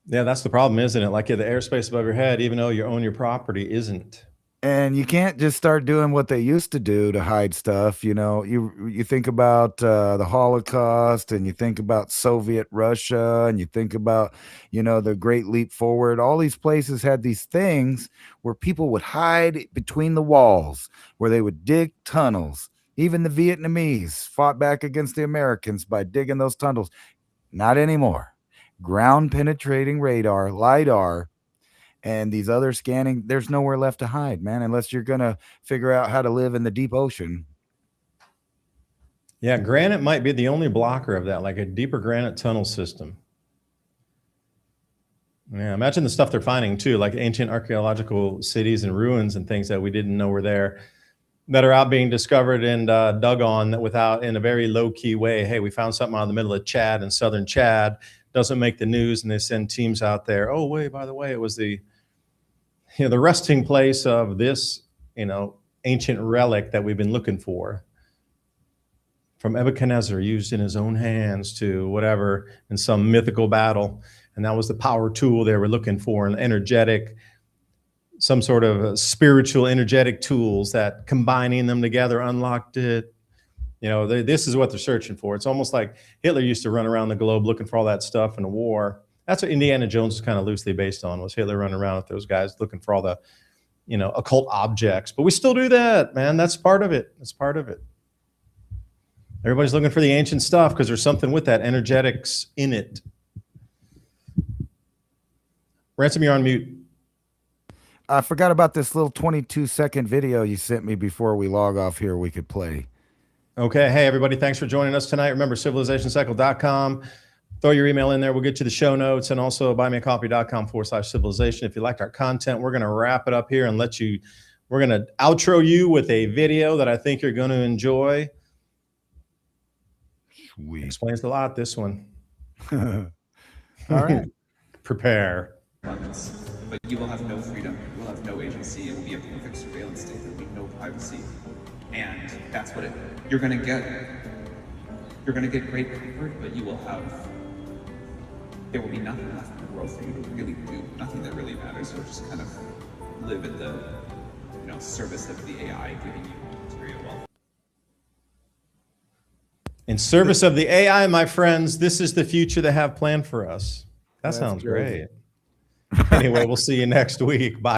Yeah, that's the problem, isn't it? Like the airspace above your head, even though you own your property, isn't. And you can't just start doing what they used to do to hide stuff. You know, you think about the Holocaust, and you think about Soviet Russia, and you think about, you know, the Great Leap Forward. All these places had these things where people would hide between the walls, where they would dig tunnels. Even the Vietnamese fought back against the Americans by digging those tunnels. Not anymore. Ground penetrating radar, LiDAR, and these other scanning, there's nowhere left to hide, man, unless you're going to figure out how to live in the deep ocean. Yeah, granite might be the only blocker of that, like a deeper granite tunnel system. Yeah, imagine the stuff they're finding too, like ancient archaeological cities and ruins and things that we didn't know were there that are out being discovered and dug on without, in a very low key way. Hey, we found something out in the middle of Chad and southern Chad, doesn't make the news, and they send teams out there. Oh, wait, by the way, it was the resting place of this, ancient relic that we've been looking for, from Nebuchadnezzar, used in his own hands to whatever in some mythical battle. And that was the power tool they were looking for, an energetic, some sort of spiritual energetic tools that combining them together unlocked it. This is what they're searching for. It's almost like Hitler used to run around the globe looking for all that stuff in a war. That's what Indiana Jones is kind of loosely based on, was Hitler running around with those guys looking for all the, occult objects. But we still do that, man. That's part of it. That's part of it. Everybody's looking for the ancient stuff because there's something with that energetics in it. Ransom, you're on mute. I forgot about this little 22-second video you sent me before we log off here we could play. Okay. Hey, everybody. Thanks for joining us tonight. Remember, civilizationcycle.com. Throw your email in there. We'll get you the show notes, and also buymeacoffee.com/civilization. If you liked our content, we're going to wrap it up here and we're going to outro you with a video that I think you're going to enjoy. Sweet. Explains a lot, this one. All right. Prepare. But you will have no freedom, you will have no agency, it will be a perfect surveillance state, there will be no privacy. And that's what you're gonna get. You're gonna get great comfort, but there will be nothing left in the world for you to really do, nothing that really matters. You'll just kind of live at the service of the AI giving you material wealth. In service of the AI, my friends, this is the future they have planned for us. That That's sounds crazy. great. Anyway, we'll see you next week. Bye.